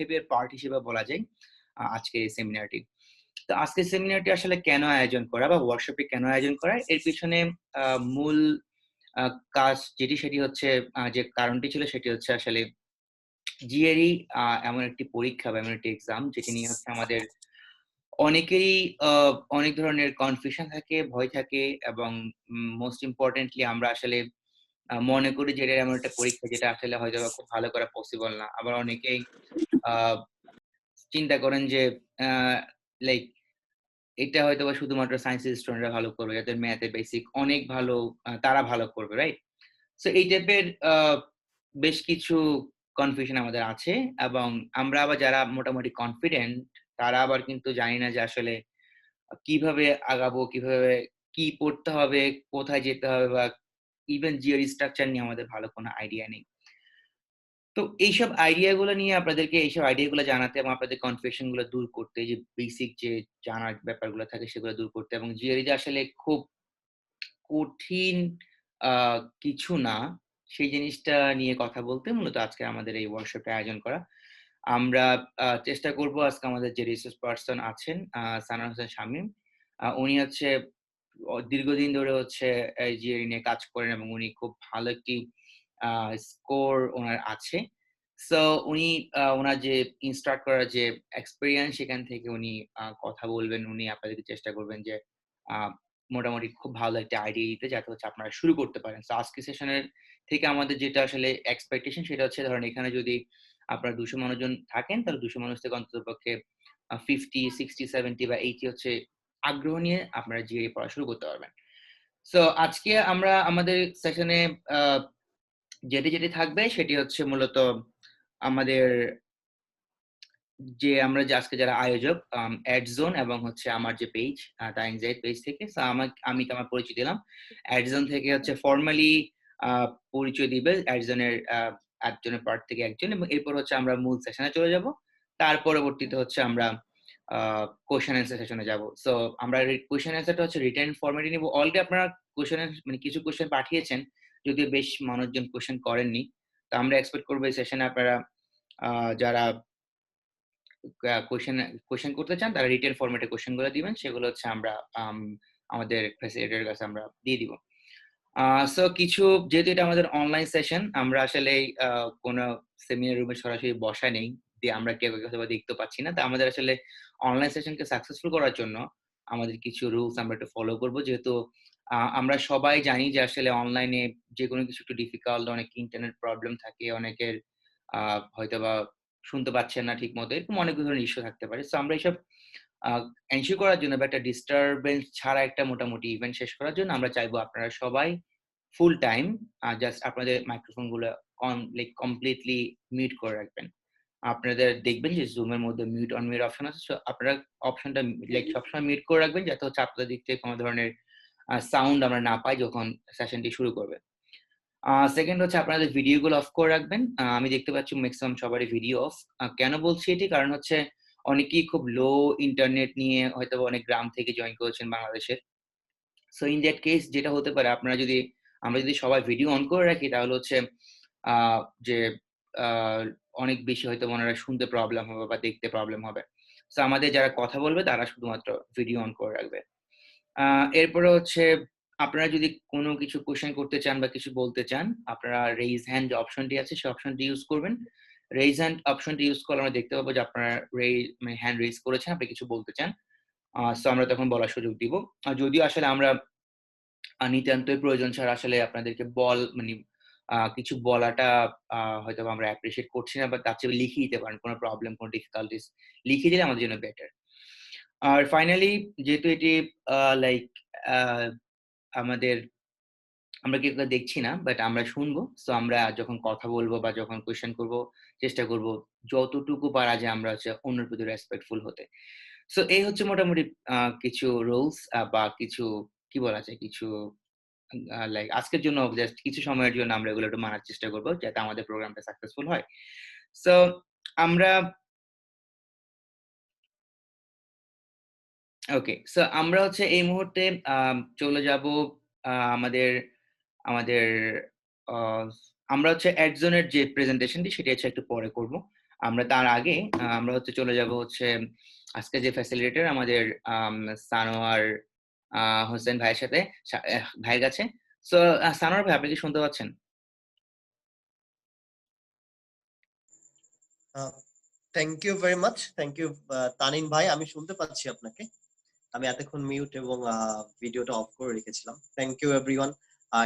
পদক্ষেপের পার্ট হিসেবে বলা যায় আজকের এই সেমিনারটি। তো আজকের সেমিনারটি আসলে কেন আয়োজন করা বা ওয়ার্কশপটি কেন আয়োজন করা, এর পিছনে মূল কাজ সেটি হচ্ছে, যে কারণটি ছিল সেটি হচ্ছে আসলে জিআরই এমন একটি পরীক্ষা বা এমন একটি এক্সাম যেটি নিয়ে হচ্ছে আমাদের অনেকেরই অনেক ধরনের কনফিউশন থাকে, ভয় থাকে এবং মোস্ট ইম্পোর্টেন্টলি আমরা আসলে মনে করি যে এটা এমন একটা পরীক্ষা যেটা আসলে হয়তোবা খুব ভালো করা পসিবল না। আবার অনেকেই আ চিন্তা করেন যে আ লাইক এটা হয়তোবা শুধুমাত্র সায়েন্সের স্টুডেন্টরা ভালো করবে। যাদের ম্যাথে বেসিক অনেক ভালো, তারা ভালো করবে, রাইট? সো এই টাইপের বেশ কিছু কনফিউশন আমাদের আছে এবং আমরা আবার যারা মোটামুটি কনফিডেন্ট, তারা আবার কিন্তু জানি না যে আসলে কিভাবে আগাবো, কিভাবে কি পড়তে হবে, কোথায় যেতে হবে বা ইভেন জিওরি স্ট্রাকচার নিয়ে আমাদের ভালো কোনো আইডিয়া নেই। তো এইসব আইডিয়া গুলো নিয়ে আপনাদেরকে এইসব আইডিয়া গুলো জানাতে এবং আপনাদের কনফিউশন গুলো দূর করতে, যে বেসিক যে জানার ব্যাপারগুলো থাকে সেগুলো দূর করতে এবং জিওরি যে আসলে খুব কঠিন আ কিছু না, সেই জিনিসটা নিয়ে কথা বলতে মূলত আজকে আমাদের এই ওয়ার্কশপের আয়োজন করা। আমরা চেষ্টা করব আজকে আমাদের যে রিসোর্স পারসন আছেন, সানার হোসেন শামীম। উনি হচ্ছে দীর্ঘদিন ধরে হচ্ছে এই জিআরই নিয়ে কাজ করেন এবং উনি খুব ভালো একটি আ স্কোর উনার আছে। সো উনি উনার যে ইনস্ট্রাক্ট করার যে এক্সপেরিয়েন্স, সেখান থেকে উনি কথা বলবেন। উনি আপনাদেরকে চেষ্টা করবেন যে আ মোটামুটি খুব ভালো একটা আইডিয়া দিতে, যাতে হচ্ছে আপনারা শুরু করতে পারেন। সো আজকের সেশনের থেকে আমাদের যেটা আসলে এক্সপেকটেশন সেটা হচ্ছে, ধরেন এখানে যদি আপনারা ২০০ মানুষজন থাকেন, তাহলে ২০০ মানুষ থেকে অন্ততপক্ষে 50, 60, 70 বা 80 হচ্ছে আগ্রহ নিয়ে আপনারা জিআরই পড়া শুরু করতে পারবেন। সো আজকে আমরা আমাদের সেশনে আ যেটি থাকবে সেটি হচ্ছে মূলত আমাদের আমরা যে আজকে যারা আয়োজক, এড জোন এবং হচ্ছে আমার যে পেজ, টাইম জাইদ পেজ থেকে। সো আমি তো আমার পরিচয় দিলাম। এড জোন থেকে হচ্ছে ফরমালি পরিচয় দিবে এড জোনের একজনের পার্ট থেকে একজন, এবং এরপর হচ্ছে আমরা মূল সেশনে চলে যাব। তার পরবর্তীতে হচ্ছে আমরা কোয়েশ্চেন অ্যান্সার সেশনে যাব। সো আমরা কোয়েশ্চেন অ্যান্সারটা হচ্ছে রিটেন ফরম্যাটে নিব। অলরেডি আপনারা মানে কিছু কোয়েশ্চেন পাঠিয়েছেন, যদিও বেশ মানুষজন কোয়েশ্চেন করেননি। তো আমরা এক্সপেক্ট করব এই সেশনে আপনারা যারা কোয়েশ্চেন করতে চান, তারা রিটেন ফরম্যাটে কোয়েশ্চেন গুলো দিবেন। সেগুলো হচ্ছে আমরা আমাদের ফ্যাসিলিটেটরের কাছে আমরা দিয়ে দিব। আ সো যেহেতু এটা আমাদের অনলাইন সেশন, আমরা আসলে কোন সেমিনার রুমে সরাসরি বসা নেই। আমরা কেউ হয়তোবা দেখতেও পাচ্ছি না। তো আমাদের আসলে অনলাইন সেশনকে সাকসেসফুল করার জন্য আমাদের কিছু রুলস আমরা একটু ফলো করব। যেহেতু আমরা সবাই জানি যে আসলে অনলাইনে যেকোনো কিছু একটু ডিফিকাল্ট, অনেক ইন্টারনেট প্রবলেম থাকে, অনেকের হয়তোবা শুনতে পাচ্ছেন না ঠিকমতো। এরকম অনেক ধরনের ইস্যু থাকতে পারে। সো আমরা এসব আ এনশিওর করার জন্য বা একটা ডিস্টার্বেন্স ছাড়া একটা মোটামুটি ইভেন্ট শেষ করার জন্য আমরা চাইবো আপনারা সবাই ফুল টাইম জাস্ট আপনাদের মাইক্রোফোন গুলো কমপ্লিটলি মিউট করে রাখবেন। আপনাদের দেখবেন যে Zoom এর মধ্যে মিউট অনমিউট অপশন আছে। সো আপনারা অপশনটা সবসময় মিউট করে রাখবেন, যাতে হচ্ছে আপনাদের দিক থেকে কোন ধরনের সাউন্ড আমরা না পাই যখন সেশনটি শুরু করবে। সেকেন্ড হচ্ছে আপনাদের ভিডিও গুলো অফ করে রাখবেন। আমি দেখতে পাচ্ছি মেক্সিমাম সবারই ভিডিও অফ। কেন বলছি এটি? কারণ হচ্ছে অনেকেই খুব লো ইন্টারনেট নিয়ে হয়তোবা অনেক গ্রাম থেকে জয়েন করেছেন বাংলাদেশের। সো ইন দ্যাট কেস যেটা হতে পারে, আমরা যদি সবাই ভিডিও অন করে রাখি, তাহলে হচ্ছে আ যে আ অনেক বেশি হয়তো ওনারা শুনতে প্রবলেম হবে বা দেখতে প্রবলেম হবে। সো আমাদের যারা কথা বলবে তারা শুধুমাত্র ভিডিও অন করে রাখবে। আ এরপরে হচ্ছে আপনারা যদি কোনো কিছু কোয়েশ্চেন করতে চান বা কিছু বলতে চান, আপনারা রেইজ হ্যান্ড যে অপশনটি আছে সেই অপশনটি ইউজ করবেন। রেইজ হ্যান্ড অপশনটি ইউজ করলে আমরা দেখতে পাবো যে আপনারা মানে হ্যান্ড রেইজ করেছেন, আপনি কিছু বলতে চান। সো আমরা তখন বলার সুযোগ দিব। যদিও আসলে আমরা নিতান্তই প্রয়োজন ছাড়া আসলে আপনাদেরকে মানে কিছু বলাটা হয়তোবা আমরা অ্যাপ্রিশিয়েট করছি না, বা তার চেয়ে লিখে দিতে পারেন। কোন প্রবলেম, কোন ডিফিকাল্টিজ লিখে দিলে আমাদের জন্য বেটার। আর ফাইনালি, যেহেতু এটি লাইক আ আমাদের আমরা কেউ কাউকে দেখছি না, বাট আমরা শুনবো। সো আমরা যখন কথা বলবো বা যখন কোয়েশ্চেন করব, চেষ্টা করব যতটুকু পারা যায় আমরা হচ্ছে অন্যের প্রতি রেসপেক্টফুল হতে। সো এই হচ্ছে মোটামুটি কিছু রুলস বা কিছু কি বলা যায়? কিছু লাইক আজকের জন্য জাস্ট কিছু সময়ের জন্য আমরা এগুলো একটু মানার চেষ্টা করব, যাতে আমাদের প্রোগ্রামটা সাকসেসফুল হয়। সো আমরা ওকে। সো আমরা হচ্ছে এই মুহূর্তে চলে যাব আ আমাদের আমাদের আ আমরা হচ্ছে এডজনের যে প্রেজেন্টেশনটি সেটি হচ্ছে একটু পরে করব। আমরা তার আগে আমরা হচ্ছে চলে যাব হচ্ছে আজকে যে ফ্যাসিলিটেটর আমাদের সানোয়ার হোসেন ভাইয়ের সাথে, ভাইয়ের কাছে। সো সানোয়ার ভাই, আপনি কি শুনতে পাচ্ছেন? Thank you very much, thank you Tanin ভাই, আমি শুনতে পাচ্ছি আপনাকে। আমি এতক্ষণ মিউট এবং ভিডিওটা অফ করে রেখেছিলাম। থ্যাংক ইউ এভরিওয়ান,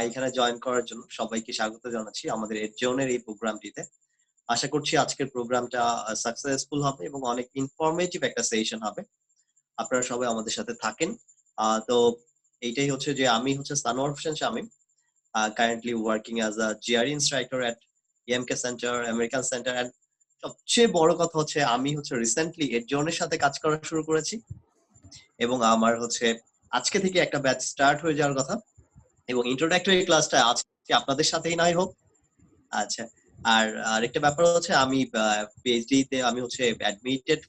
এখানে জয়েন করার জন্য সবাইকে স্বাগত জানাচ্ছি আমাদের এডজনের এই প্রোগ্রামটিতে। আশা করছি আজকের প্রোগ্রামটা সাকসেসফুল হবে এবং অনেক ইনফরমেটিভ একটা সেশন হবে। আপনারা সবাই আমাদের সাথে থাকেন। তো এইটাই হচ্ছে যে আমি হচ্ছে Sanowar Hossain Shamim, currently working as a GRE instructor at EMK center, American center. And সবচেয়ে বড় কথা হচ্ছে আমি হচ্ছে রিসেন্টলি এডজনের সাথে কাজ করা শুরু করেছি এবং আমার হচ্ছে আজকে থেকে একটা ব্যাচ স্টার্ট হয়ে যাওয়ার কথা এবং ইন্ট্রোডাক্টরি ক্লাসটা আজকে আপনাদের সাথেই নাই হোক। আচ্ছা, আর আরেকটা ব্যাপার হচ্ছে আমি পিএইচডি তে আমি হচ্ছে অ্যাডমিটেড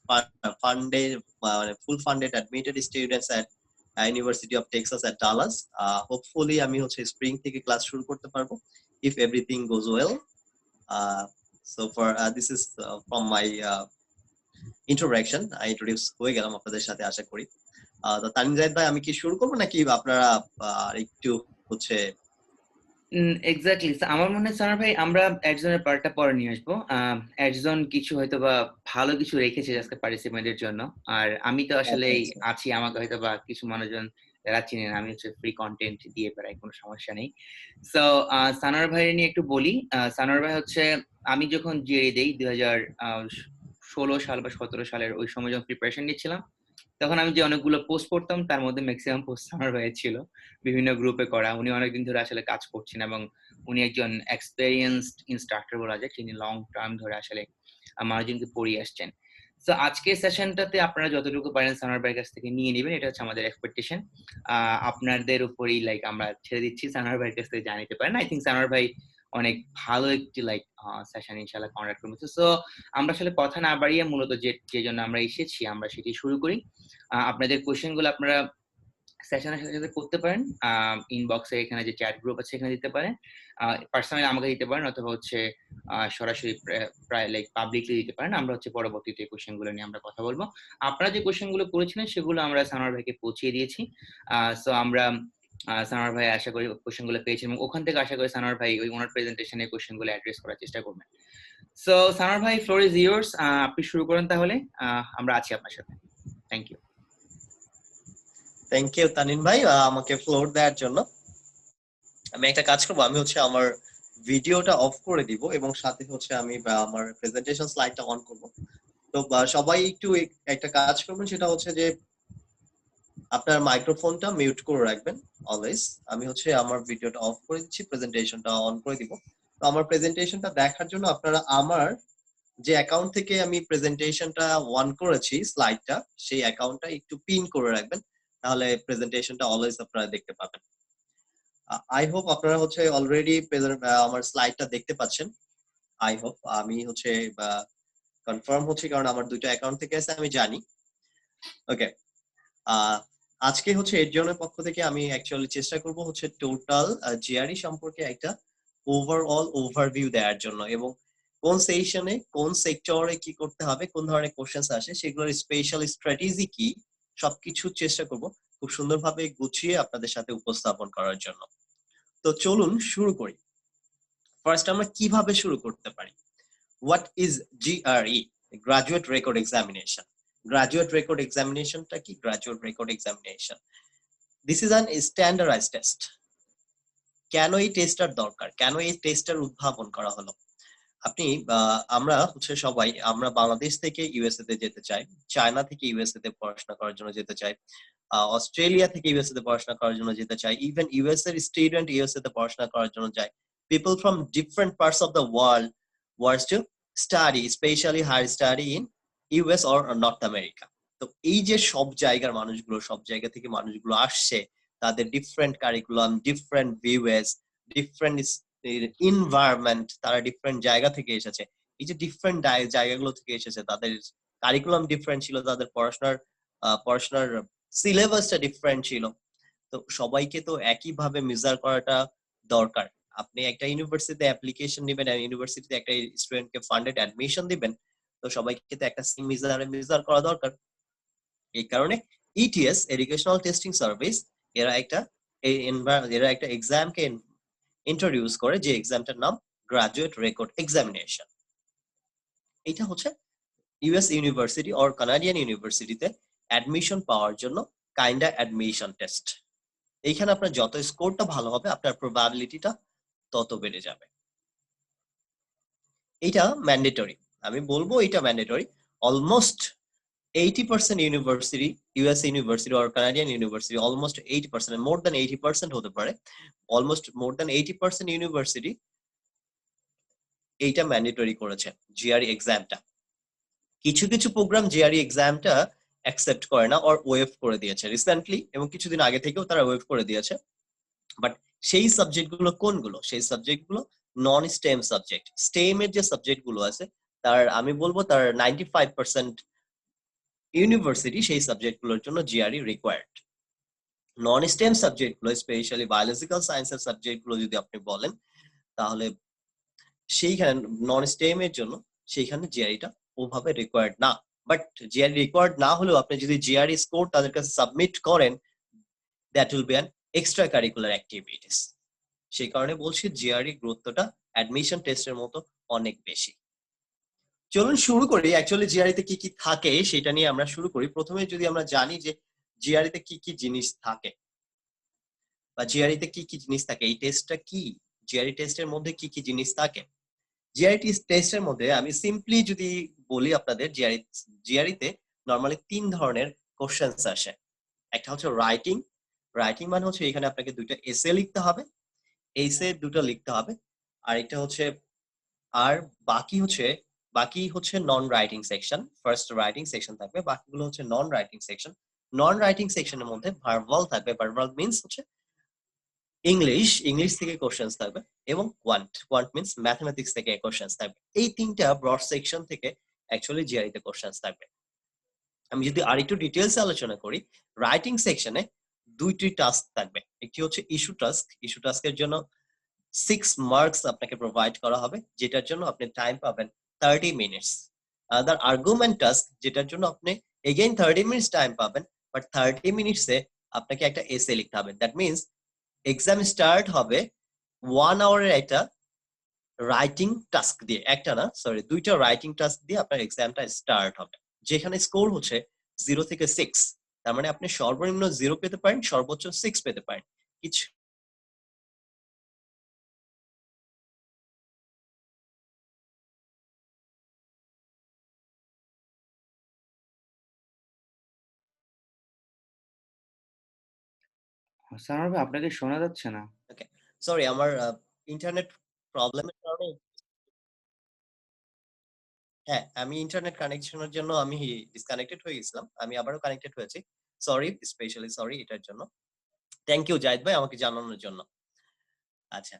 ফান্ডে, মানে ফুল funded admitted students at university of Texas at Dallas. Hopefully আমি হচ্ছে স্প্রিং থেকে ক্লাস শুরু করতে পারবো if everything goes well. So for this is from my introduction, introduce হয়ে গেলাম আপনাদের সাথে আশা করি। তো তানিম জাহিদ ভাই, আমি কি শুরু করবো নাকি আপনারা একটু হচ্ছে? এক্স্যাক্টলি, আমার মনে হয় সানার ভাই আমরা একজনের পার্টটা পরে নিয়ে আসবো। একজন কিছু হয়তো বা ভালো কিছু রেখেছে আজকে পার্টিসিপেন্টের জন্য, আর আমি তো আসলে আচ্ছা আচ্ছা। আছি, আমাকে হয়তো বা কিছু মানুষজন যারা চিনেন, আমি হচ্ছে ফ্রি কন্টেন্ট দিয়ে বেড়াই, কোনো সমস্যা নেই। সো সানোয়ার ভাই নিয়ে একটু বলি। সানোয়ার ভাই হচ্ছে, আমি যখন জিআরই দেই 2016 সাল বা 17 সালের ওই সময় যখন প্রিপারেশন নিচ্ছিলাম, তখন আমি যে অনেকগুলো পোস্ট করতাম তার মধ্যে ম্যাক্সিমাম পোস্ট আমার ভাইয়ের ছিল, বিভিন্ন গ্রুপে করা। উনি অনেকদিন ধরে আসলে কাজ করছেন এবং উনি একজন এক্সপেরিয়েন্সড ইনস্ট্রাক্টর বলা যায়, যিনি লং টার্ম ধরে আসলে মানুষজনকে পড়িয়ে আসছেন। তো আজকের সেশনটাতে আপনারা যতটুকু পারেন সানোয়ার ভাইয়ের কাছ থেকে নিয়ে নেবেন, এটা হচ্ছে আমাদের এক্সপেকটেশন। আপনাদের উপরেই লাইক আমরা ছেড়ে দিচ্ছি, সানোয়ার ভাইয়ের কাছ থেকে জানিতে পারেন। আই থিঙ্ক সানোয়ার ভাই অনেক ভালো একটি লাইক সেশন ইনশাআল্লাহ কন্ডাক্ট করবে। সো আমরা আসলে কথা না বাড়িয়ে মূলত যে জন্য আমরা এসেছি আমরা সেটি শুরু করি। আপনাদের কোশ্চেন গুলো আপনারা সেশনের সাথে সাথে করতে পারেন, ইনবক্সে এখানে যে চ্যাট গ্রুপ আছে এখানে দিতে পারেন, পার্সোনালি আমাকে দিতে পারেন, অথবা হচ্ছে সরাসরি প্রায় লাইক পাবলিকলি দিতে পারেন। আমরা হচ্ছে পরবর্তীতে কোশ্চেন গুলো নিয়ে আমরা কথা বলবো। আপনারা যে কোশ্চেন গুলো করেছিলেন সেগুলো আমরা সানোয়ার ভাইকে পৌঁছিয়ে দিয়েছি। সো আমরা সানোয়ার ভাই আশা করি কোশ্চেন গুলো পেয়েছেন এবং ওখান থেকে আশা করি সানোয়ার ভাই ওই ওনার প্রেজেন্টেশনে কোশ্চেন গুলো অ্যাড্রেস করার চেষ্টা করবেন। সো সানোয়ার ভাই, ফ্লোর ইজ ইয়ার্স, আপনি শুরু করেন তাহলে। আমরা আছি আপনার সাথে। Thank you. Thank you Tanin ভাই আমাকে ফ্লোর দেওয়ার জন্য। আমি একটা কাজ করবো, আমি হচ্ছে আমার ভিডিওটা অফ করে দিব এবং সাথে হচ্ছে আমি আমার প্রেজেন্টেশন স্লাইডটা অন করব। তো সবাই একটু একটা কাজ করবেন, সেটা হচ্ছে যে আপনার মাইক্রোফোনটা মিউট করে রাখবেন অলওয়েজ। আমি হচ্ছে আমার ভিডিওটা অফ করে দিচ্ছি, প্রেজেন্টেশনটা অন করে দিব। তো আমার প্রেজেন্টেশনটা দেখার জন্য আপনারা আমার যে অ্যাকাউন্ট থেকে আমি প্রেজেন্টেশনটা অন করেছি স্লাইডটা, সেই অ্যাকাউন্টটা একটু পিন করে রাখবেন, তাহলে প্রেজেন্টেশনটা অলওয়েজ আপনারা দেখতে পাবেন। আই হোপ আপনারা হচ্ছে অলরেডি আমার স্লাইডটা দেখতে পাচ্ছেন। আই হোপ, আমি হচ্ছে কনফার্ম হচ্ছে কারণ আমার দুইটা অ্যাকাউন্ট থেকে আছে আমি জানি। ওকে, আজকে হচ্ছে এডজনের পক্ষ থেকে আমি অ্যাকচুয়ালি চেষ্টা করব হচ্ছে টোটাল জিআরই সম্পর্কে একটা ওভারঅল ওভারভিউ দেওয়ার জন্য, এবং কোন সেশনে কোন সেক্টরে কি করতে হবে, কোন ধরনের কোশ্চেন্স আসে, সেগুলোর স্পেশাল স্ট্র্যাটেজি কি, সবকিছু চেষ্টা করব খুব সুন্দরভাবে গুছিয়ে আপনাদের সাথে উপস্থাপন করার জন্য। তো চলুন শুরু করি। ফার্স্ট আমরা কিভাবে শুরু করতে পারি? What is GRE, graduate record examination? Graduate record এক্সামিনেশনটা কি? Graduate record examination, this is an standardized test. কেন এই টেস্টটার দরকার, কেন এই টেস্টটার উদ্ভাবন করা হলো? আপনি আমরা হচ্ছে সবাই, আমরা বাংলাদেশ থেকে ইউএসএ তে যেতে চাই, চায়না থেকে ইউএসএ তে পড়াশোনা করার জন্য যেতে চাই, অস্ট্রেলিয়া থেকে ইউএসএ তে পড়াশোনা করার জন্য যেতে চাই, ইভেন ইউএস এর স্টুডেন্ট ইউএসএ তে পড়াশোনা করার জন্য যায়। People from different parts of the world wants to study, specially higher study in US or North America. তো এই যে সব জায়গার মানুষগুলো, সব জায়গা থেকে মানুষগুলো আসছে, তাদের different curriculum, different views, different environment, তারা ডিফারেন্ট জায়গা থেকে এসেছে। এই যে ডিফারেন্ট জায়গাগুলো থেকে এসেছে, তাদের কারিকুলাম ডিফারেন্ট ছিল, তাদের পড়াশোনার সিলেবাসটা ডিফারেন্ট ছিল। তো সবাইকে তো একইভাবে মেজার করাটা দরকার। আপনি একটা ইউনিভার্সিটিতে অ্যাপ্লিকেশন দিবেন, ইউনিভার্সিটিতে একটা স্টুডেন্টকে ফান্ডেড অ্যাডমিশন দিবেন, তো সবাইকে তো একটা সেম মেজার করা দরকার। এই কারণে ইটিএস এডুকেশনাল টেস্টিং সার্ভিস এরা একটা এক্সামকে ইন্ট্রোডিউস করে, যে এক্সামটার নাম গ্রাজুয়েট রেকর্ড এক্সামিনেশন। এটা হচ্ছে ইউএস ইউনিভার্সিটি অর কানাডিয়ান ইউনিভার্সিটিতে অ্যাডমিশন পাওয়ার জন্য কাইন্ডা অ্যাডমিশন টেস্ট। এইখানে আপনার যত স্কোরটা ভালো হবে আপনার প্রবাবিলিটিটা তত বেড়ে যাবে। এটা ম্যান্ডেটরি, আমি বলবো এটা mandatory. Almost 80% university, US university or Canadian university, almost 80%, more than 80% হতে পারে, অলমোস্ট মোর দ্যান 80% ইউনিভার্সিটি এইটা ম্যান্ডেটরি করেছে জিআরই এক্সামটা। কিছু কিছু প্রোগ্রাম জিআরই এক্সামটা অ্যাকসেপ্ট করে না অর ওয়েভ করে দিয়েছে রিসেন্টলি, এবং কিছুদিন আগে থেকেও তারা ওয়েভ করে দিয়েছে। বাট সেই সাবজেক্টগুলো কোনগুলো? সেই সাবজেক্টগুলো নন স্টেম সাবজেক্ট। স্টেমের যে সাবজেক্টগুলো আছে তার আমি বলবো তার 95% ইউনিভার্সিটি সেই সাবজেক্টগুলোর জন্য জিআরই রিকোয়ার্ড। নন স্টেম সাবজেক্টগুলো স্পেশালি বায়োলজিক্যাল সায়েন্সের সাবজেক্টগুলো যদি আপনি বলেন, তাহলে সেইখানে নন স্টেম এর জন্য সেইখানে জিআরইটা ওভাবে রিকোয়ার্ড না। বাট জিআরই রিকোয়ার্ড না হলেও আপনি যদি জিআরই স্কোর তাদের কাছে সাবমিট করেন, that will be an extra curricular activities. সেই কারণে বলছি জিআরই গুরুত্বটা অ্যাডমিশন টেস্টের মতো অনেক বেশি। চলুন শুরু করি অ্যাকচুয়ালি জিআরইতে কি কি থাকে সেটা নিয়ে আমরা শুরু করি। প্রথমে যদি আমরা জানি যে জিআরইতে কি কি জিনিস থাকে বা জিআরইতে কি কি জিনিস থাকে, এই টেস্টটা কি, জিআরই টেস্টের মধ্যে কি কি জিনিস থাকে। জিআরই টেস্টের মধ্যে আমি সিম্পলি যদি বলি আপনাদের, জিআরইতে নরমালি 3 ধরনের কোশ্চেন্স আসে। একটা হচ্ছে রাইটিং, রাইটিং মানে হচ্ছে এখানে আপনাকে দুইটা এসে লিখতে হবে, এসে দুটো লিখতে হবে। আর এটা হচ্ছে আর বাকি হচ্ছে non writing section. First writing section থাকবে, বাকিগুলো হচ্ছে non writing section. Non writing সেকশনের মধ্যে ভার্বাল থাকবে, ভার্বাল মিন্স হচ্ছে ইংলিশ থেকে কোশ্চেন্স থাকবে, এবং কোয়ান্ট মিন্স ম্যাথমেটিক্স থেকে কোশ্চেন্স থাকবে। এই তিনটা ব্রড সেকশন থেকে অ্যাকচুয়ালি জিআরইতে কোশ্চেন্স থাকবে। আমি যদি আর একটু ডিটেইলসে আলোচনা করি, রাইটিং সেকশনে দুইটি টাস্ক থাকবে। একটি হচ্ছে ইস্যু টাস্ক, ইস্যু টাস্কের জন্য 6 মার্কস আপনাকে প্রোভাইড করা হবে, যেটার জন্য আপনি টাইম পাবেন 30 মিনিটস। আদার আর্গুমেন্ট টাস্ক, যেটার জন্য আপনি এগেইন 30 মিনিটস টাইম পাবেন, বাট 30 মিনিটসে আপনাকে একটা এসে লিখতে হবে। দ্যাট মিন্স এক্সাম স্টার্ট হবে 1 আওয়ারের একটা রাইটিং টাস্ক দিয়ে, একটা না সরি দুইটা রাইটিং টাস্ক দিয়ে আপনার এক্সামটা স্টার্ট হবে, যেখানে স্কোর হচ্ছে 0 থেকে 6। তার মানে আপনি সর্বনিম্ন 0 পেতে পারেন, সর্বোচ্চ 6 পেতে পারেন। কিছু সানার ভাই আপনাকে শোনা যাচ্ছে না। ওকে, সরি আমার ইন্টারনেট প্রবলেমের কারণে। হ্যাঁ, আমি ইন্টারনেট কানেকশনের জন্য আমি ডিসকানেক্টেড হয়ে গেছিলাম, আমি আবারও কানেক্টেড হয়েছি। সরি, স্পেশালি সরি এটার জন্য। থ্যাংক ইউ জাহিদ ভাই আমাকে জানানোর জন্য। আচ্ছা,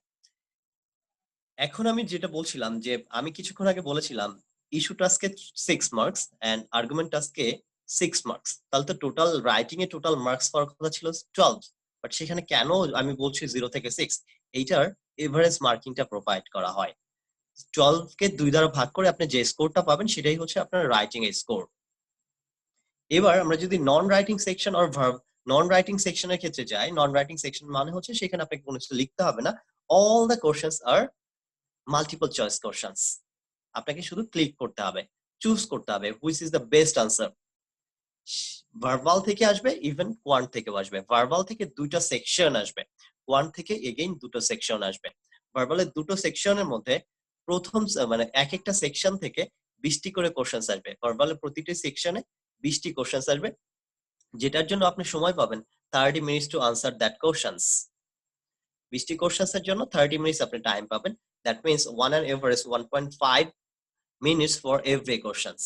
এখন আমি যেটা বলছিলাম যে আমি কিছুক্ষণ আগে বলেছিলাম ইস্যু টাস্কে 6 মার্কস এন্ড আর্গুমেন্ট টাস্কে 6 মার্কস, তাহলে তো টোটাল রাইটিং এ টোটাল মার্কস পাওয়ার কথা ছিল 12। বাট সেখানে কেন আমি বলছি 0 থেকে 6, এইটার এভারেজ মার্কিংটা প্রোভাইড করা হয়। 12 কে 2 দ্বারা ভাগ করে আপনি যে স্কোরটা পাবেন সেটাই হচ্ছে আপনার রাইটিং এর স্কোর। এবার আমরা যদি non writing section or verb, non writing সেকশনের ক্ষেত্রে যাই, নন রাইটিং সেকশন মানে হচ্ছে সেখানে আপনাকে কোনো কিছু লিখতে হবে না, all the questions are multiple choice questions. আপনাকে শুধু ক্লিক করতে হবে, চুজ করতে হবে which is the best answer. Verbal থেকে আসবে, ইভেন কোয়ান্ট থেকেও আসবে। ভার্বাল থেকে দুইটা সেকশন আসবে, কোয়ান্ট থেকে এগেইন দুটো সেকশন আসবে। ভার্বালের দুটো সেকশনের মধ্যে প্রথম মানে এক একটা সেকশন থেকে 20টি করে কোশ্চেন আসবে। ভার্বালের প্রতিটি সেকশনে 20টি কোশ্চেন আসবে, যেটার জন্য আপনি সময় পাবেন 30 minutes to answer that questions. 20টি কোশ্চেন্স এর জন্য 30 মিনিটস আপনি টাইম পাবেন। That means 1 an average 1.5 minutes for every questions.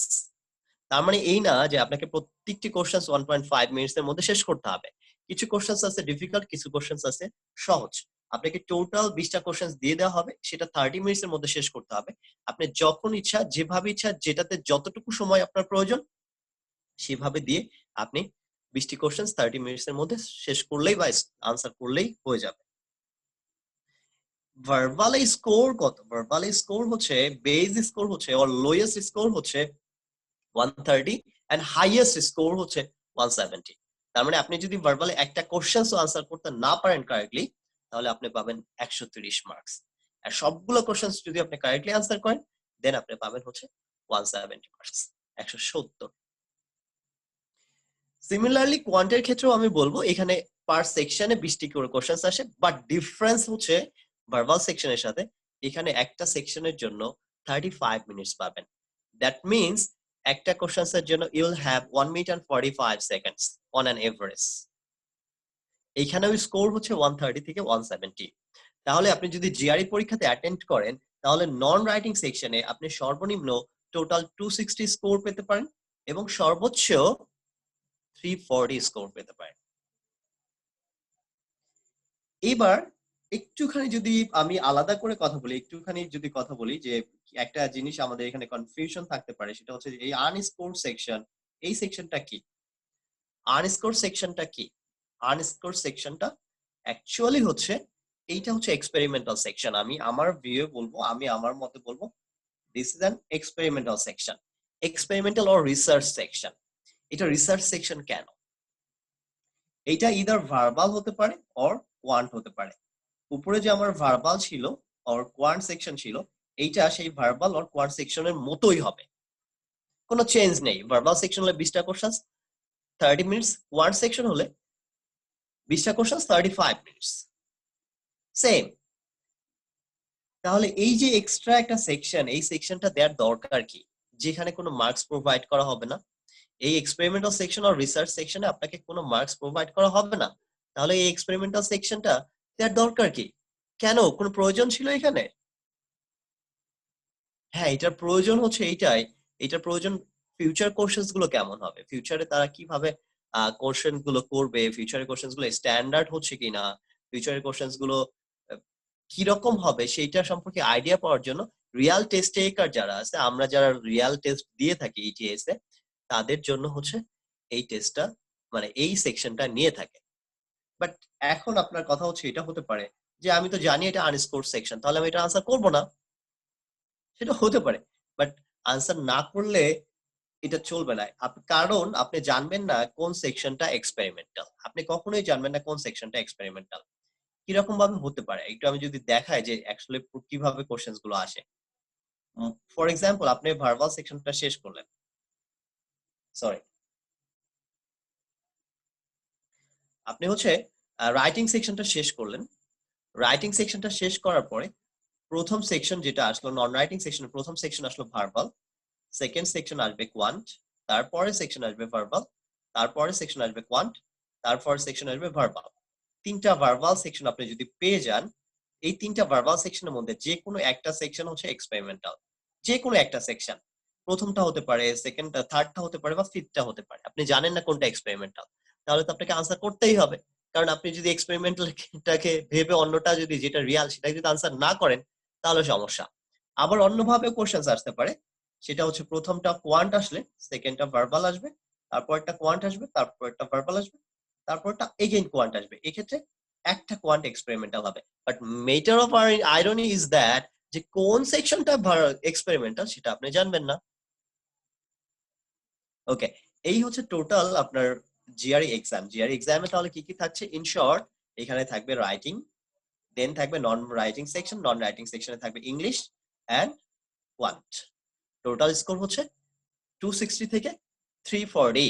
তার মানে এই না যে আপনাকে প্রত্যেকটি কোশ্চেন্স 1.5 মিনিটস এর মধ্যে শেষ করতে হবে। কিছু কোশ্চেন্স আছে ডিফিকাল্ট, কিছু কোশ্চেন্স আছে সহজ। আপনাকে টোটাল 20টা কোশ্চেন্স দিয়ে দেওয়া হবে, সেটা 30 মিনিটস এর মধ্যে শেষ করতে হবে। আপনি যখন ইচ্ছা, যেভাবে ইচ্ছা, যেটাতে যতটুকু সময় আপনার প্রয়োজন সেভাবে দিয়ে আপনি 20টি কোশ্চেন্স 30 মিনিটস এর মধ্যে শেষ করলেই বা আনসার করলেই হয়ে যাবে। ভার্বাল স্কোর কত? ভার্বাল স্কোর হচ্ছে বেস স্কোর হচ্ছে ওর লোয়েস্ট স্কোর হচ্ছে 130 এন্ড হাইয়েস্ট স্কোর হচ্ছে 170। তার মানে আপনি যদি ভার্বালি একটা কোশ্চেনও আনসার করতে না পারেন কারেক্টলি, তাহলে আপনি পাবেন 130 মার্কস। আর সবগুলো কোশ্চেন যদি আপনি কারেক্টলি আনসার করেন, দেন আপনি পাবেন হচ্ছে 170 মার্কস, 170। সিমিলারলি কোয়ান্টের ক্ষেত্রেও আমি বলবো এখানে পার সেকশনে 20টি করে কোশ্চেন আসে, বাট ডিফারেন্স হচ্ছে ভার্বাল সেকশনের সাথে এখানে একটা সেকশনের জন্য 35 মিনিটস পাবেন। দ্যাট মিনস একটা কোশ্চেন্সের জন্য you will have 1 minute and 45 seconds on an average. এইখানেও স্কোর হচ্ছে 130 থেকে 170। তাহলে আপনি যদি জিআরই পরীক্ষাতে অ্যাটেন্ড করেন, তাহলে নন রাইটিং সেকশনে আপনি সর্বনিম্ন টোটাল 260 স্কোর পেতে পারেন এবং সর্বোচ্চ 340 স্কোর পেতে পারেন। এবার একটুখানি যদি আমি আলাদা করে কথা বলি, যে একটা জিনিস আমাদের এখানে কনফিউশন থাকতে পারে, সেটা হচ্ছে এই আনস্কোর সেকশন, এই সেকশনটা কি? আনস্কোর সেকশনটা কি? আনস্কোর সেকশনটা অ্যাকচুয়ালি হচ্ছে এইটা হচ্ছে এক্সপেরিমেন্টাল সেকশন। আমি আমার ভিউ বলবো, আমি আমার মতে বলবো this is an experimental section, experimental or research section. এটা রিসার্চ সেকশন কেন? এটা ইদার ভার্বাল হতে পারে অর কোয়ান্ট হতে পারে। উপরে যে আমার ভার্বাল ছিল অর কোয়ান্ট সেকশন ছিল, এইটা সেই ভার্বাল অর কোয়ান্ট সেকশনের মতোই হবে, কোনো চেঞ্জ নেই। ভার্বাল সেকশন হলে 20টা কোশ্চেন 30 মিনিটস, কোয়ান্ট সেকশন হলে 20টা কোশ্চেন 35 মিনিটস, সেম। তাহলে এই যে এক্সট্রা একটা সেকশন, এই সেকশনটা দেওয়ার দরকার কি, যেখানে কোনো মার্কস প্রোভাইড করা হবে না? এই এক্সপেরিমেন্টাল সেকশন আর রিসার্চ সেকশনে আপনাকে কোনো মার্কস প্রোভাইড করা হবে না, তাহলে এই এক্সপেরিমেন্টাল সেকশনটা দেওয়ার দরকার কি? কেন, কোনো প্রয়োজন ছিল এখানে? হ্যাঁ, এটার প্রয়োজন হচ্ছে এইটাই, এটার প্রয়োজন ফিউচার কোশ্চেন্স গুলো কেমন হবে, ফিউচারে তারা কিভাবে কোশ্চেন গুলো করবে, ফিউচারের কোশ্চেন্স গুলো স্ট্যান্ডার্ড হচ্ছে কিনা, ফিউচারের কোশ্চেন্স গুলো কি রকম হবে সেইটা সম্পর্কে আইডিয়া পাওয়ার জন্য রিয়াল টেস্ট টেকার যারা আছে, আমরা যারা রিয়াল টেস্ট দিয়ে থাকি ইটিএস এ, তাদের জন্য হচ্ছে এই টেস্টটা, মানে এই সেকশনটা নিয়ে থাকে। বাট এখন আপনার কথা হচ্ছে এটা হতে পারে যে আমি তো জানি এটা আনস্কোর সেকশন, তাহলে আমি এটা আনসার করবো না। সেটা হতে পারে, বাট আনসার না করলে এটা চলবে না। কারণ আপনি জানবেন না কোন সেকশনটা এক্সপেরিমেন্টাল, আপনি কখনোই জানবেন না কোন সেকশনটা এক্সপেরিমেন্টাল। কিরকম ভাবে হতে পারে একটু আমি যদি দেখাই যে অ্যাকচুয়ালি কিভাবে কোশ্চেন্স গুলো আসে। ফর এক্সাম্পল, আপনি ভার্বাল সেকশনটা শেষ করলেন, সরি, আপনি হচ্ছে রাইটিং সেকশনটা শেষ করলেন। রাইটিং সেকশনটা শেষ করার পরে প্রথম সেকশন যেটা আসলো, নন রাইটিং সেকশনের প্রথম সেকশন আসলো ভার্বাল, সেকেন্ড সেকশন আসবে কোয়ান্ট, তারপরে সেকশন আসবে ভার্বাল, তারপরে সেকশন আসবে কোয়ান্ট, তারপরে সেকশন আসবে ভার্বাল। 3টা ভার্বাল সেকশন আপনি যদি পেয়ে যান, এই 3টা ভার্বাল সেকশনের মধ্যে যে কোনো একটা সেকশন হচ্ছে এক্সপেরিমেন্টাল। যে কোনো একটা সেকশন, প্রথমটা হতে পারে, সেকেন্ডটা, থার্ডটা হতে পারে, বা ফিফথটা হতে পারে। আপনি জানেন না কোনটা এক্সপেরিমেন্টাল, তাহলে তো আপনাকে আনসার করতেই হবে। কারণ আপনি যদি এক্সপেরিমেন্টালটাকে ভেবে অন্যটা যদি, যেটা রিয়াল, সেটা যদি আনসার না করেন, তাহলে সমস্যা। আবার অন্যভাবে কোশ্চেন আসতে পারে, সেটা হচ্ছে প্রথমটা কোয়ান্ট আসলে সেকেন্ডটা ভার্বাল আসবে, তারপর একটা কোয়ান্ট আসবে, তারপর একটা ভার্বাল আসবে, তারপরটা এগেইন কোয়ান্ট আসবে। এক্ষেত্রে একটা কোয়ান্ট এক্সপেরিমেন্টাল হবে। But matter of irony is that যে কোন সেকশনটা এক্সপেরিমেন্টাল সেটা আপনি জানবেন না। ওকে, এই হচ্ছে টোটাল আপনার জিআরই এক্সাম। জিআরই এক্সামে তাহলে কি কি থাকছে? ইন শর্ট, এখানে থাকবে রাইটিং, দেন থাকবে non writing section, non writing সেকশনে থাকবে English and quant. Total score হচ্ছে 260 থেকে 340,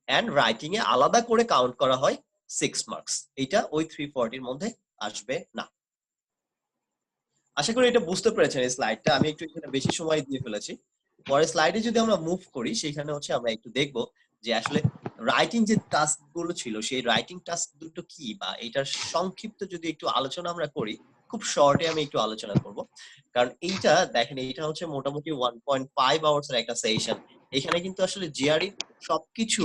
এন্ড রাইটিং এ আলাদা করে কাউন্ট করা হয় 6 মার্কস। এটা ওই 340 এর মধ্যে আসবে না। আশা করি এটা বুঝতে পেরেছেন। এই স্লাইডটা আমি একটু এখানে বেশি সময় দিয়ে ফেলেছি। পরের স্লাইডে যদি আমরা মুভ করি, সেখানে হচ্ছে আমরা একটু দেখব যে আসলে রাইটিং যে টাস্ক গুলো ছিল, সেই রাইটিং টাস্ক দুটো কি, বা এটার সংক্ষিপ্ত যদি একটু আলোচনা আমরা করি, খুব শর্টে আমি একটু আলোচনা করব। কারণ এইটা দেখেন, এটা হচ্ছে মোটামুটি 1.5 আওয়ার্স এর একটা সেশন। এখানে কিন্তু আসলে জিআরই সবকিছু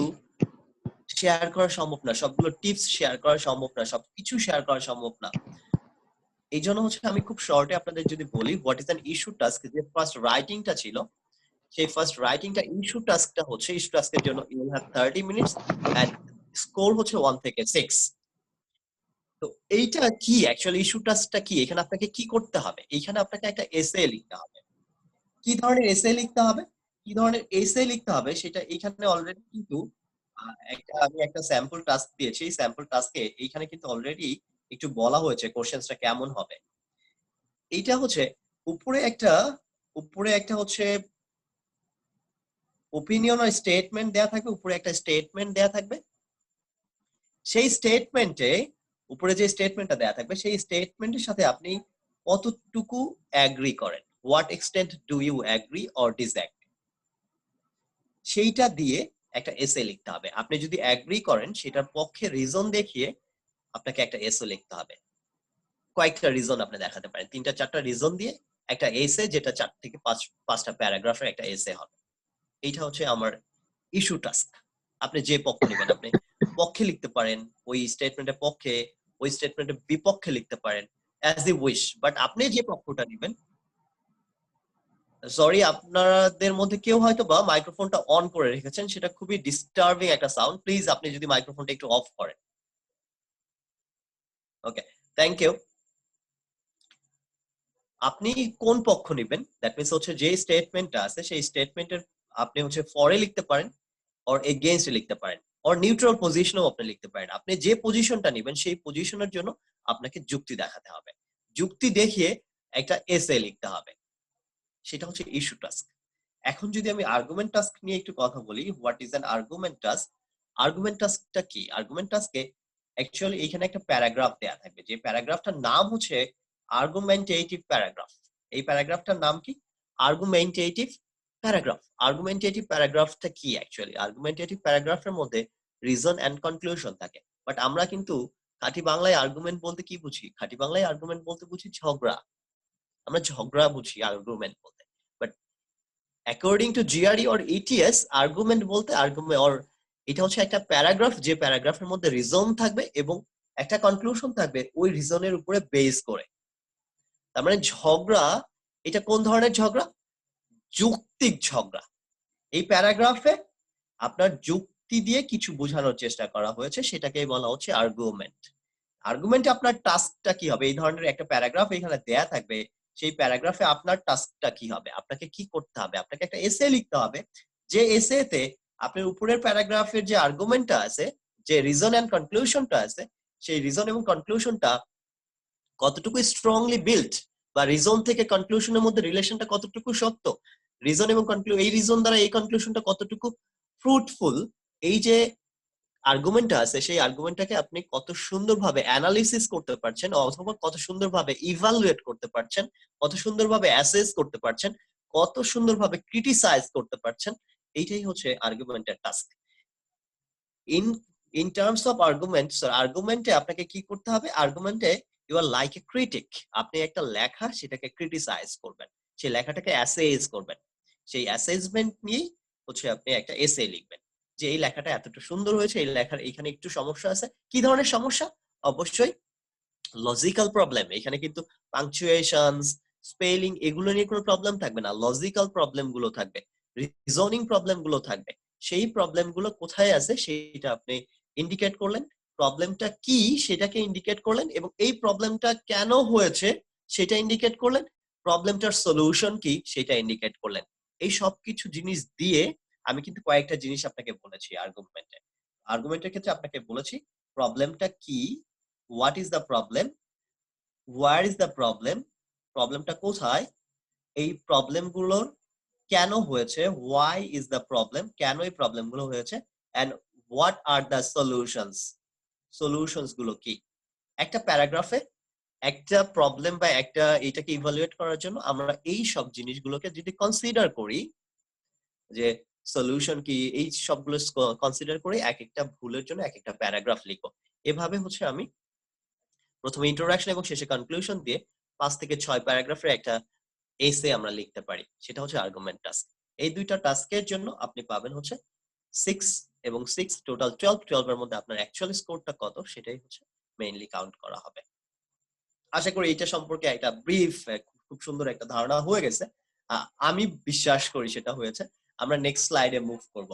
শেয়ার করা সম্ভব না, সবগুলো টিপস শেয়ার করা সম্ভব না, সবকিছু শেয়ার করা সম্ভব না। এই জন্য হচ্ছে আমি খুব শর্টে আপনাদের যদি বলি, what is an issue task, যে ফার্স্ট রাইটিংটা ছিল, সেই ফার্স্ট রাইটিংটা ইস্যু টাস্কটা হচ্ছে, ইস্যু টাস্কের জন্য you have 30 minutes and score হচ্ছে 1 থেকে 6। তো এইটা কি অ্যাকচুয়ালি, ইস্যু টাস্কটা কি? এখানে আপনাকে কি করতে হবে? এখানে আপনাকে একটা এসএ লিখতে হবে। কি ধরনের এসএ লিখতে হবে? কি ধরনের এসে লিখতে হবে সেটা এখানে অলরেডি কিন্তু আমি একটা স্যাম্পল টাস্ক দিয়েছি। এই স্যাম্পল টাস্কে এইখানে কিন্তু অলরেডি একটু বলা হয়েছে কোশ্চেনসটা কেমন হবে। এইটা হচ্ছে উপরে একটা হচ্ছে ওপিনিয়ন আর স্টেটমেন্ট দেয়া থাকবে, উপরে একটা স্টেটমেন্ট দেয়া থাকবে। সেই স্টেটমেন্টে উপরে যে স্টেটমেন্টটা দেয়া থাকবে সেই স্টেটমেন্টের সাথে আপনি কতটুকু অ্যাগ্রি করেন, what extent do you agree or disagree, সেইটা দিয়ে একটা এসে লিখতে হবে। আপনি যদি অ্যাগ্রি করেন সেটার পক্ষে রিজন দেখিয়ে আপনাকে একটা এসে লিখতে হবে। কয়েকটা রিজন আপনি দেখাতে পারেন, 3-4টা রিজন দিয়ে একটা এসে, যেটা 4 থেকে 5টা প্যারাগ্রাফের একটা এসে হবে। এইটা হচ্ছে আমার ইস্যু টাস্ক। আপনি যে পক্ষ নেবেন, আপনি পক্ষে লিখতে পারেন, ওই স্টেটমেন্টের পক্ষে, ওই স্টেটমেন্টের বিপক্ষে লিখতে পারেন, অ্যাজ ইউ উইশ। বাট আপনি যে পক্ষটা নেবেন, সরি আপনাদের মধ্যে কেউ হয়তো বা মাইক্রোফোনটা অন করে রেখেছেন, সেটা খুবই ডিস্টার্বিং একটা সাউন্ড। প্লিজ আপনি যদি মাইক্রোফোনটা একটু অফ করেন। ওকে, থ্যাংক ইউ। আপনি কোন পক্ষ নেবেন, দ্যাট মিন্স হচ্ছে যে স্টেটমেন্টটা আছে সেই স্টেটমেন্টের আপনি হচ্ছে ফরে লিখতে পারেন, অর এগেইনস্ট লিখতে পারেন, অর নিউট্রাল পজিশনও আপনি লিখতে পারেন। আপনি যে পজিশনটা নেবেন সেই পজিশনের জন্য আপনাকে যুক্তি দেখাতে হবে। যুক্তি দেখিয়ে একটা এসে লিখতে হবে, সেটা হচ্ছে ইস্যু টাস্ক। এখন যদি আমি আর্গুমেন্ট টাস্ক নিয়ে একটু কথা বলি, what is an argument task? Argument টাস্কটা কি? আর্গুমেন্ট টাস্কে অ্যাকচুয়ালি এখানে একটা প্যারাগ্রাফ দেয়া থাকবে, যে প্যারাগ্রাফটার নাম হচ্ছে আর্গুমেন্টেটিভ প্যারাগ্রাফ। এই প্যারাগ্রাফটার নাম কি? Argumentative paragraph. আর্গুমেন্টেটিভ প্যারাগ্রাফটা কি অ্যাকচুয়ালি? আর্গুমেন্টেটিভ প্যারাগ্রাফের মধ্যে রিজন এন্ড কনক্লুশন থাকে। বাট আমরা কিন্তু খাঁটি বাংলায় আর্গুমেন্ট বলতে কি বুঝি? খাঁটি বাংলায় আর্গুমেন্ট বলতে বুঝি ঝগড়া। আমরা ঝগড়া বুঝি আর্গুমেন্ট বলতে। But according to GRE or ETS, argument বলতে এটা হচ্ছে একটা প্যারাগ্রাফ, যে প্যারাগ্রাফের মধ্যে রিজন থাকবে এবং একটা কনক্লুশন থাকবে ওই রিজনের উপরে বেস করে। তার মানে ঝগড়া, এটা কোন ধরনের ঝগড়া? যৌক্তিক ঝগড়া। এই প্যারাগ্রাফে আপনার যুক্তি দিয়ে কিছু বোঝানোর চেষ্টা করা হয়েছে, সেটাকেই বলা হচ্ছে আর্গুমেন্ট। আর্গুমেন্টে আপনার টাস্কটা কি হবে? এই ধরনের একটা প্যারাগ্রাফ এখানে দেয়া থাকবে, সেই প্যারাগ্রাফে আপনার টাস্কটা কি হবে? আপনাকে কি করতে হবে? আপনাকে একটা এসে লিখতে হবে, যে এসেতে আপনার উপরের প্যারাগ্রাফের যে আর্গুমেন্টটা আছে, যে রিজন এন্ড কনক্লুশনটা আছে, সেই রিজন এবং কনক্লুশনটা কতটুকু স্ট্রংলি বিল্ট, বা রিজন থেকে কনক্লুশনের মধ্যে রিলেশনটা কতটুকু সত্য, রিজন এবং এই রিজন দ্বারা এই কনক্লুশনটা কতটুকু ফ্রুটফুল, এই যে আর্গুমেন্টটা আছে সেই আর্গুমেন্টটাকে আপনি কত সুন্দরভাবে অ্যানালিসিস করতে পারছেন, অথবা কত সুন্দরভাবে ইভালুয়েট করতে পারছেন, কত সুন্দরভাবে অ্যাসেস করতে পারছেন, কত সুন্দরভাবে ক্রিটিসাইজ করতে পারছেন, এইটাই হচ্ছে আর্গুমেন্টের task. In in terms of arguments, আর্গুমেন্টে আপনাকে কি করতে হবে? আর্গুমেন্টে you are like a critic. আপনি একটা লেখা, সেটাকে ক্রিটিসাইজ করবেন, সেই লেখাটাকে অ্যাসেজ করবেন, সেই অ্যাসেসমেন্ট নিয়েই হচ্ছে আপনি একটা এসে লিখবেন, যে এই লেখাটা এতটা সুন্দর হয়েছে, এই লেখার এখানে একটু সমস্যা আছে। কি ধরনের সমস্যা? অবশ্যই লজিক্যাল প্রবলেম। এখানে কিন্তু পাংচুয়েশনস, স্পেলিং এগুলো নিয়ে কোনো প্রবলেম থাকবে না, লজিক্যাল প্রবলেম গুলো থাকবে, রিজনিং প্রবলেম গুলো থাকবে। সেই প্রবলেম গুলো কোথায় আছে সেটা আপনি ইন্ডিকেট করলেন, প্রবলেমটা কি সেটাকে ইন্ডিকেট করলেন, এবং এই প্রবলেমটা কেন হয়েছে সেটা ইন্ডিকেট করলেন, প্রবলেমটার সলিউশন কি সেটা ইন্ডিকেট করলেন। এই সব কিছু জিনিস দিয়ে আমি কিন্তু কয়েকটা জিনিস আপনাকে বলেছি আর্গুমেন্টে। আর্গুমেন্টের ক্ষেত্রে আপনাকে বলেছি প্রবলেমটা কি, what is the problem, where is the problem, প্রবলেমটা কোথায়, এই প্রবলেমগুলোর কেন হয়েছে, হোয়াই ইজ দ্য প্রবলেম, কেন এই প্রবলেমগুলো হয়েছে, and what are the solutions, solutions গুলো কি। একটা প্যারাগ্রাফে একটা প্রবলেম বা একটা এটাকে ইভালুয়েট করার জন্য আমরা এই সব জিনিসগুলোকে যদি কনসিডার করি, যে সলিউশন কি, এই সবগুলো কনসিডার করে এক একটা ভুলের জন্য এক একটা প্যারাগ্রাফ লিখো। এভাবে হচ্ছে আমি প্রথমে ইন্ট্রোডাকশন এবং শেষে কনক্লুশন দিয়ে 5 থেকে 6 প্যারাগ্রাফের একটা এসে আমরা লিখতে পারি, সেটা হচ্ছে আর্গুমেন্ট টাস্ক। এই দুইটা টাস্কের জন্য আপনি পাবেন হচ্ছে 6 এবং 6 টোটাল 12 এর মধ্যে আপনার অ্যাকচুয়াল স্কোরটা কত সেটাই হচ্ছে মেইনলি কাউন্ট করা হবে। আশা করি এটা সম্পর্কে একটা ব্রিফ, খুব সুন্দর একটা ধারণা হয়ে গেছে। আমি বিশ্বাস করি সেটা হয়েছে। আমরা নেক্সট স্লাইডে মুভ করব।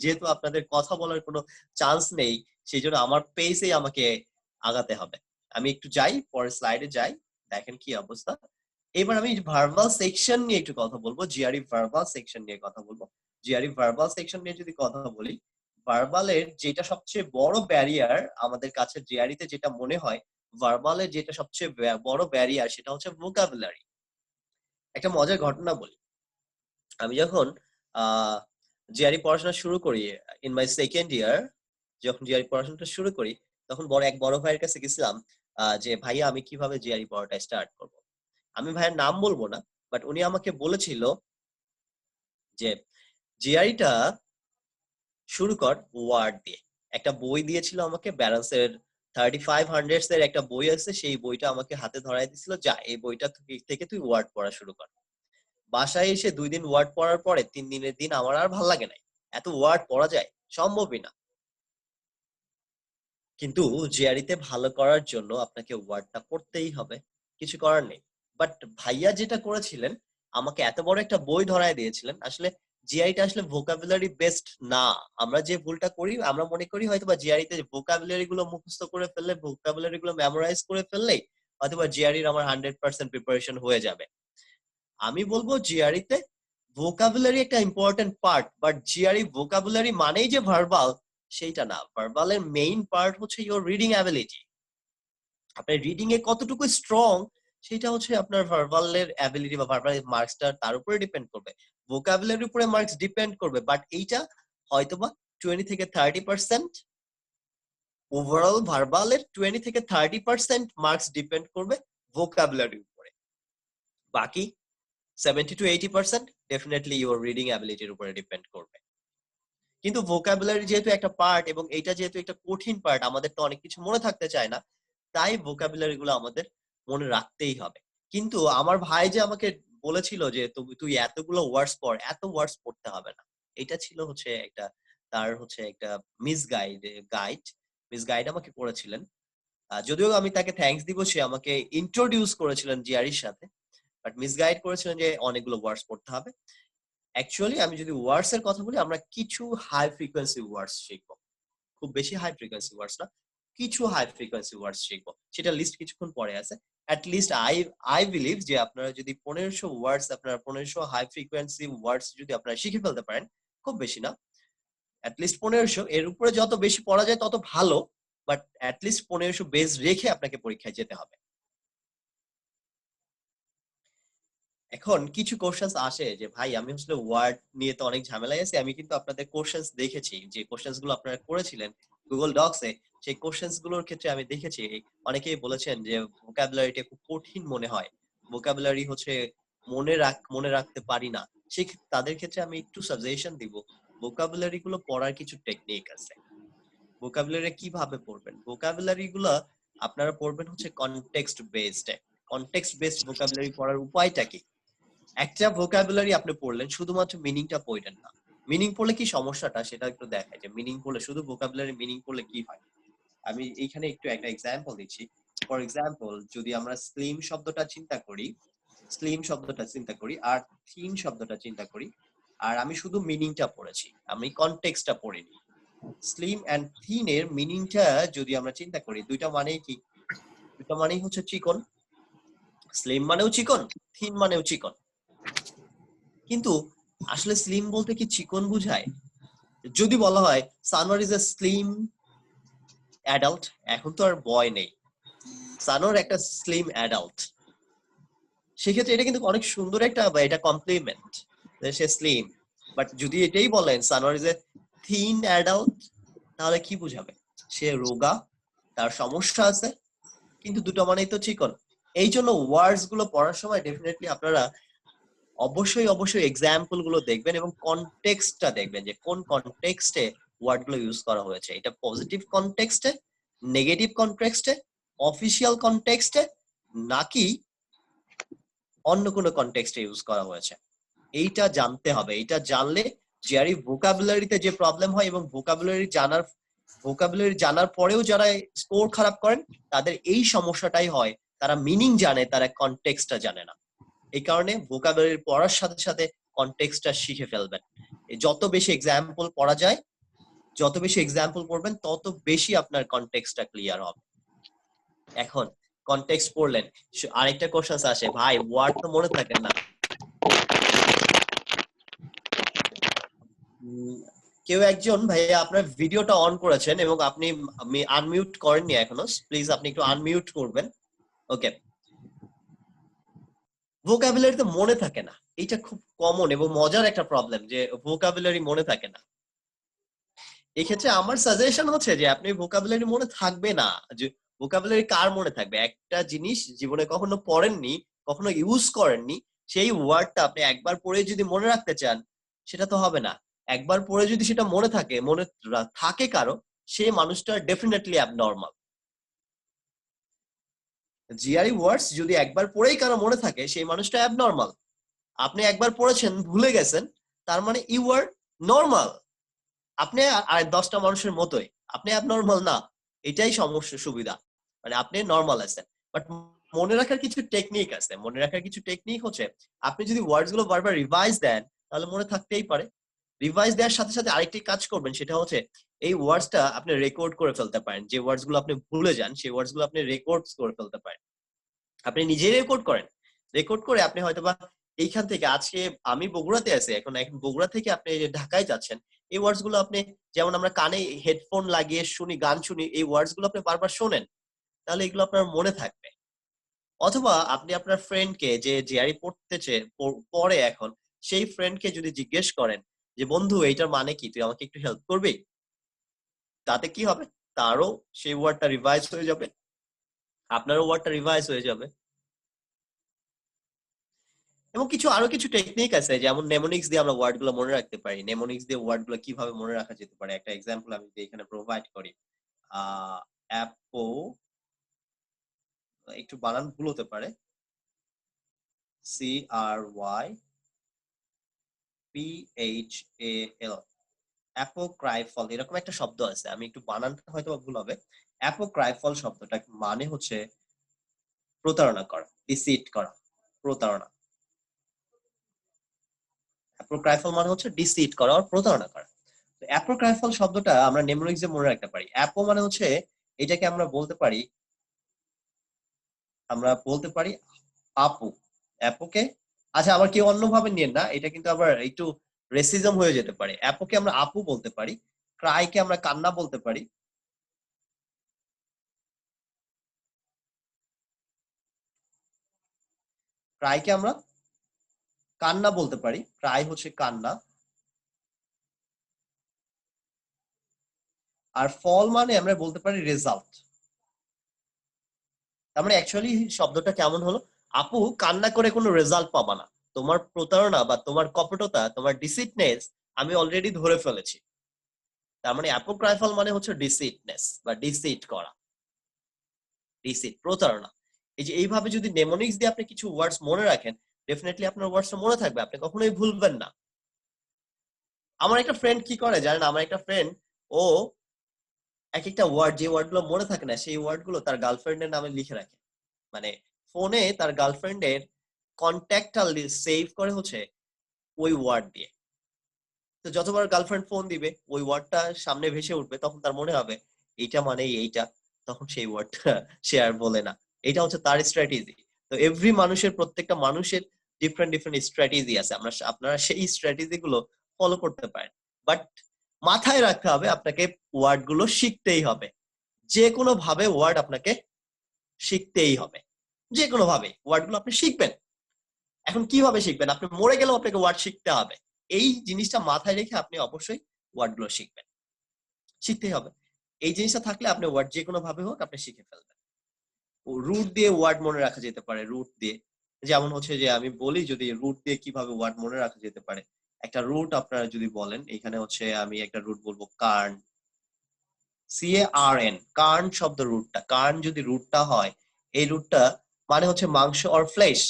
যেহেতু আপনাদের কথা বলার কোনো চান্স নেই, সেই জন্য আমার পেসেই আমাকে আগাতে হবে। আমি একটু যাই, পরের স্লাইডে যাই, দেখেন কি অবস্থা। এবার আমি ভার্বাল সেকশন নিয়ে একটু কথা বলবো, জিআরই ভার্বাল সেকশন নিয়ে কথা বলবো। জিআরই ভার্বাল সেকশন নিয়ে যদি কথা বলি, ভার্বালের যেটা সবচেয়ে বড় ব্যারিয়ার আমাদের কাছে জিআরইতে যেটা মনে হয়, ভার্বালের যেটা সবচেয়ে বড় ব্যারিয়ার সেটা হচ্ছে ভোকাবুলারি। একটা মজার ঘটনা বলি, আমি যখন জিআরই পড়াশোনা শুরু করি ইন মাই সেকেন্ড ইয়ার, যখন জিআরই পড়াশোনাটা শুরু করি তখন এক বড় ভাইয়ের কাছে গেছিলাম যে ভাইয়া আমি কিভাবে জিআরই পড়াটা স্টার্ট করব। আমি ভাইয়ের নাম বলবো না, বাট উনি আমাকে বলেছিল যে জিআরইটা শুরু কর ওয়ার্ড দিয়ে। একটা বই দিয়েছিল আমাকে, ব্যালেন্সের 3500 এর একটা বই আছে, সেই বইটা আমাকে হাতে ধরাই দিছিল, যা এই বইটা থেকে তুই ওয়ার্ড পড়া শুরু কর। বাসায় এসে 2 দিন ওয়ার্ড পড়ার পরে 3 দিনের দিন আমার আর ভাল লাগে নাই, এত ওয়ার্ড পড়া যায় সম্ভবই না। কিন্তু জিআরইতে ভালো করার জন্য আপনাকে ওয়ার্ডটা পড়তেই হবে, কিছু করার নেই। বাট ভাইয়া যেটা করেছিলেন, আমাকে এত বড় একটা বই ধরায় দিয়েছিলেন। আসলে জিআরইটা আসলে ভোকাবুলারি বেসড না। আমরা যে ভুলটা করি, আমরা মনে করি হয়তোবা জিআরইতে ভোকাবুলারি গুলো মুখস্থ করে ফেললে, ভোকাবুলারি গুলো মেমোরাইজ করে ফেললেই হয়তোবা জিআরইর আমার 100% প্রিপারেশন হয়ে যাবে। আমি বলবো জিআরইতে ভোকাবুলারি একটা important part, but GRE vocabulary মানেই যে ভার্বাল সেইটা না। ভার্বালের মেইন পার্ট হচ্ছে ইওর রিডিং অ্যাবিলিটি। আপনার রিডিং এ কতটুকু স্ট্রং সেটা হচ্ছে আপনার ভার্বালের অ্যাবিলিটি বা ভার্বালের মার্কসটা তার উপরে ডিপেন্ড করবে। ভোকাবুলারির উপরে মার্কস ডিপেন্ড করবে, বাট এইটা হয়তোবা 20 থেকে 30%, ওভারঅল ভার্বালের 20 থেকে 30% মার্কস ডিপেন্ড করবে ভোকাবুলারির উপরে। বাকি 70 to 80% ডেফিনেটলি ইওর রিডিং অ্যাবিলিটির উপরে ডিপেন্ড করবে। কিন্তু ভোকাবুলারি যেহেতু একটা পার্ট এবং এটা যেহেতু একটা কঠিন পার্ট, আমাদের তো অনেক কিছু মনে থাকতে চায় না, তাই ভোকাবুলারি গুলো আমাদের মনে রাখতেই হবে। কিন্তু আমার ভাই যে আমাকে বলেছিল যে তুই এতগুলো ওয়ার্ডস পড়, এত ওয়ার্ডস পড়তে হবে না, এটা ছিল হচ্ছে একটা তার হচ্ছে একটা মিস গাইড আমাকে করেছিলেন। যদিও আমি তাকে থ্যাঙ্কস দিব, সে আমাকে ইন্ট্রোডিউস করেছিলেন জিআরইর সাথে, বাট মিস গাইড করেছিলেন যে অনেকগুলো ওয়ার্ডস পড়তে হবে। অ্যাকচুয়ালি আমি যদি ওয়ার্ডস এর কথা বলি, আমরা কিছু হাই ফ্রিকোয়েন্সি ওয়ার্ডস শিখবো, খুব বেশি হাই ফ্রিকোয়েন্সি ওয়ার্ডস না, কিছু হাই ফ্রিকোয়েন্সি ওয়ার্ডস শিখবো, সেটা লিস্ট কিছুক্ষণ পরে আছে। অ্যাট লিস্ট আই বিলিভ যে আপনারা যদি 1500 ওয়ার্ডস, আপনারা 1500 হাই ফ্রিকোয়েন্সি ওয়ার্ডস যদি আপনারা শিখে ফেলতে পারেন, খুব বেশি না, অ্যাট লিস্ট 1500, এর উপরে যত বেশি পড়া যায় তত ভালো, বাট অ্যাট লিস্ট 1500 বেস রেখে আপনাকে পরীক্ষায় যেতে হবে। এখন কিছু কোশ্চেন্স আসে যে ভাই আমি আসলে ওয়ার্ড নিয়ে তো অনেক ঝামেলায় আছি, আমি কিন্তু আপনাদের কোশ্চেন্স দেখেছি, যে কোশ্চেন্স গুলো আপনারা করেছিলেন গুগল ডক্সে, সেই কোশ্চেন্স গুলোর ক্ষেত্রে আমি দেখেছি অনেকেই বলেছেন যে ভোকাবুলারিটা খুব কঠিন মনে হয়, ভোকাবুলারি হচ্ছে মনে রাখতে পারি না। সেই তাদের ক্ষেত্রে আমি একটু সাজেশন দিব, ভোকাবুলারি গুলো পড়ার কিছু টেকনিক আছে। ভোকাবুলারি কিভাবে পড়বেন, ভোকাবুলারি গুলো আপনারা পড়বেন হচ্ছে context based. Context based vocabulary পড়ার উপায়টা কি? একটা ভোকাবুলারি আপনি পড়লেন, শুধুমাত্র মিনিংটা পড়লেন না। মিনিং পড়লে কি সমস্যাটা সেটা একটু দেখায়, যে মিনিং পড়লে, শুধু ভোকাবুলারি মিনিং পড়লে কি হয়। আমি এইখানে একটু একটা এক্সাম্পল দিচ্ছি। ফর এক্সাম্পল, যদি আমরা স্লিম শব্দটা চিন্তা করি, আর থিন শব্দটা চিন্তা করি, আর আমি শুধু মিনিংটা পড়েছি, আমি কনটেক্সটটা পড়িনি। স্লিম এন্ড থিন এর মিনিংটা যদি আমরা চিন্তা করি, দুইটা মানেই কি? দুইটা মানেই হচ্ছে চিকন। স্লিম মানেও চিকন, থিন মানেও চিকন। কিন্তু আসলে স্লিম বলতে কি চিকন বুঝায়? যদি বলা হয় Sanowar is a slim adult, এখন তো আর বয় নেই, সানোয়ার একটা স্লিম অ্যাডাল্ট, সেক্ষেত্রে এটা কিন্তু অনেক সুন্দর একটা, এটা কমপ্লিমেন্ট, সে স্লিম। বাট যদি এটাই বলেন Sanowar is a thin adult, তাহলে কি বুঝাবে? সে রোগা, তার সমস্যা আছে, কিন্তু দুটো মানেই তো চিকন। এই জন্য ওয়ার্ডস গুলো পড়ার সময় ডেফিনেটলি আপনারা অবশ্যই এক্সাম্পল গুলো দেখবেন এবং কনটেক্সটটা দেখবেন, যে কোন কনটেক্সটে ওয়ার্ড গুলো ইউজ করা হয়েছে। এটা পজিটিভ কনটেক্সটে, নেগেটিভ কনটেক্সটে, অফিসিয়াল কনটেক্সটে, নাকি অন্য কোনো কনটেক্সটে ইউজ করা হয়েছে, এইটা জানতে হবে। এইটা জানলে জিআরই ভোকাবুলারিতে যে প্রবলেম হয়, এবং ভোকাবুলারি জানার পরেও যারা স্কোর খারাপ করেন, তাদের এই সমস্যাটাই হয়, তারা মিনিং জানে, তারা কনটেক্সটটা জানে না। এই কারণে ভোকাবুলারি পড়ার সাথে সাথে কনটেক্সটটা শিখে ফেলবেন। যত বেশি এক্সাম্পল পড়া যায়, যত বেশি এক্সাম্পল পড়বেন, তত বেশি আপনার কনটেক্সটটা ক্লিয়ার হবে। এখন কনটেক্সট পড়লেন, আরেকটা কোশ্চেন আসে, ভাই ওয়ার্ড তো মনে থাকে না। কেউ একজন ভাইয়া আপনার ভিডিওটা অন করেছেন এবং আপনি আনমিউট করেননি এখনো, প্লিজ আপনি একটু আনমিউট করবেন। ওকে, ভোকাবুলারি তো মনে থাকে না, এটা খুব কমন এবং মজার একটা প্রবলেম যে ভোকাবুলারি মনে থাকে না। এক্ষেত্রে আমার সাজেশন হচ্ছে যে আপনি ভোকাবুলারি মনে থাকবে না, যে ভোকাবুলারি কার মনে থাকবে? একটা জিনিস জীবনে কখনো পড়েননি, কখনো ইউজ করেননি, সেই ওয়ার্ডটা আপনি একবার পড়ে যদি মনে রাখতে চান, সেটা তো হবে না। একবার পড়ে যদি সেটা মনে থাকে, মনে থাকে কারো, সেই মানুষটা ডেফিনেটলি অ্যাবনর্মাল। জিআরই ওয়ার্ডস যদি একবার পড়েই কারো মনে থাকে, সেই মানুষটা অ্যাবনর্মাল। আপনি একবার পড়েছেন ভুলে গেছেন, তার মানে ইউ আর নর্মাল। আপনি আর 10টা মানুষের মতোই, আপনি অ্যাবনর্মাল না। এটাই সমস্যা, সুবিধা, মানে আপনি নর্মাল আছেন। বাট মনে রাখার কিছু টেকনিক আছে। মনে রাখার কিছু টেকনিক হচ্ছে, আপনি যদি ওয়ার্ডস গুলো বারবার রিভাইজ দেন, তাহলে মনে থাকতেই পারে। রিভাইজ দেওয়ার সাথে সাথে আরেকটি কাজ করবেন, সেটা হচ্ছে এই ওয়ার্ডসটা আপনি রেকর্ড করে ফেলতে পারেন। যে ওয়ার্ডস গুলো আপনি ভুলে যান, সেই ওয়ার্ডস গুলো আপনি রেকর্ড করে ফেলতে পারেন। আপনি নিজেই রেকর্ড করেন, রেকর্ড করে আপনি হয়তোবা এইখান থেকে, আজকে আমি বগুড়াতে আছি, এখন বগুড়া থেকে আপনি যে ঢাকায় যাচ্ছেন, এই ওয়ার্ডস গুলো আপনি, যেমন আমরা কানে হেডফোন লাগিয়ে শুনি, গান শুনি, এই ওয়ার্ডস গুলো আপনি বারবার শোনেন, তাহলে এগুলো আপনার মনে থাকবে। অথবা আপনি আপনার ফ্রেন্ডকে, যে জিআরই পড়তেছে, পড়ে এখন, সেই ফ্রেন্ডকে যদি জিজ্ঞেস করেন যে বন্ধু এইটার মানে কি, তুই আমাকে একটু হেল্প করবি, তাতে কি হবে? তারও সেই ওয়ার্ডটা রিভাইজ হয়ে যাবে, আপনারও ওয়ার্ডটা রিভাইজ হয়ে যাবে। এবং আরো কিছু টেকনিক আছে, যেমন নেমোনিক্স দিয়ে আমরা ওয়ার্ড গুলো মনে রাখতে পারি। নেমোনিক্স দিয়ে ওয়ার্ড গুলো কিভাবে মনে রাখা যেতে পারে, একটা এক্সাম্পল আমি এখানে প্রোভাইড করি। অ্যাপো, একটু বানান ভুল হতে পারে, CRYPHAL, অ্যাপোক্রাইফল, এরকম একটা শব্দ আছে, আমি একটু বানানটা হয়তো ভুল হবে। অ্যাপোক্রাইফল শব্দটা মানে হচ্ছে প্রতারণা করা, ডিসিট করা, প্রতারণা। অ্যাপোক্রাইফল মানে হচ্ছে ডিসিট করা আর প্রতারণা করা। অ্যাপোক্রাইফল শব্দটা আমরা নেমোনিক্সে মনে রাখতে পারি। অ্যাপো মানে হচ্ছে, এটাকে আমরা বলতে পারি আপু, অ্যাপোকে, আচ্ছা আবার কেউ অন্যভাবে নিয়েন না, এটা কিন্তু আবার একটু রেসিজম হয়ে যেতে পারে। অ্যাপোকে আমরা আপু বলতে পারি, ক্রাইকে আমরা কান্না বলতে পারি, ক্রাইকে আমরা কান্না বলতে পারি, ক্রাই হচ্ছে কান্না। আর ফল মানে আমরা বলতে পারি রেজাল্ট। তার মানে অ্যাকচুয়ালি শব্দটা কেমন হলো, আপু কান্না করে কোনো রেজাল্ট পাবা না, তোমার প্রতারণা বা তোমার কপটতা, তোমার ডিসিটনেস আমি অলরেডি ধরে ফেলেছি। তার মানে অ্যাপোক্রাইফাল মানে হচ্ছে ডিসিটনেস বা ডিসিট করা, ডিসিট, প্রতারণা। এই যে এইভাবে যদি নেমোনিক্স দিয়ে আপনি কিছু ওয়ার্ডস মনে রাখেন, ডেফিনেটলি আপনার ওয়ার্ডসটা মনে থাকবে, আপনি কখনোই ভুলবেন না। আমার একটা ফ্রেন্ড কি করে জানেন, আমার একটা ফ্রেন্ড, ও এক একটা ওয়ার্ড, যে ওয়ার্ড গুলো মনে থাকে না, সেই ওয়ার্ড গুলো তার গার্লফ্রেন্ডের নামে লিখে রাখে। মানে ফোনে তার গার্লফ্রেন্ডের কন্ট্যাক্টটা সেভ করে হচ্ছে ওই ওয়ার্ড দিয়ে। তো যতবার গার্লফ্রেন্ড ফোন দিবে, ওই ওয়ার্ডটা সামনে ভেসে উঠবে, তখন তার মনে হবে এইটা মানে এইটা, তখন সেই ওয়ার্ডটা সে আর বলে না। এটা হচ্ছে তার স্ট্র্যাটেজি। তো এভরি মানুষের, প্রত্যেকটা মানুষের ডিফারেন্ট ডিফারেন্ট স্ট্র্যাটেজি আছে, আপনারা সেই স্ট্র্যাটেজি গুলো ফলো করতে পারেন। বাট মাথায় রাখতে হবে, আপনাকে ওয়ার্ড গুলো শিখতেই হবে, যে কোনো ভাবে ওয়ার্ড আপনাকে শিখতেই হবে, যে কোনো ভাবে ওয়ার্ড গুলো আপনি শিখবেন। এখন কিভাবে শিখবেন? আপনি মরে গেলেও আপনাকে ওয়ার্ড শিখতে হবে। এই জিনিসটা মাথায় রেখে আপনি অবশ্যই ওয়ার্ড গুলো শিখবেন, শিখতেই হবে। এই জিনিসটা থাকলে আপনি ওয়ার্ড যে কোনো ভাবে হোক আপনি শিখে ফেলবেন। রুট দিয়ে ওয়ার্ড মনে রাখা যেতে পারে, রুট দিয়ে, যেমন হচ্ছে যে আমি বলি, যদি রুট দিয়ে কিভাবে ওয়ার্ড মনে রাখা যেতে পারে, একটা রুট আপনারা যদি বলেন, এখানে হচ্ছে আমি একটা রুট বলবো, কার্ন, CARN, কার্ন শব্দ রুটটা, কার্ন যদি রুটটা হয়, এই রুটটা মানে হচ্ছে মাংস অর ফ্লেশ,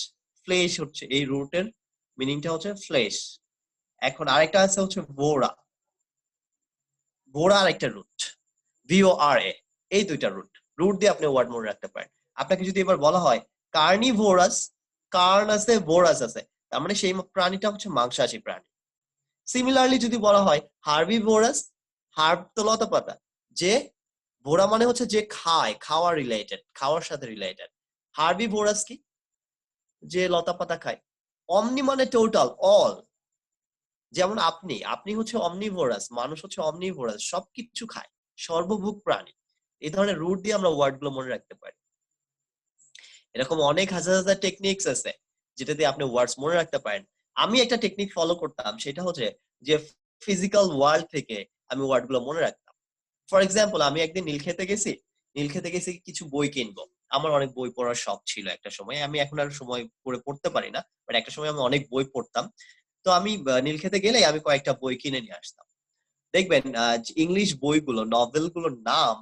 ফ্লেশ হচ্ছে এই রুটের মিনিংটা হচ্ছে ফ্লেশ। এখন আরেকটা আছে হচ্ছে বোরা, বোরা আরেকটা রুট, VORA, এই দুইটা রুট, রুট দিয়ে আপনি ওয়ার্ড মনে রাখতে পারেন। আপনাকে যদি এবার বলা হয় কার্নিভোরাস, কার্ন আছে, ভোরাস আছে, তার মানে সেই প্রাণীটা হচ্ছে মাংসাশী প্রাণী। সিমিলারলি যদি বলা হয় হার্বিভোরাস, হার্ব তো লতা পাতা, যে ভোরা মানে হচ্ছে যে খায়, খাওয়া রিলেটেড, খাওয়ার সাথে রিলেটেড, হার্বিভোরাস কি? যে লতা পাতা খায়। অমনি মানে টোটাল, অল। যেমন আপনি হচ্ছে অমনিভোরাস, মানুষ হচ্ছে অমনিভোরাস, সবকিছু খায়, সর্বভুক প্রাণী। এই ধরনের রুট দিয়ে আমরা ওয়ার্ড গুলো মনে রাখতে পারি। এরকম অনেক হাজার হাজার টেকনিক্স আছে যেটা দিয়ে আপনি ওয়ার্ডস মনে রাখতে পারেন। আমি একটা টেকনিক ফলো করতাম, সেটা হচ্ছে যে ফিজিক্যাল ওয়ার্ল্ড থেকে আমি ওয়ার্ড গুলো মনে রাখতাম। ফর এক্সাম্পল, আমি একদিন নীলক্ষেতে গেছি কিছু বই কিনবো। আমার অনেক বই পড়ার শখ ছিল একটা সময়, আমি এখন আর সময় করে পড়তে পারি না, বাট একটা সময় আমি অনেক বই পড়তাম। তো আমি নীলক্ষেতে গেলে আমি কয়েকটা বই কিনে নিয়ে আসতাম। দেখবেন ইংলিশ বইগুলো, নভেল গুলোর নাম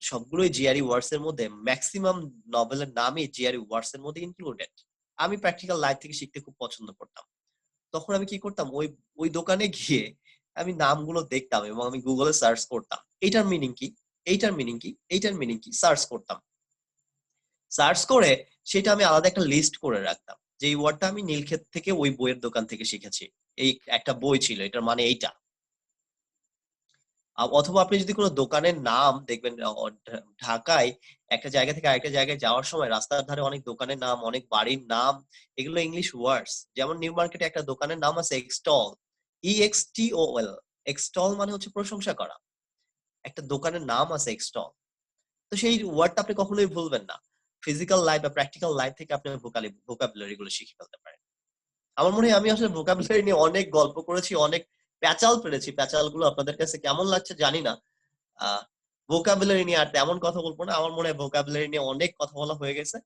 সবগুলোই জিআরই ওয়ার্ডস এর মধ্যে, ম্যাক্সিমাম নভেলের নামই জিআরই ওয়ার্ডস এর মধ্যে ইনক্লুডেড। আমি প্র্যাকটিক্যাল লাইফ থেকে শিখতে খুব পছন্দ করতাম। তখন আমি কি করতাম, ওই ওই দোকানে গিয়ে আমি নামগুলো দেখতাম এবং আমি গুগলে সার্চ করতাম, এইটার মিনিং কি, এইটার মিনিং কি, এইটার মিনিং কি, সার্চ করতাম। সার্চ করে সেটা আমি আলাদা একটা লিস্ট করে রাখতাম, যে এই ওয়ার্ডটা আমি নীলক্ষেত থেকে ওই বইয়ের দোকান থেকে শিখেছি, এই একটা বই ছিল, এটার মানে এইটা। অথবা আপনি যদি কোনো দোকানের নাম দেখবেন, ঢাকায় একটা জায়গা থেকে আরেকটা জায়গায় যাওয়ার সময় রাস্তার ধারে অনেক দোকানের নাম, অনেক বাড়ির নাম, এগুলো ইংলিশ ওয়ার্ডস। যেমন নিউ মার্কেটে একটা দোকানের নাম আছে এক্সটল, EXTOL। এক্সটল মানে হচ্ছে প্রশংসা করা। একটা দোকানের নাম আছে এক্সটল। তো সেই ওয়ার্ডটা আপনি কখনোই ভুলবেন না। ফিজিক্যাল লাইফ বা প্র্যাকটিক্যাল লাইফ থেকে আপনি ভোকাবুলারি গুলো শিখে ফেলতে পারেন। আমার মনে হয় আমি আসলে ভোকাবুলারি নিয়ে অনেক গল্প করেছি, অনেক প্যাচাল পেরেছি। প্যাচাল গুলো আপনাদের কাছে কেমন লাগছে জানি না। ভোকাবুলারি নিয়ে আর তেমন কথা বলবো না, আমার মনে হয় ভোকাবুলারি নিয়ে অনেক কথা বলা হয়ে গেছে।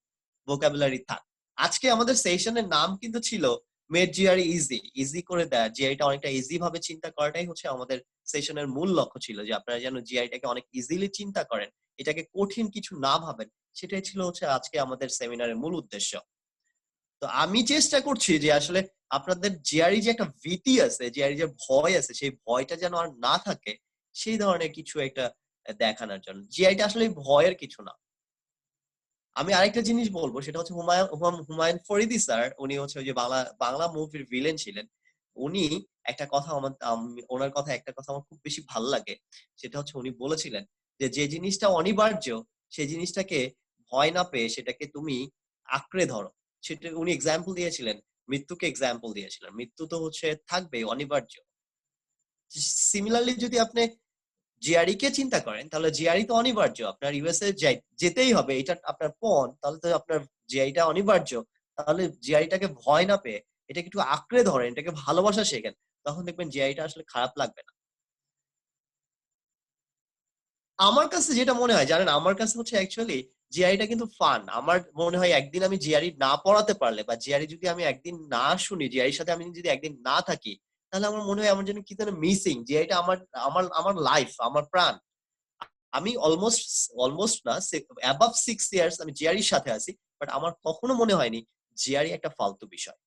ভোকাবুলারি থাক। আজকে আমাদের সেশনের নাম কিন্তু ছিল মেড জিআরই ইজি, ইজি করে দেয়, জিআইটা অনেকটা ইজি ভাবে চিন্তা করাটাই হচ্ছে আমাদের সেশনের মূল লক্ষ্য ছিল, যে আপনারা যেন জিআইটাকে অনেক ইজিলি চিন্তা করেন, এটাকে কঠিন কিছু না ভাবেন। সেটাই ছিল হচ্ছে আজকে আমাদের সেমিনারের মূল উদ্দেশ্য। তো আমি চেষ্টা করছি যে আসলে আপনাদের জিআরই যে একটা ভীতি আছে, জিআরই যে ভয় আছে, সেই ভয়টা যেন আর না থাকে, সেই ধরনের কিছু একটা দেখানোর জন্য। জিআইটা আসলে ভয়ের কিছু না। আমি আরেকটা জিনিস বলবো, সেটা হচ্ছে হুমায়ুন ফরিদি স্যার, উনি হচ্ছে ওই যে বাংলা বাংলা মুভির ভিলেন ছিলেন। উনি একটা কথা ওনার কথা একটা কথা আমার খুব বেশি ভালো লাগে, সেটা হচ্ছে উনি বলেছিলেন যে যে জিনিসটা অনিবার্য সেই জিনিসটাকে ভয় না পেয়ে সেটাকে তুমি আঁকড়ে ধরো। সেটা উনি এক্সাম্পল দিয়েছিলেন, মৃত্যুকে এক্সাম্পল দিয়েছিলেন। মৃত্যু তো হচ্ছে থাকবে, অনিবার্য। সিমিলারলি যদি আপনি জিআরই কে চিন্তা করেন, তাহলে জিআরই তো অনিবার্য, আপনার ইউএসএ যেতেই হবে, এটা আপনার পণ, তাহলে তো আপনার জিআইটা অনিবার্য। তাহলে জিআইটাকে ভয় না পেয়ে এটাকে একটু আঁকড়ে ধরেন, এটাকে ভালোবাসা শেখেন, তখন দেখবেন জিআইটা আসলে খারাপ লাগবে না। আমার কাছে যেটা মনে হয় জানেন, আমার কাছে হচ্ছে অ্যাকচুয়ালি জিআরইটা কিন্তু ফান। আমার মনে হয় একদিন আমি জিআরই না পড়াতে পারলে, বা জিআরই যদি আমি একদিন না শুনি, জিআরইর সাথে আমি যদি একদিন না থাকি, তাহলে আমার মনে হয় আমার জন্য কি যেন মিসিং। জিআরইটা আমার আমার আমার লাইফ, আমার প্রাণ। আমি অলমোস্ট অলমোস্ট না, অ্যাবাভ 6 ইয়ার্স আমি জিআরইর সাথে আছি, বাট আমার কখনো মনে হয়নি জিআরই একটা ফালতু বিষয়।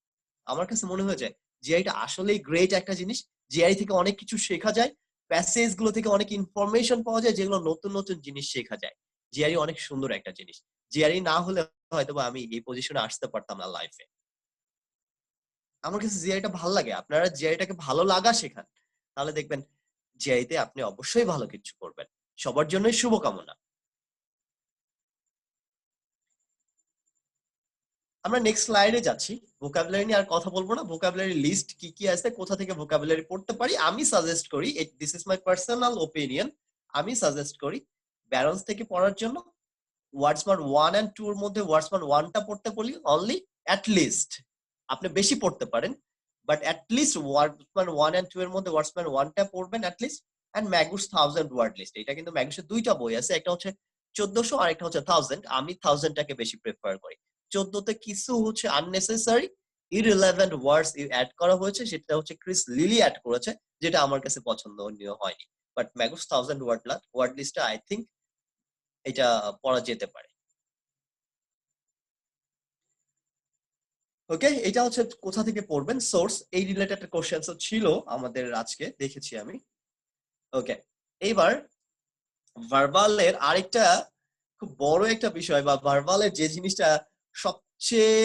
আমার কাছে মনে হয়ে যায় জিআইটা আসলেই গ্রেট একটা জিনিস। জিআরই থেকে অনেক কিছু শেখা যায়, প্যাসেজ গুলো থেকে অনেক ইনফরমেশন পাওয়া যায়, যেগুলো নতুন নতুন জিনিস শেখা যায়। জিআরই অনেক সুন্দর একটা জিনিস। জিআরই না হলে হয়তো আমি এই পজিশনে আসতে পারতাম না লাইফে। আমার কাছে জিআইটা ভালো লাগে। আপনারা জিআইটাকে ভালো লাগা শেখান, তাহলে দেখবেন জিআইতে আপনি অবশ্যই ভালো কিছু করবেন। সবার জন্যই শুভকামনা। আমরা নেক্সট স্লাইডে যাচ্ছি। ভোকাবুলারি নিয়ে আর কথা বলবো না। ভোকাবুলারি লিস্ট কি কি আছে, কোথা থেকে ভোকাবুলারি পড়তে পারি, আমি সাজেস্ট করি, this is my personal opinion, আমি সাজেস্ট করি ব্যারন্স থেকে পড়ার জন্য। ওয়ার্ডসমার্ট 1 এন্ড 2 এর মধ্যে ওয়ার্ডসমার্ট 1টা পড়তে বলি অনলি, অ্যাট লিস্ট। আপনি বেশি পড়তে পারেন, but at least word smart 1 and 2 এর মধ্যে ওয়ার্ডসমার্ট 1টা পড়বেন at least. And Magoosh 1000 word list, এটা কিন্তু ম্যাগুসের দুইটা বই আছে, একটা হচ্ছে 1400 আর একটা হচ্ছে 1000। আমি 1000টাকে বেশি প্রেফার করি। 14তে কিছু হচ্ছে আননেসেসারি ইররিলেভেন্ট ওয়ার্ডস অ্যাড করা হয়েছে, সেটা হচ্ছে ক্রিস লিলি অ্যাড করেছে, যেটা আমার কাছে পছন্দনীয় হয়নি। বাট ম্যাগুস 1000 ওয়ার্ড লিস্টটা আই থিংক এটা পড়া যেতে পারে। ওকে, এটা হচ্ছে কোথা থেকে পড়বেন, সোর্স। এই রিলেটেড কোশ্চেন ছিল আমাদের আজকে, দেখেছি আমি। ওকে, এইবার ভার্বালের আরেকটা খুব বড় একটা বিষয়, বা ভার্বালের যে জিনিসটা সবচেয়ে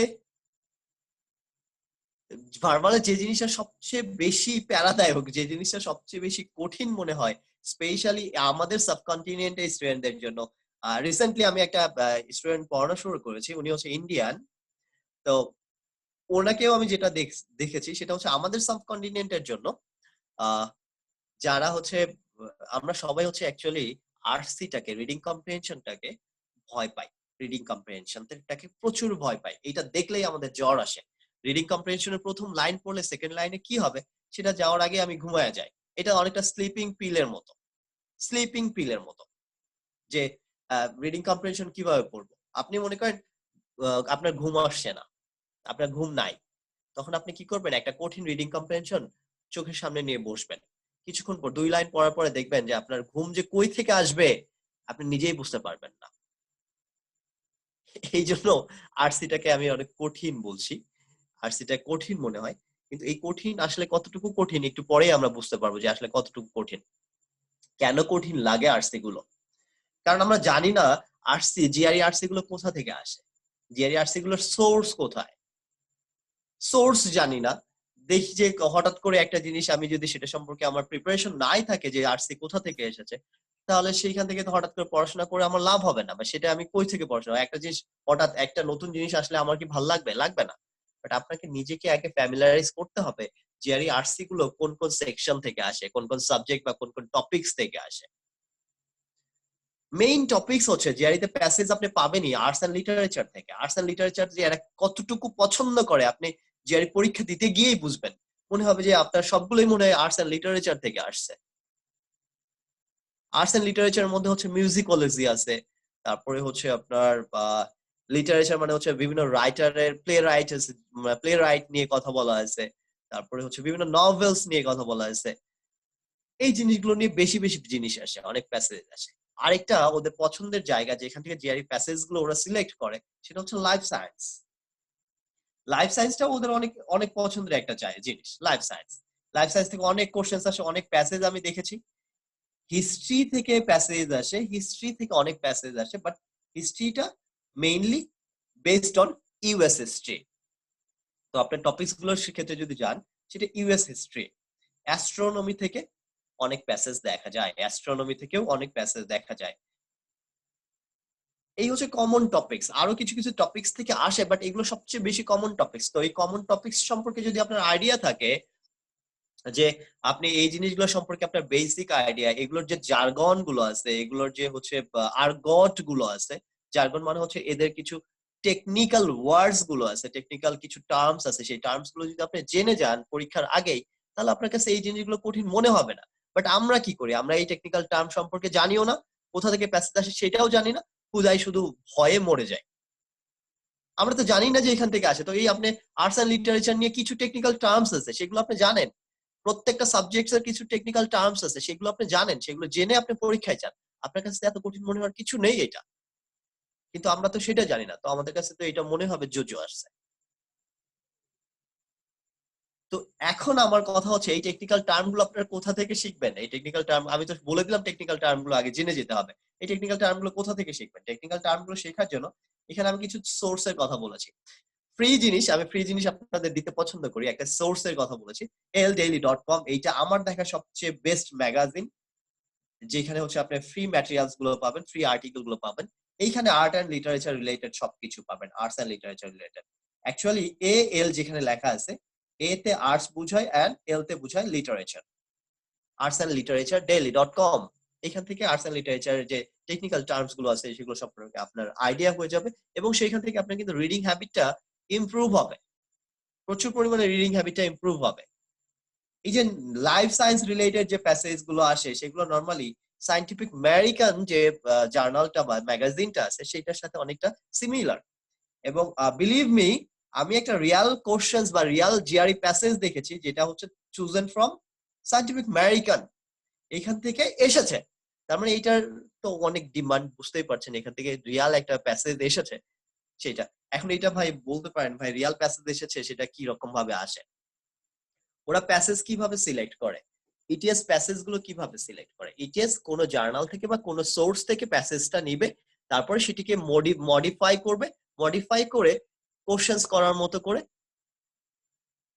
বেশি প্যারাদায়ক, যে জিনিসটা সবচেয়ে বেশি কঠিন মনে হয়, স্পেশালি আমাদের সাবকন্টিনেন্টের স্টুডেন্টদের জন্য, রিসেন্টলি আমি একটা স্টুডেন্ট পড়ানো শুরু করেছি, উনি হচ্ছে ইন্ডিয়ান। তো ওনাকেও আমি যেটা দেখেছি সেটা হচ্ছে আমাদের সাবকন্টিনেন্টের জন্য যারা হচ্ছে আমরা সবাই হচ্ছে অ্যাকচুয়ালি আরসিটাকে, রিডিং কম্প্রিহেনশনটাকে ভয় পাই। রিডিং কম্প্রিহেনশনটাকে প্রচুর ভয় পাই। এটা দেখলেই আমাদের জ্বর আসে। রিডিং কম্প্রিহেনশনের প্রথম লাইন পড়লে সেকেন্ড লাইনে কি হবে সেটা যাওয়ার আগে আমি ঘুমায় যাই। এটা অনেকটা স্লিপিং পিলের মতো। স্লিপিং পিলের মতো যে রিডিং কম্প্রিহেনশন কিভাবে পড়বো। আপনি মনে করেন আপনার ঘুম আসছে না, আপনার ঘুম নাই, তখন আপনি কি করবেন, একটা কঠিন রিডিং কম্প্রিহেনশন চোখের সামনে নিয়ে বসবেন। কিছুক্ষণ পর 2 লাইন পড়ার পরে দেখবেন যে আপনার ঘুম যে কই থেকে আসবে আপনি নিজেই বুঝতে পারবেন না। এই জন্য আরসিটাকে আমি অনেক কঠিন বলছি, আরসিটা কঠিন মনে হয়, কিন্তু এই কঠিন আসলে কতটুকু কঠিন একটু পরেই আমরা বুঝতে পারবো যে আসলে কতটুকু কঠিন, কেন কঠিন লাগে আরসি গুলো। কারণ আমরা জানি না আরসি, জিআরই আরসি গুলো কোথা থেকে আসে, জিআরই আরসি গুলোর সোর্স কোথায়, সোর্স জানি না। দেখি যে হঠাৎ করে একটা জিনিস আমি যদি সেটা সম্পর্কে আমার প্রিপারেশন নাই থাকে যে আরসি কোথা থেকে এসেছে, তাহলে সেইখান থেকে তো হঠাৎ করে পড়াশোনা করে আমার লাভ হবে না, বা সেটা আমি কই থেকে পড়াশোনা, একটা জিনিস হঠাৎ একটা নতুন জিনিস আসলে আমার কি ভালো লাগবে, লাগবে না। বাট আপনাকে নিজেকে আগে ফ্যামিলিয়ারাইজ করতে হবে যে এই আরসি গুলো কোন কোন সেকশন থেকে আসে, কোন কোন সাবজেক্ট বা কোন কোন টপিকস থেকে আসে। মেইন টপিকস হচ্ছে জিআরইতে প্যাসেজ আপনি পাবেনই আর্টস এন্ড লিটারেচার থেকে। আর্টস এন্ড লিটারেচার যে এরা কতটুকু পছন্দ করে আপনি জিআরই পরীক্ষা দিতে গিয়েই বুঝবেন। মনে হবে যে আপনার সবগুলোই মনে হয় আর্টস এন্ড লিটারেচার থেকে আসছে। আর্টস এন্ড লিটারেচারের মধ্যে হচ্ছে মিউজিকোলজি আছে, তারপরে হচ্ছে আপনার লিটারেচার মানে হচ্ছে বিভিন্ন রাইটারের প্লে রাইট আছে, প্লে রাইট নিয়ে কথা বলা আছে, তারপরে হচ্ছে বিভিন্ন নভেলস নিয়ে কথা বলা আছে। এই জিনিসগুলো নিয়ে বেশি বেশি জিনিস আসে, অনেক প্যাসেজ আসে। আরেকটা ওদের পছন্দের জায়গা যেখান থেকে জিআরই প্যাসেজ গুলো ওরা সিলেক্ট করে সেটা হচ্ছে লাইফ সায়েন্স। লাইফ সায়েন্সটা ওদের অনেক অনেক পছন্দের একটা জিনিস। লাইফ সায়েন্স, লাইফ সায়েন্স থেকে অনেক কোশ্চেন আসে, অনেক প্যাসেজ আমি দেখেছি। হিস্ট্রি থেকে প্যাসেজ আসে, হিস্ট্রি থেকে অনেক প্যাসেজ আসে, বাট হিস্ট্রিটা mainly based on US history. তো আপনার টপিকস গুলোর ক্ষেত্রে যদি যান সেটা ইউএস হিস্ট্রি। অ্যাস্ট্রোনমি থেকে অনেক প্যাসেজ দেখা যায়, অ্যাস্ট্রোনমি থেকেও অনেক প্যাসেজ দেখা যায়। এই হচ্ছে কমন টপিকস। আরো কিছু কিছু টপিকস থেকে আসে, বাট এগুলো সবচেয়ে বেশি কমন টপিকস। তো এই কমন টপিকস সম্পর্কে যদি আপনার আইডিয়া থাকে যে আপনি এই জিনিসগুলো সম্পর্কে আপনার বেসিক আইডিয়া, এগুলোর যে জার্গন গুলো আছে, এগুলোর যে হচ্ছে আর্গট গুলো আছে, জার্গন মানে হচ্ছে এদের কিছু টেকনিক্যাল ওয়ার্ডস গুলো আছে, টেকনিক্যাল কিছু টার্মস আছে, সেই টার্মস গুলো যদি আপনি জেনে যান পরীক্ষার আগেই, তাহলে আপনার কাছে এই জিনিসগুলো কঠিন মনে হবে না। বাট আমরা কি করি, আমরা এই টেকনিক্যাল টার্ম সম্পর্কে জানিও না, কোথা থেকে প্যাসেজ আসে সেটাও জানি না, খুদাই শুধু ভয়ে মরে যায়। আমরা তো জানি না যে এখান থেকে আসে। তো এই আপনি আর্টস এন্ড লিটারেচার নিয়ে কিছু টেকনিক্যাল টার্মস আছে, সেগুলো আপনি জানেন। প্রত্যেকটা সাবজেক্টস এর কিছু টেকনিক্যাল টার্মস আছে, সেগুলো আপনি জানেন, সেগুলো জেনে আপনি পরীক্ষায় যান। আপনার কাছে এত কঠিন মনে হওয়ার কিছু নেই এটা। কিন্তু আমরা তো সেটা জানি না, তো আমাদের কাছে তো এটা মনে হবে জোজো আসছে। তো এখন আমার কথা হচ্ছে এই টেকনিক্যাল টার্ম গুলো আপনারা কোথা থেকে শিখবেন। এই টেকনিক্যাল টার্ম আমি তো বলে দিলাম, টেকনিক্যাল টার্ম গুলো আগে জেনে যেতে হবে। এই টেকনিক্যাল টার্ম গুলো কোথা থেকে শিখবেন, টেকনিক্যাল টার্ম গুলো শেখার জন্য এখানে আমি কিছু সোর্সের কথা বলেছি। ফ্রি জিনিস, আমি ফ্রি জিনিস আপনাদের দিতে পছন্দ করি। একটা সোর্সের কথা বলেছি, ldaily.com। এইটা আমার দেখা সবচেয়ে বেস্ট ম্যাগাজিন, যেখানে হচ্ছে আপনি ফ্রি ম্যাটেরিয়ালস গুলো পাবেন, ফ্রি আর্টিকেল গুলো পাবেন। এইখানে আর্ট এন্ড লিটারেচার রিলেটেড সবকিছু পাবেন, arts and literature related. Actually এল যেখানে লেখা আছে, এ তে আর্টস বুঝায় এন্ড এল তে বুঝায় literature. Arts and literature daily.com। এখান থেকে আর্টস এন্ড লিটারেচারের যে টেকনিক্যাল টার্মস গুলো আছে সেগুলো সম্পর্কে আপনার আইডিয়া হয়ে যাবে, এবং সেইখান থেকে আপনার কিন্তু রিডিং হ্যাবিটটা ইমপ্রুভ হবে, প্রচুর পরিমাণে রিডিং হ্যাবিটটা ইমপ্রুভ হবে। এই যে লাইফ সায়েন্স রিলেটেড যে প্যাসেজ গুলো আসে সেগুলো নরমালি সায়েন্টিফিক আমেরিকান যে জার্নালটা বা ম্যাগাজিনটা আছে সেটার সাথে অনেকটা সিমিলার। এবং বিলিভ মি, আমি একটা রিয়াল কোশ্চেন্স বা রিয়াল জিআরই প্যাসেজ দেখেছি যেটা হচ্ছে চুজেন ফ্রম সায়েন্টিফিক আমেরিকান, এখান থেকে এসেছে। তার মানে এটার তো অনেক ডিমান্ড, বুঝতেই পারছেন, এখান থেকে রিয়াল একটা প্যাসেজ এসেছে সেটা। এখন এটা ভাই বলতে পারেন ভাই রিয়াল প্যাসেজ এসেছে সেটা কি রকম ভাবে আসে, ওরা প্যাসেজ কিভাবে সিলেক্ট করে, ইটিএস প্যাসেজ গুলো কিভাবে সিলেক্ট করে। ইটিএস কোন জার্নাল থেকে বা কোন সোর্স থেকে প্যাসেজটা নিবে, তারপরে সেটিকে মডিফাই করবে, মডিফাই করে কোশ্চেন্স করার মতো করে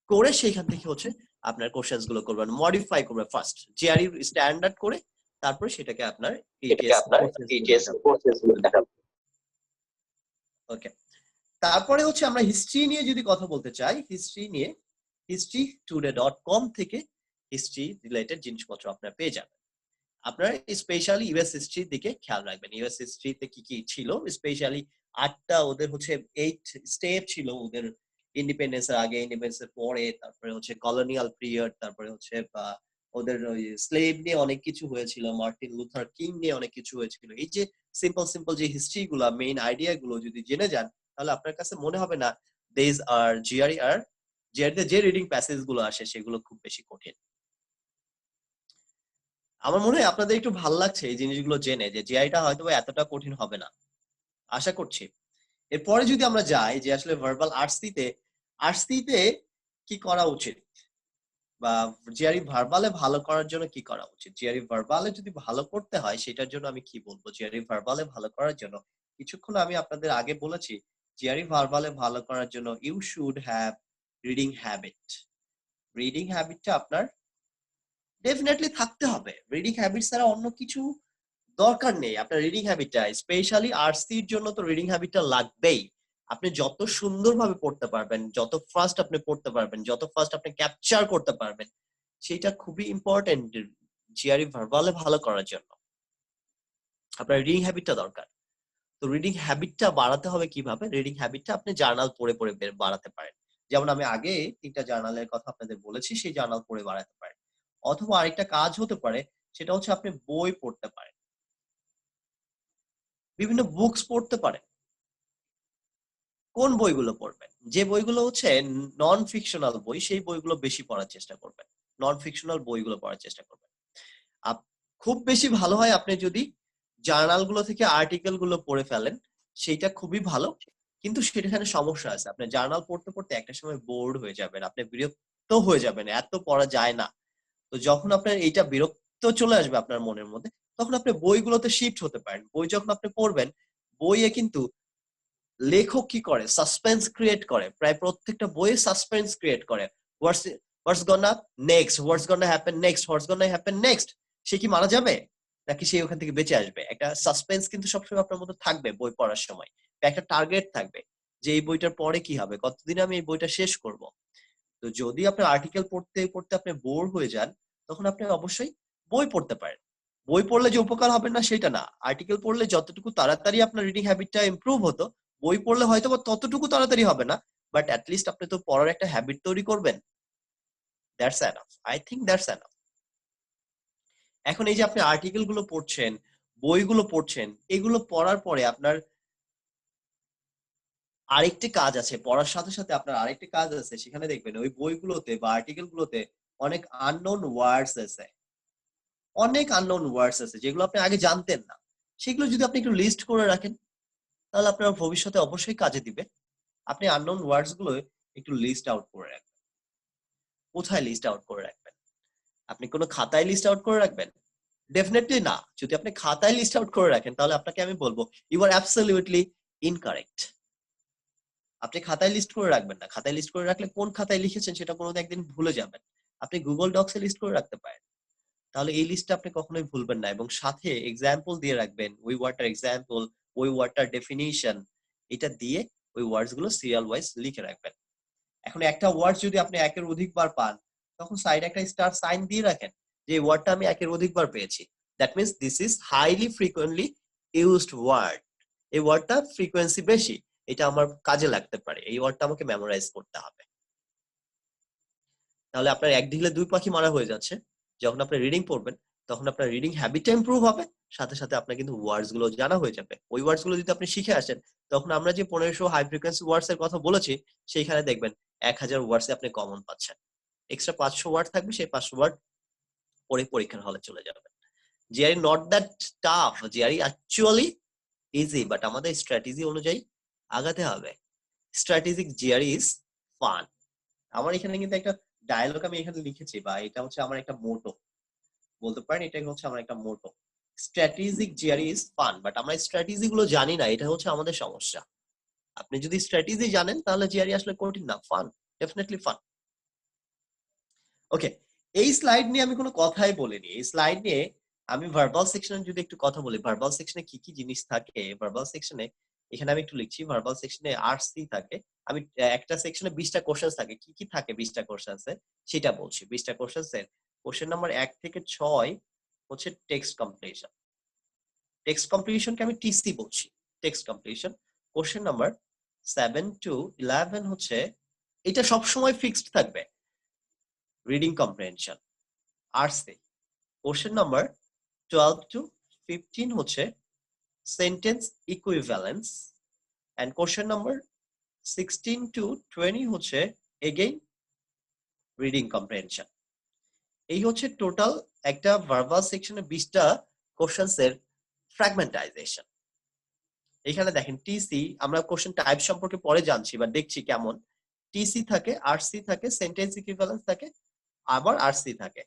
করে সেইখান থেকে হচ্ছে আপনার কোশ্চেন্স গুলো করবেন, মডিফাই করবে ফার্স্ট জিআরই স্ট্যান্ডার্ড করে, তারপর সেটাকে আপনার এইচএস কোর্সেস গুলো দেখাবো। ওকে, তারপরে হচ্ছে আমরা হিস্ট্রি নিয়ে যদি কথা বলতে চাই, হিস্ট্রি নিয়ে historytoday.com থেকে হিস্ট্রি রিলেটেড জিনিসপত্র আপনারা পেয়ে যাবেন। আপনারা স্পেশালি ইউএস হিস্ট্রির দিকে খেয়াল রাখবেন। ইউএস হিস্ট্রিতে কি কি ছিল, স্পেশালি 8টা ওদের হচ্ছে 8 স্টেপ ছিল ওদের ইন্ডিপেন্ডেন্সের আগে, ইন্ডিপেন্ডেন্সের পরে, তারপরে হচ্ছে কলোনিয়াল পিরিয়ড, তারপরে হচ্ছে ওদের ওই স্লেভ নিয়ে অনেক কিছু হয়েছিল, মার্টিন লুথার কিং নিয়ে অনেক কিছু হয়েছিল। এই যে সিম্পল সিম্পল যে হিস্ট্রি গুলা, মেইন আইডিয়া গুলো যদি জেনে যান, তাহলে আপনার কাছে মনে হবে না দিস আর জিআরইতে যে রিডিং প্যাসেজ গুলো আসে সেগুলো খুব বেশি কঠিন। আমার মনে হয় আপনাদের একটু ভালো লাগছে এই জিনিসগুলো জেনে, যে জিআইটা হয়তো এতটা কঠিন হবে না, আশা করছি। এরপরে যদি আমরা যাই যে আসলে ভার্বাল আর্টসিতে কি করা উচিত, বা জিআরই ভার্বালে ভালো করার জন্য কি করা উচিত, জিআরই ভার্বালে যদি ভালো করতে হয় সেটার জন্য আমি কি বলবো। জিআরই ভার্বালে ভালো করার জন্য কিছুক্ষণ আমি আপনাদের আগে বলেছি, জিআরই ভার্বালে ভালো করার জন্য you should have reading habit. Reading হ্যাবিটটা আপনার ডেফিনেটলি থাকতে হবে। রিডিং হ্যাবিট ছাড়া অন্য কিছু দরকার নেই। আপনার রিডিং হ্যাবিটটা, স্পেশালি আর্টসির জন্য তো রিডিং হ্যাবিটটা লাগবেই। আপনি যত সুন্দরভাবে পড়তে পারবেন, যত ফাস্ট আপনি পড়তে পারবেন, যত ফাস্ট আপনি ক্যাপচার করতে পারবেন, সেটা খুবই ইম্পর্টেন্ট জিআরই ভার্বালে ভালো করার জন্য। আপনার রিডিং হ্যাবিটটা দরকার। তো রিডিং হ্যাবিটটা বাড়াতে হবে কিভাবে? রিডিং হ্যাবিটটা আপনি জার্নাল পড়ে পড়ে বাড়াতে পারেন। যেমন আমি আগে 3টা জার্নালের কথা আপনাদের বলেছি, সেই জার্নাল পড়ে বাড়াতে পারেন। অথবা আরেকটা কাজ হতে পারে, সেটা হচ্ছে আপনি বই পড়তে পারেন, বিভিন্ন বুকস পড়তে পারেন। কোন বইগুলো পড়বেন? যে বইগুলো হচ্ছে নন ফিকশনাল বই, সেই বইগুলো বেশি পড়ার চেষ্টা করবেন। নন ফিকশনাল বইগুলো পড়ার চেষ্টা করবেন। খুব বেশি ভালো হয় আপনি যদি জার্নাল গুলো থেকে আর্টিকেল গুলো পড়ে ফেলেন, সেটা খুবই ভালো। কিন্তু সেখানে সমস্যা আছে, আপনি জার্নাল পড়তে পড়তে একটা সময় বোর্ড হয়ে যাবেন, আপনি বিরক্ত হয়ে যাবেন, এত পড়া যায় না। তো যখন আপনার এইটা বিরক্ত চলে আসবে আপনার মনের মধ্যে, তখন আপনি বইগুলোতে শিফট হতে পারেন। বই যখন আপনি পড়বেন, বইয়ে কিন্তু লেখক কি করে, সাসপেন্স ক্রিয়েট করে। প্রায় প্রত্যেকটা বইয়ে সাসপেন্স ক্রিয়েট করে। হোয়াটস গনা নেক্সট, হোয়াটস গনা হ্যাপেন নেক্সট, হোয়াটস গনা হ্যাপেন নেক্সট। সে কি মারা যাবে নাকি সে ওখান থেকে বেঁচে আসবে? একটা সাসপেন্স কিন্তু সবসময় আপনার মধ্যে থাকবে বই পড়ার সময়। একটা টার্গেট থাকবে যে এই বইটার পরে কি হবে, কতদিন আমি এই বইটা শেষ করব। তো যদি আপনার আর্টিকেল পড়তে পড়তে আপনি বোর হয়ে যান, তখন আপনি অবশ্যই বই পড়তে পারেন। বই পড়লে যে উপকার হবে না সেটা না, আর্টিকেল পড়লে যতটুকু তাড়াতাড়ি আপনার রিডিং হ্যাবিটটা ইমপ্রুভ হতো, বই পড়লে হয়তো বা ততটুকু তাড়াতাড়ি হবে না, বাট অ্যাটলিস্ট আপনি তো পড়ার একটা হ্যাবিট তৈরি করবেন। That's enough, I think that's enough. এখন এই যে আপনি আর্টিকেল গুলো পড়ছেন, বইগুলো পড়ছেন, এগুলো পড়ার পরে আপনার আরেকটি কাজ আছে, পড়ার সাথে সাথে আপনার আরেকটি কাজ আছে। সেখানে দেখবেন ওই বইগুলোতে বা আর্টিকেল গুলোতে অনেক আননোন ওয়ার্ডস আছে, অনেক আননোন ওয়ার্ডস আছে যেগুলো আপনি আগে জানতেন না। সেগুলো যদি আপনি একটু লিস্ট করে রাখেন, তাহলে আপনার ভবিষ্যতে অবশ্যই কাজে দিবে। আপনি আননোন ওয়ার্ডস গুলো একটু লিস্ট আউট করে রাখবেন। কোথায় লিস্ট আউট করে রাখবেন? আপনি কোনো খাতায় লিস্ট আউট করে রাখবেন? ডেফিনেটলি না। যদি আপনি খাতায় লিস্ট আউট করে রাখেন, তাহলে আপনাকে আমি বলবো ইউ আর অ্যাবসলিউটলি ইনকারেক্ট। আপনি খাতায় লিস্ট করে রাখবেন না। খাতায় লিস্ট করে রাখলে কোন খাতায় লিখেছেন সেটা কোনোদিন একদিন ভুলে যাবেন। আপনি গুগল ডক্সে লিস্ট করে রাখতে পারেন। তাহলে এই লিস্টটা আপনি কখনোই ভুলবেন না, এবং সাথে এক্সাম্পল দিয়ে রাখবেন। ওই ওয়ার্ডটার এক্সাম্পল, ওই ওয়ার্ডটার ডেফিনিশন, এটা দিয়ে ওই ওয়ার্ডস গুলো সিরিয়াল ওয়াইজ লিখে রাখবেন। এখন একটা ওয়ার্ড যদি আপনি একের অধিকবার পান, তখন সাইডে একটা স্টার সাইন দিয়ে রাখেন যে এই ওয়ার্ডটা আমি একের অধিকবার পেয়েছি। That means this is highly frequently used word. এই ওয়ার্ডটা ফ্রিকোয়েন্সি বেশি, এটা আমার কাজে লাগতে পারে, এই ওয়ার্ডটা আমাকে মেমোরাইজ করতে হবে। তাহলে আপনার এক ঢিলে দুই পাখি মারা হয়ে যাচ্ছে। যখন আপনি রিডিং পড়বেন, তখন আপনার রিডিং হ্যাবিটটা ইমপ্রুভ হবে, সাথে সাথে আপনার কিন্তু ওয়ার্ডস গুলো জানা হয়ে যাবে। ওই ওয়ার্ডস গুলো যদি আপনি শিখে আসেন, তখন আমরা যে 1500 হাই ফ্রিকোয়েন্সি ওয়ার্ডস এর কথা বলেছি, সেইখানে দেখবেন 1000 ওয়ার্ডস আপনি কমন পাচ্ছেন। এক্সট্রা 500 ওয়ার্ড থাকবে, সেই 500 ওয়ার্ড পরে পরীক্ষার হলে চলে যাবেন। GRE not that tough, GRE actually easy, but আমাদের স্ট্র্যাটেজি অনুযায়ী আগাতে হবে। Strategic GRE is fun. আমার এখানে কিন্তু একটা ডায়লগ আমি এখানে লিখেছি, বা এটা হচ্ছে আমার একটা মোটো বলতে পারেন, এটা হচ্ছে আমার একটা motto. Strategic GRE is fun, but আমরা স্ট্র্যাটেজি গুলো জানি না, এটা হচ্ছে আমাদের সমস্যা। আপনি যদি স্ট্র্যাটেজি জানেন, তাহলে জিআরই আসলে কঠিন না, ফান, ডেফিনেটলি ফান। ওকে, এই স্লাইড নিয়ে আমি কোনো কথাই বলিনি। এই স্লাইড নিয়ে আমি ভার্বাল সেকশনে যদি একটু কথা বলি, ভার্বাল সেকশনে কি কি জিনিস থাকে। ভার্বাল সেকশনে এখানে আমি একটু লিখছি, ভার্বাল সেকশনে আরসি থাকে। আমি একটা সেকশনে 20টা কোশ্চেন থাকে। কি কি থাকে 20টা কোশ্চেন্সে সেটা বলছি। 20টা কোশ্চেন্সের কোশ্চেন নাম্বার 1 থেকে 6 হচ্ছে টেক্সট কমপ্লিশন। টেক্সট কমপ্লিশনকে আমি টিসি বলছি, text completion. Question number 7 to 11 হচ্ছে, এটা সবসময় ফিক্সড থাকবে, reading comprehension RC. Question number 12 to 15 হচ্ছে sentence equivalence, and question number 16 to 20 হচ্ছে এগেইন রিডিং কম্প্রিহেনশন। এই হচ্ছে টোটাল একটা ভার্বাল সেকশনে 20টা কোশ্চেন্স এর ফ্র্যাগমেন্টাইজেশন। এখানে দেখেন টিসি, আমরা কোশ্চেন টাইপ সম্পর্কে পরে জানছি বা দেখছি কেমন। টিসি থাকে, আরসি থাকে, সেন্টেন্স ইকুইভ্যালেন্স থাকে, আবার আরসি থাকে।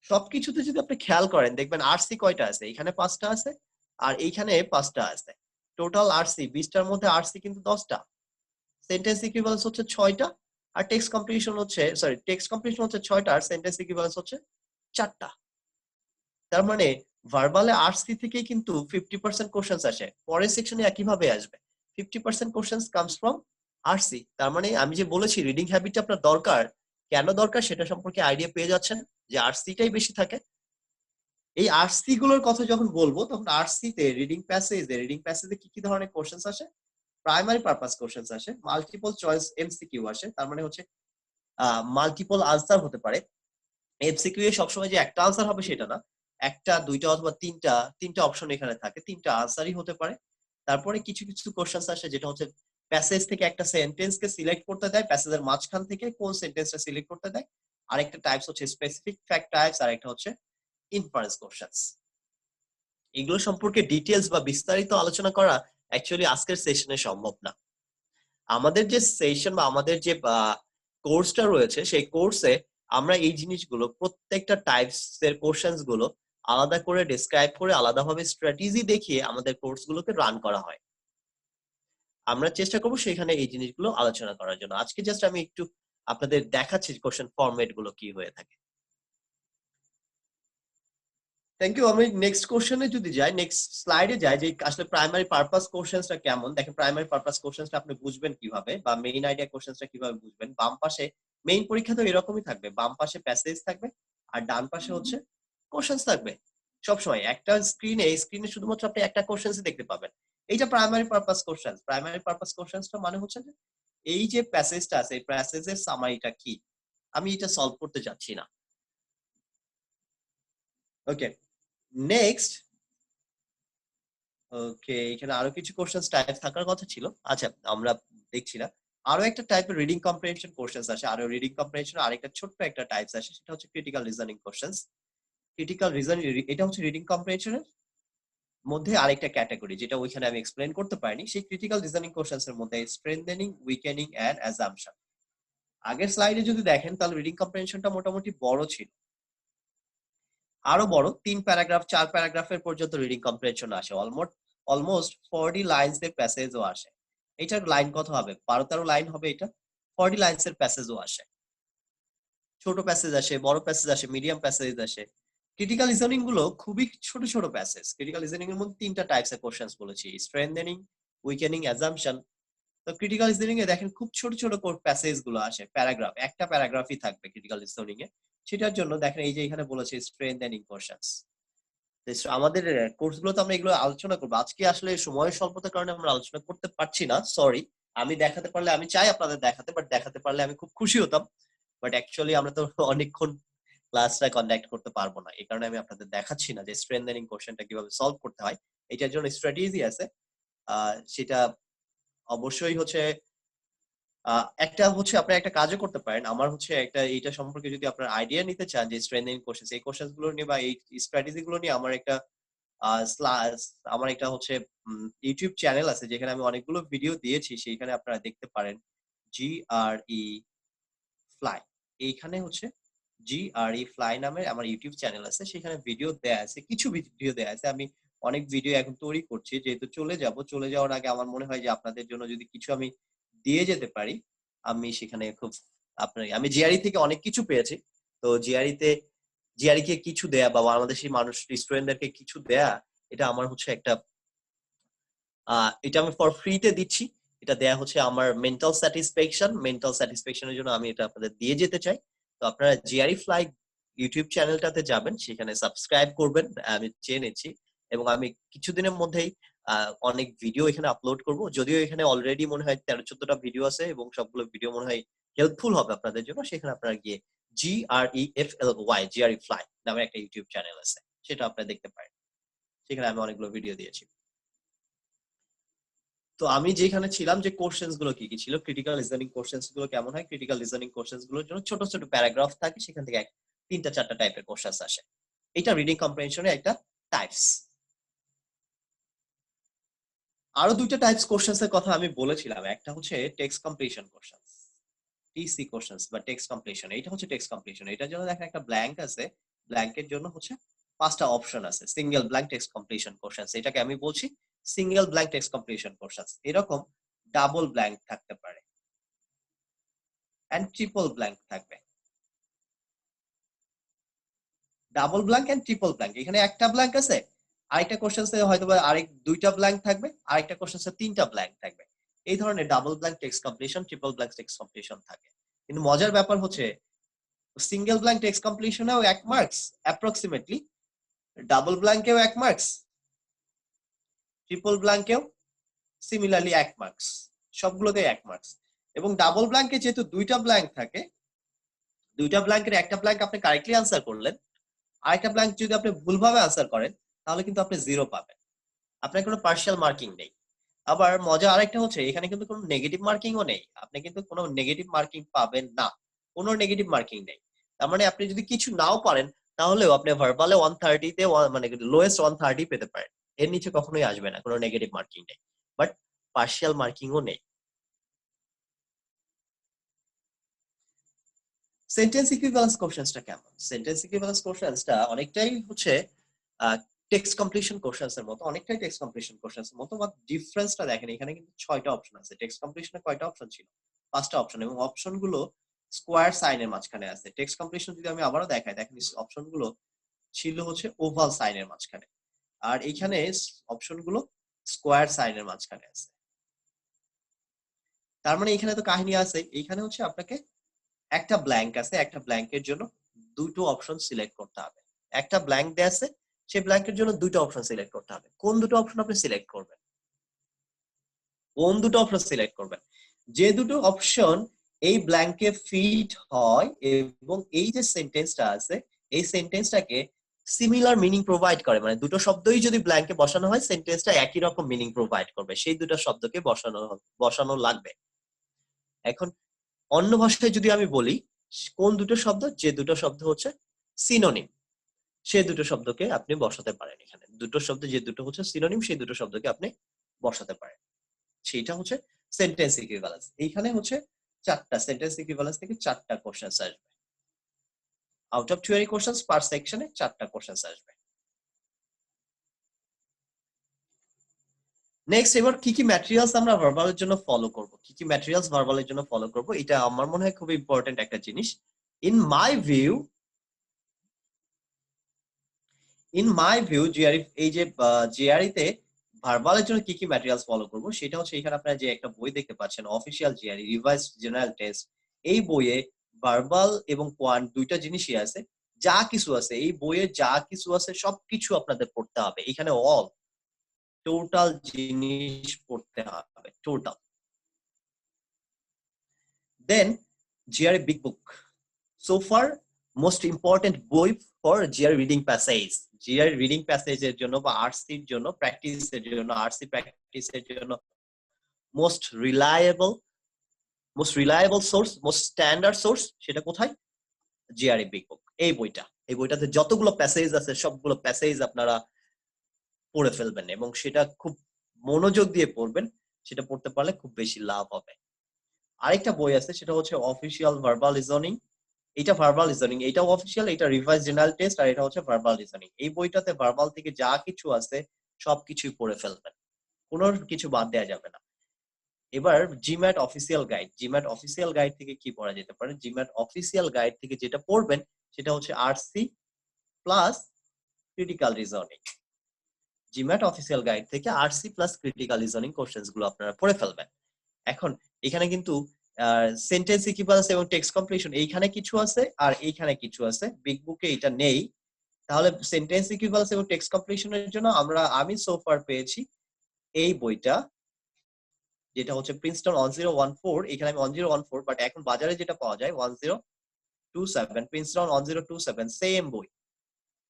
সবকিছুতে যদি আপনি খেয়াল করেন দেখবেন আরসি কয়টা আছে, এখানে 5টা আছে আর এইখানে 5টা আছে। টোটাল আরসি 20টার মধ্যে আরসি কিন্তু 10টা, সেন্টেন্স ইকুইভ্যালেন্স হচ্ছে 6টা, আর টেক্সট কমপ্লিশন হচ্ছে, সরি, টেক্সট কমপ্লিশন হচ্ছে 6টা আর সেন্টেন্স ইকুইভ্যালেন্স হচ্ছে 4টা। তার মানে ভার্বালে আরসি থেকেই কিন্তু 50% কোশ্চেন্স আসে, পরের সেকশনে একইভাবে আসবে। 50% কোশ্চেন্স কামস ফ্রম আরসি। তার মানে আমি যে বলেছি রিডিং হ্যাবিটটা আপনার দরকার, কেন দরকার সেটা সম্পর্কে আইডিয়া পেয়ে যাচ্ছেন যে আরসিটাই বেশি থাকে। এই আরসি গুলোর কথা যখন বলবো তখন আরসি তে রিডিং প্যাসেজে কি কি ধরনের কোশ্চেন্স আসে? প্রাইমারি পারপাস কোশ্চেন্স আসে, মাল্টিপল চয়েস এমসিকিউ আসে, তার মানে হচ্ছে মাল্টিপল আনসার হতে পারে। এমসিকিউ এ সবসময় যে একটা আনসার হবে সেটা না, একটা, দুইটা অথবা তিনটা অপশন এখানে থাকে, তিনটা আনসারই হতে পারে। তারপরে কিছু কিছু কোশ্চেন্স আসে যেটা হচ্ছে প্যাসেজ থেকে একটা সেন্টেন্স কে সিলেক্ট করতে দেয়, প্যাসেজের মাঝখান থেকে কোন সেন্টেন্সটা সিলেক্ট করতে দেয়। আরেকটা টাইপস হচ্ছে স্পেসিফিক ফ্যাক্ট টাইপস, আর একটা হচ্ছে ইনফারেন্স কোশ্চেন্স। এগুলো সম্পর্কে ডিটেইলস বা বিস্তারিত আলোচনা করা অ্যাকচুয়ালি আজকের সেশনে সম্ভব না। আমাদের যে সেশন বা আমাদের যে কোর্সটা রয়েছে সেই কোর্সে আমরা এই জিনিসগুলো, প্রত্যেকটা টাইপস এর কোশ্চেন্স গুলো আলাদা করে ডেসক্রাইব করে আলাদাভাবে স্ট্র্যাটেজি দেখিয়ে আমাদের কোর্সগুলোকে রান করা হয়। আমরা চেষ্টা করব সেখানে এই জিনিসগুলো আলোচনা করার জন্য। আজকে জাস্ট আমি একটু আপনাদের দেখাচ্ছি কোশ্চেন ফরম্যাট গুলো কি হয়ে থাকে। Thank you. আমি নেক্সট কোশ্চেনে যদি যাই, নেক্সট স্লাইডে যাই যে আসলে প্রাইমারি পারপাস কোশ্চেন্সটা কেমন। দেখেন প্রাইমারি পারপাস কোশ্চেন্সটা আপনি বুঝবেন কিভাবে, বা মেইন আইডিয়া কোশ্চেন্সটা কিভাবে বুঝবেন। বাম পাশে মেইন পরীক্ষা তো এরকমই থাকবে, বাম পাশে প্যাসেজ থাকবে আর ডান পাশে হচ্ছে কোশ্চেন্স থাকবে। সবসময় একটা স্ক্রিনে শুধুমাত্র আপনি একটা কোশ্চেন্সই দেখতে পাবেন। এইটা primary purpose questions. Primary purpose কোশ্চেন্সটা মানে হচ্ছে যে এই যে প্যাসেজটা আছে এই প্যাসেজের সামারিটা কি, আমি এটা সলভ করতে যাচ্ছি না। ওকে, নেক্সট। ওকে, এখানে আরো কিছু কোশ্চেন টাইপ থাকার কথা ছিল, আচ্ছা আমরা দেখছি না। আরো একটা টাইপের রিডিং কম্প্রিহেনশন কোশ্চেন্স আসে, আরো রিডিং কম্প্রিহেনশন আরেকটা ছোট্ট একটা টাইপস আসে, সেটা হচ্ছে critical reasoning questions. Critical reasoning এটা হচ্ছে রিডিং কম্প্রিহেনশনের মধ্যে আরেকটা ক্যাটাগরি, যেটা ওইখানে আমি এক্সপ্লেন করতে পারিনি। সেই ক্রিটিক্যাল রিজনিং কোশ্চেন্স এর মধ্যে স্ট্রেংথেনিং, উইকেনিং এন্ড অ্যাজাম্পশন। আগের স্লাইডে যদি দেখেন তাহলে রিডিং কম্প্রিহেনশনটা মোটামুটি বড় ছিল, আরো বড়, 3 প্যারাগ্রাফ 4 প্যারাগ্রাফের পর্যন্ত রিডিং কম্প্রিহেনশন আসে, অলমোস্ট 40 লাইনস এর প্যাসেজও আসে। এটার লাইন কত হবে? 12-13 লাইন হবে এটা। 40 লাইনস এর প্যাসেজও আসে, ছোট প্যাসেজ আসে, বড় প্যাসেজ আসে, মিডিয়াম প্যাসেজ আসে। ক্রিটিক্যাল রিজনিং গুলো খুবই ছোট ছোট প্যাসেজ। ক্রিটিক্যাল রিজনিং এর মধ্যে 3টা টাইপস এর কোশ্চেন্স বলেছি, স্ট্রেংথেনিং, উইকেনিং, অ্যাজাম্পশন। তো ক্রিটিক্যাল রিজনিং এ দেখেন খুব ছোট ছোট প্যাসেজ গুলো আসে, প্যারাগ্রাফ, একটা প্যারাগ্রাফই থাকবে ক্রিটিক্যাল রিজনিং এ। সেটার জন্য দেখেন এই যে এখানে বলেছে স্ট্রেংথেনিং কোশ্চেন্স। আমাদের কোর্সগুলোতে আমরা এগুলো আলোচনা করবো। আজকে আসলে সময়ের স্বল্পতার কারণে আমরা আলোচনা করতে পারছি না, সরি। আমি দেখাতে পারলে, আমি চাই আপনাদের দেখাতে, বাট দেখাতে পারলে আমি খুব খুশি হতাম। বাট অ্যাকচুয়ালি আমরা তো অনেকক্ষণ ক্লাসটা কন্ডাক্ট করতে পারবো না, এই কারণে আমি আপনাদের দেখাচ্ছি না যে স্ট্রেংথেনিং কোশ্চেনটা কিভাবে সলভ করতে হয়। এটার জন্য স্ট্র্যাটেজি আছে, সেটা অবশ্যই হচ্ছে একটা হচ্ছে আপনি একটা কাজও করতে পারেন। আমার হচ্ছে একটা এইটা সম্পর্কে যদি আপনার আইডিয়া নিতে চান যে স্ট্রেংথেনিং কোশ্চেন, এই কোশ্চেন গুলো নিয়ে বা এই স্ট্র্যাটেজি গুলো নিয়ে আমার একটা আমার একটা হচ্ছে ইউটিউব চ্যানেল আছে যেখানে আমি অনেকগুলো ভিডিও দিয়েছি, সেইখানে আপনারা দেখতে পারেন। GRE ফ্লাই, এইখানে হচ্ছে GRE ফ্লাই নামে আমার ইউটিউব চ্যানেল আছে, সেখানে ভিডিও দেয়া আছে, কিছু ভিডিও দেয়া আছে। আমি অনেক ভিডিও এখন তৈরি করছি, যেহেতু চলে যাওয়ার আগে আমার মনে হয় যে আপনাদের জন্য যদি কিছু আমি দিয়ে যেতে পারি, আমি সেখানে খুব, আমি জিআরই থেকে অনেক কিছু পেয়েছি। তো জিআরই তে জিআরই কে কিছু দেয়া বা বাংলাদেশি মানুষ স্টুডেন্টদেরকে কিছু দেয়া, এটা আমার হচ্ছে একটা এটা আমি ফর ফ্রিতে দিচ্ছি। এটা দেয়া হচ্ছে আমার মেন্টাল স্যাটিসফ্যাকশনের জন্য আমি এটা আপনাদের দিয়ে যেতে চাই। তো আপনারা জিআরই ফ্লাই ইউটিউব চ্যানেলটাতে যাবেন, সেখানে সাবস্ক্রাইব করবেন, আমি চেয়ে নিচ্ছি। এবং আমি কিছুদিনের মধ্যেই অনেক ভিডিও এখানে আপলোড করব, যদিও এখানে অলরেডি মনে হয় 13-14টা ভিডিও আছে এবং সবগুলো ভিডিও মনে হয় হেল্পফুল হবে আপনাদের জন্য। সেখানে আপনারা গিয়ে জিআরই ফ্লাই নামে একটা ইউটিউব চ্যানেল আছে, সেটা আপনারা দেখতে পারেন। সেখানে আমি অনেকগুলো ভিডিও দিয়েছি। তো আমি যেখানে ছিলাম, যে কোশ্চেন্স গুলো কি কি ছিল, ক্রিটিক্যাল লিসেনিং কোশ্চেন্স গুলো কেমন হয়, ক্রিটিক্যাল লিসেনিং কোশ্চেন্স গুলোর জন্য ছোট ছোট প্যারাগ্রাফ থাকে, সেখান থেকে 3টা 4টা টাইপের কোশ্চেন্স আসে। এটা রিডিং কম্প্রিহেনশনের একটা টাইপস। আরো 2টা টাইপস কোশ্চেন্স এর কথা আমি বলেছিলাম, একটা হচ্ছে text completion questions, TC questions বা টেক্সট কমপ্লিশন। এটা হচ্ছে টেক্সট কমপ্লিশন। এটার জন্য দেখেন একটা ব্ল্যাঙ্ক আছে, ব্ল্যাঙ্কের জন্য হচ্ছে 5টা অপশন আছে, single blank text completion questions. এটাকে আমি বলছি single blank text completion questions. এরকম ডাবল ব্ল্যাঙ্ক থাকতে পারে এন্ড ট্রিপল ব্ল্যাঙ্ক থাকবে। Double blank and triple blank, এখানে একটা ব্ল্যাঙ্ক আছে, আরেকটা কোশ্চেন্সে হয়তো আরেক 2টা ব্ল্যাঙ্ক থাকবে, আরেকটা কোশ্চেন্সে 3টা ব্ল্যাঙ্ক থাকবে। এই ধরনের double blank text completion, triple blank text completion থাকে। কিন্তু মজার ব্যাপার হচ্ছে সিঙ্গেল ব্ল্যাঙ্ক টেক্সট কমপ্লিশনেও 1 মার্কস অ্যাপ্রক্সিমেটলি, ডাবল ব্ল্যাঙ্কেও 1 মার্কস, ট্রিপল ব্ল্যাঙ্কেও সিমিলারলি 1 মার্কস, সবগুলোতে 1 মার্কস। এবং ডাবল ব্ল্যাঙ্কে যেহেতু 2টা ব্ল্যাঙ্ক থাকে, 2টা ব্ল্যাঙ্কের একটা ব্ল্যাঙ্ক আপনি কারেক্টলি আনসার করলেন, আরেকটা ব্ল্যাঙ্ক যদি আপনি ভুলভাবে আনসার করেন, তাহলে কিন্তু আপনি 0 পাবেন, আপনার কোনো পার্শিয়াল মার্কিং নেই। আবার মজা আরেকটা হচ্ছে, এখানে কিন্তু কোনো নেগেটিভ মার্কিংও নেই, আপনি কিন্তু কোনো নেগেটিভ মার্কিং পাবেন না, কোনো নেগেটিভ মার্কিং নেই। তার মানে আপনি যদি কিছু নাও পারেন, তাহলেও আপনি ভার্বালে 130 তে মানে লোয়েস্ট 130 পেতে পারেন, এর নিচে কখনোই আসবে না, কোনো নেগেটিভ মার্কিং নেই, বাট পার্শিয়াল মার্কিংও নেই। সেন্টেন্স ইকুইভ্যালেন্স কোশ্চেন্সটা কেমন? সেন্টেন্স ইকুইভ্যালেন্স কোশ্চেন্সটা অনেকটাই হচ্ছে টেক্সট কমপ্লিশন কোশ্চেন্স এর মতো, অনেকটাই টেক্সট কমপ্লিশন কোশ্চেন্স এর মতো, বাট ডিফারেন্সটা দেখেন, এখানে কিন্তু 6টা অপশন আছে। টেক্সট কমপ্লিশনে কয়টা অপশন ছিল? 5টা অপশন, এবং অপশন গুলো স্কোয়ার সাইনের মাঝখানে আছে। টেক্সট কমপ্লিশন যদি আমি আবারও দেখাই, দেখেন অপশন গুলো ছিল হচ্ছে ওভাল সাইনের মাঝখানে, আর এইখানে অপশন গুলো স্কোয়ার সাইনের মাঝখানে আছে। তার মানে এখানে তো কাহিনী আছে, এইখানে হচ্ছে আপনাকে একটা ব্ল্যাঙ্ক আছে, একটা ব্ল্যাঙ্কের জন্য 2টো অপশন সিলেক্ট করতে হবে। একটা ব্ল্যাঙ্ক দেয়া আছে, সেই ব্ল্যাঙ্কের জন্য 2টো অপশন সিলেক্ট করতে হবে। কোন 2টো অপশন আপনি সিলেক্ট করবেন? কোন 2টো অপশন সিলেক্ট করবেন? যে 2টো অপশন এই ব্ল্যাঙ্কে ফিট হয় এবং এই যে সেন্টেন্সটা আছে, এই সেন্টেন্সটাকে সিমিলার মিনিং প্রোভাইড করে, মানে 2টো শব্দই যদি ব্ল্যাঙ্কে বসানো হয়, সেন্টেন্সটা একই রকম মিনিং প্রোভাইড করবে, সেই 2টো শব্দকে বসানো লাগবে। এখন অন্য ভাষায় যদি আমি বলি, কোন 2টো শব্দ? যে 2টো শব্দ হচ্ছে সিনোনিম, সেই 2টো শব্দকে আপনি বসাতে পারেন। এখানে 2টো শব্দ যে 2টো হচ্ছে সিনোনিম, সেই 2টো শব্দকে আপনি বসাতে পারেন, সেটা হচ্ছে সেন্টেন্স ইকুইভ্যালেন্স। এইখানে হচ্ছে 4টা সেন্টেন্স ইকুইভ্যালেন্স থেকে 4টা কোশ্চেন্স আসবে, আউট অফ 20 কোশ্চেন্স পার সেকশনে 4টা কোশ্চেন্স আসবে। নেক্সট, এবার কি কি ম্যাটেরিয়ালস আমরা ভার্বালের জন্য ফলো করব, কি কি ম্যাটেরিয়ালস ভার্বালের জন্য ফলো করব, এটা আমার মনে হয় খুব ইম্পর্টেন্ট একটা জিনিস। ইন মাই ভিউ, জিআরই, এই যে জিআরই তে ভার্বালের জন্য কি কি ম্যাটেরিয়ালস ফলো করব, সেটা হচ্ছে এখানে আপনারা যে একটা বই দেখতে পাচ্ছেন, official GRE revised general test. এই বইয়ে ভার্বাল এবং কোয়ান্ট 2টা জিনিসই আছে, যা কিছু আছে এই বইয়ে, যা কিছু আছে সবকিছু আপনাদের পড়তে হবে। এখানে টোটাল জিনিস পড়তে হবে, total. Then GRE big book, so far most important বই for GRE reading passage. GRE reading প্যাসেজের জন্য বা আরসির জন্য, প্র্যাকটিসের জন্য, আরসি প্র্যাকটিসের জন্য most reliable source, most standard source, সেটা কোথায়? GRE big book. এই বইটা, এই বইটাতে যতগুলো প্যাসেজ আছে সবগুলো প্যাসেজ আপনারা পড়ে ফেলবেন, এবং সেটা খুব মনোযোগ দিয়ে পড়বেন, সেটা পড়তে পারলে খুব বেশি লাভ হবে। আরেকটা বই আছে, সেটা হচ্ছে অফিসিয়াল ভার্বাল রিজনিং। এটা ভার্বাল রিজনিং, এটাও অফিসিয়াল, এটা রিভাইজ জেনারেল টেস্ট, আর এটা হচ্ছে ভার্বাল রিজনিং। এই বইটাতে ভার্বাল থেকে যা কিছু আছে সবকিছুই পড়ে ফেলবেন, কোনো কিছু বাদ দেওয়া যাবে না। এবার GMAT official guide, GMAT official guide থেকে কি পড়া যেতে পারে? জিম্যাট অফিসিয়াল গাইড থেকে যেটা পড়বেন সেটা হচ্ছে RC plus critical reasoning. GMAT official guide থেকে RC plus critical reasoning questions গুলো আপনারা পড়ে ফেলবেন। এখন এখানে কিন্তু সেন্টেন্স ইকুইভ্যালেন্স এবং টেক্সট কমপ্লিশন এইখানে কিছু আছে আর এইখানে কিছু আছে, বিগ বুকে এটা নেই। তাহলে সেন্টেন্স ইকুইভ্যালেন্স এবং টেক্সট কমপ্লিশনের জন্য আমি সোফার পেয়েছি এই বইটা, যেটা হচ্ছে প্রিন্সটন 1014। এখানে আমি 1014, বাট এখন বাজারে যেটা পাওয়া যায় 1027, প্রিন্সটন 1027 সেম বই।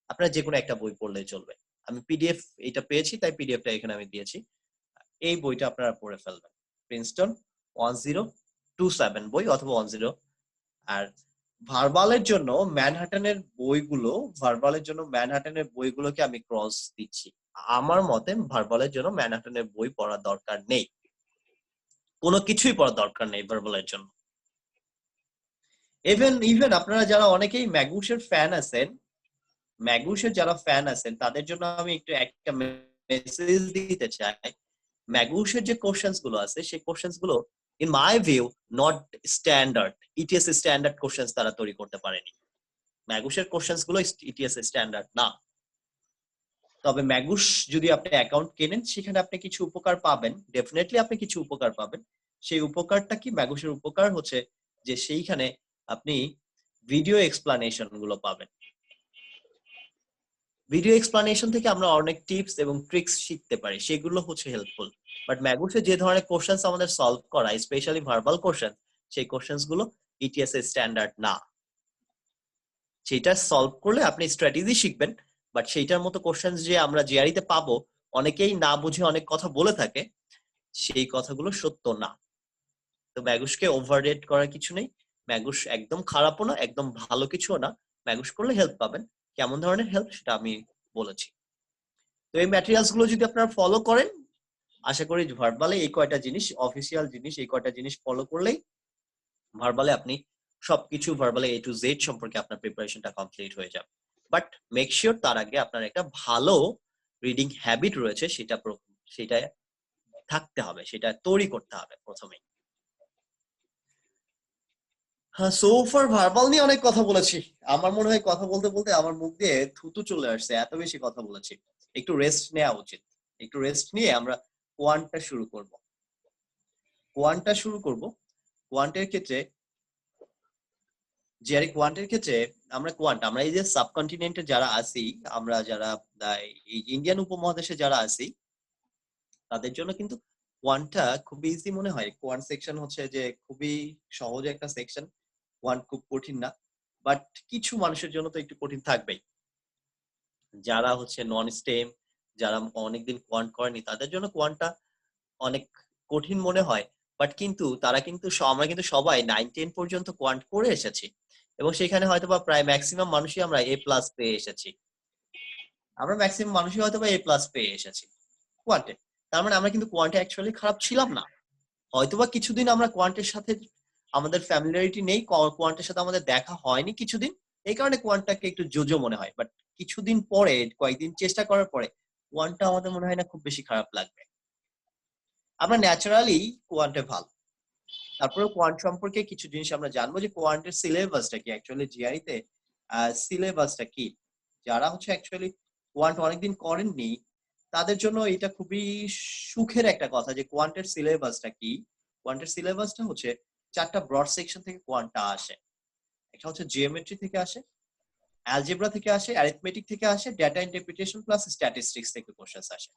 আপনারা যে কোনো একটা বই পড়লেই চলবে। আমি পিডিএফ এটা পেয়েছি তাই পিডিএফটা এখানে আমি দিয়েছি। এই বইটা আপনারা পড়ে ফেলবেন, প্রিন্সটন 1027 বই অথবা 10। আর ভার্বালের জন্য ম্যানহাটনের বইগুলোকে আমি ক্রস দিচ্ছি। আমার মতে ভার্বালের জন্য ম্যানহাটনের বই পড়ার দরকার নেই, কোনো কিছুই পড়ার দরকার নেই ভার্বালের জন্য। ইভেন আপনারা যারা অনেকেই ম্যাগুসের ফ্যান আছেন তাদের জন্য আমি একটা মেসেজ দিতে চাই। ম্যাগুসের যে কোশ্চেন্স গুলো আছে সেই কোশ্চেন্স গুলো in my view not standard, ETS standard questions তারা তৈরি করতে পারেনি। ম্যাগুসের কোশ্চেন্স গুলো ইটিএস স্ট্যান্ডার্ড না। তবে ম্যাগুস যদি আপনি অ্যাকাউন্ট কেনেন সেখানে আপনি কিছু উপকার পাবেন, ডেফিনেটলি আপনি কিছু উপকার পাবেন। সেই উপকারটা কি? ম্যাগুসের উপকার হচ্ছে যে সেইখানে আপনি ভিডিও এক্সপ্লানেশন গুলো পাবেন। ভিডিও এক্সপ্লানেশন থেকে আমরা অনেক টিপস এবং ট্রিক্স শিখতে পারি, সেগুলো হচ্ছে হেল্পফুল। বাট ম্যাগুসে যে ধরনের কোশ্চেন্স আমাদের সলভ করা, স্পেশালি ভার্বাল কোশ্চেন, সেই কোশ্চেন্স গুলো ইটিএস এর স্ট্যান্ডার্ড না। সেটা সলভ করলে আপনি স্ট্র্যাটেজি শিখবেন, বাট সেইটার মতো কোশ্চেন্স যে আমরা জিআরইতে পাবো, অনেকেই না বুঝে অনেক কথা বলে থাকে, সেই কথাগুলো সত্য না। তো ম্যাগুসকে ওভাররেট করার কিছু নেই। ম্যাগুস একদম খারাপও না, একদম ভালো কিছুও না। ম্যাগুস করলে হেল্প পাবেন। কেমন ধরনের হেল্প সেটা আমি বলেছি। তো এই ম্যাটেরিয়ালস গুলো যদি আপনারা ফলো করেন, আশা করি ভার্বালে এই কয়টা জিনিস, অফিসিয়াল জিনিস, এই কয়টা জিনিস ফলো করলেই ভার্বালে আপনি সবকিছু, ভার্বালে A to Z সম্পর্কে আপনার প্রিপারেশনটা কমপ্লিট হয়ে যাবে। বাট মেক শিওর তার আগে আপনার একটা ভালো রিডিং হ্যাবিট রয়েছে, সেটা থাকতে হবে, সেটা তৈরি করতে হবে প্রথমেই। হ্যাঁ, সো ফার ভার্বাল নিয়ে অনেক কথা বলেছি। আমার মনে হয় কথা বলতে বলতে আমার মুখ দিয়ে থুতু চলে আসছে, এত বেশি কথা বলেছি। একটু রেস্ট নেওয়া উচিত। একটু রেস্ট নিয়ে আমরা কোয়ান্টটা শুরু করব। কোয়ান্টের ক্ষেত্রে আমরা এই যে সাবকন্টিনেন্টে যারা আছি, আমরা যারা এই ইন্ডিয়ান উপমহাদেশে যারা আছি, তাদের জন্য কিন্তু কোয়ান্টটা খুব ইজি মনে হয়। কোয়ান্ট সেকশন হচ্ছে যে খুবই সহজ একটা সেকশন, কোয়ান্ট খুব কঠিন না। বাট কিছু মানুষের জন্য তো একটু কঠিন থাকবেই। যারা হচ্ছে নন স্টেম, যারা অনেকদিন কোয়ান্ট করেনি, তাদের জন্য কোয়ান্টটা অনেক কঠিন মনে হয়। বাট কিন্তু আমরা কিন্তু সবাই 9-10 পর্যন্ত কোয়ান্ট করে এসেছি, এবং সেখানে হয়তোবা প্রায় ম্যাক্সিমাম মানুষই আমরা A+ পেয়ে এসেছি। কোয়ান্টে। তার মানে আমরা কিন্তু কোয়ান্টে অ্যাকচুয়ালি খারাপ ছিলাম না। হয়তোবা কিছুদিন আমরা কোয়ান্টের সাথে আমাদের ফ্যামিলিয়ারিটি নেই, কোয়ান্টের সাথে আমাদের দেখা হয়নি কিছুদিন, এই কারণে কোয়ান্টটাকে একটু জোজো মনে হয়। বাট কিছুদিন পরে, কয়েকদিন চেষ্টা করার পরে কোয়ান্টটা আমাদের মনে হয় না খুব বেশি খারাপ লাগবে। আমরা ন্যাচারালি কোয়ান্টে ভালো। তারপরে কোয়ান্ট সম্পর্কে কিছু জিনিস আমরা জানবো, যে কোয়ান্টের সিলেবাসটা কি, অ্যাকচুয়ালি জিআরইতে সিলেবাসটা কি। যারা হচ্ছে অ্যাকচুয়ালি কোয়ান্ট অনেকদিন করেননি, তাদের জন্য এটা খুবই সুখের একটা কথা যে কোয়ান্টের সিলেবাসটা কি। কোয়ান্টের সিলেবাসটা হচ্ছে 4টা ব্রড সেকশন থেকে কোয়ান্টটা আসে। একটা হচ্ছে জিওমেট্রি থেকে আসে, অ্যালজেব্রা থেকে আসে, অ্যারিথমেটিক থেকে আসে, ডেটা ইন্টারপ্রিটেশন প্লাস স্ট্যাটিস্টিক্স থেকে কোশ্চেন আসে।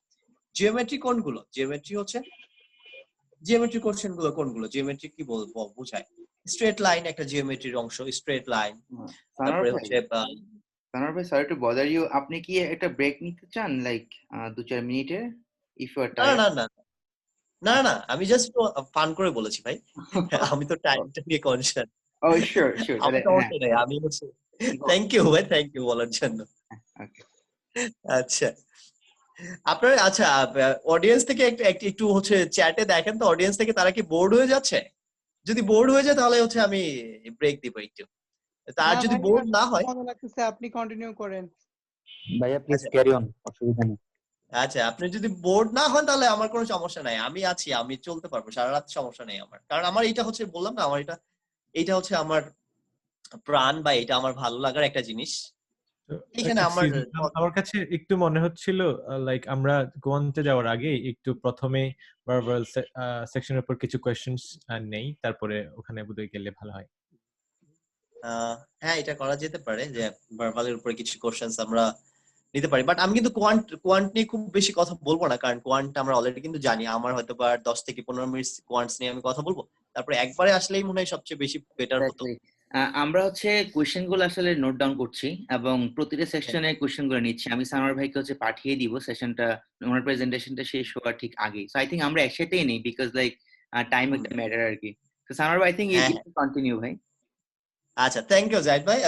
জিওমেট্রি কোনগুলো? জিওমেট্রি কোশ্চেন গুলো কোনগুলো? জিওমেট্রি কি বলবো বোঝায়? স্ট্রেট লাইন একটা জিওমেট্রির অংশ, স্ট্রেট লাইন। তারপরে হচ্ছে সানোয়ার ভাই, সরি টু বদার ইউ, আপনি কি একটা ব্রেক নিতে চান, লাইক 2-4 মিনিটের, ইফ ইউ আর না টায়ার্ড? না না না না, আমি জাস্ট ফান করে বলেছি ভাই। আমি তো টাইমটা নিয়ে কনসাস। ও শিওর শিওর, আমার তাহলে হ্যাঁ। সমস্যা নেই, আমি হচ্ছে থ্যাংক ইউ ভাই, থ্যাংক ইউ বলার জন্য। ওকে। আচ্ছা, আপনার আচ্ছা অডিয়েন্স থেকে একটু হচ্ছে চ্যাটে দেখেন তো, অডিয়েন্স থেকে তারা কি বোর্ড হয়ে যাচ্ছে? যদি বোর্ড হয়ে যায় তাহলে হচ্ছে আমি ব্রেক দিব একটু। তার না যদি ভাই, বোর্ড না হয়, মজা লাগতেছে, আপনি কন্টিনিউ করেন। ভাইয়া প্লিজ আচ্ছা ক্যারি অন, অসুবিধা নেই। আচ্ছা, আপনি যদি বোর্ড না হন তাহলে আমার কোনো সমস্যা নাই, আমি আছি, আমি চলতে পারবো সারা রাত, সমস্যা নেই আমার। কারণ আমার এটা হচ্ছে, বললাম না, আমার এটা হচ্ছে আমার প্রাণ, বা এটা আমার ভালো লাগার একটা জিনিস। এখানে আমার আমার কাছে একটু মনে হচ্ছিল লাইক আমরা গোয়ান্তে যাওয়ার আগে একটু প্রথমে ভার্বাল সেকশনের উপর কিছু কোয়েশ্চেনস নেই, তারপরে ওখানে বোধহয় গেলে ভালো হয়। হ্যাঁ, এটা করা যেতে পারে যে ভার্বালের উপরে কিছু কোশ্চেনস আমরা নিতে পারি, বাট আমি কিন্তু কোয়ান্ট নিয়ে খুব বেশি কথা বলবো না, কারণ কোয়ান্ট আমরা অলরেডি কিন্তু জানি। আমার হয়তো বা 10 থেকে 15 মিনিট কোয়ান্টস নিয়ে আমি কথা বলবো, তারপরে একবারে আসলেই মনে হয় সবচেয়ে বেশি বেটার হতো। আমরা হচ্ছে কোয়েশ্চেন গুলো আসলে নোট ডাউন করছি এবং প্রতিটা সেকশনে কোয়েশ্চেন গুলো নিচ্ছি। আমি সানোয়ার ভাইকে হচ্ছে পাঠিয়ে দিব সেশনটা, ওনার প্রেজেন্টেশনটা শেষ হওয়ার ঠিক আগে। সো আই থিংক আমরা একসাথেই নেই, বিকজ লাইক টাইম একটা ম্যাটার আর কি। তো সানোয়ার ভাই আই থিংক ইউ কন্টিনিউ ভাই। আচ্ছা, থ্যাংক ইউ জাহিদ ভাই।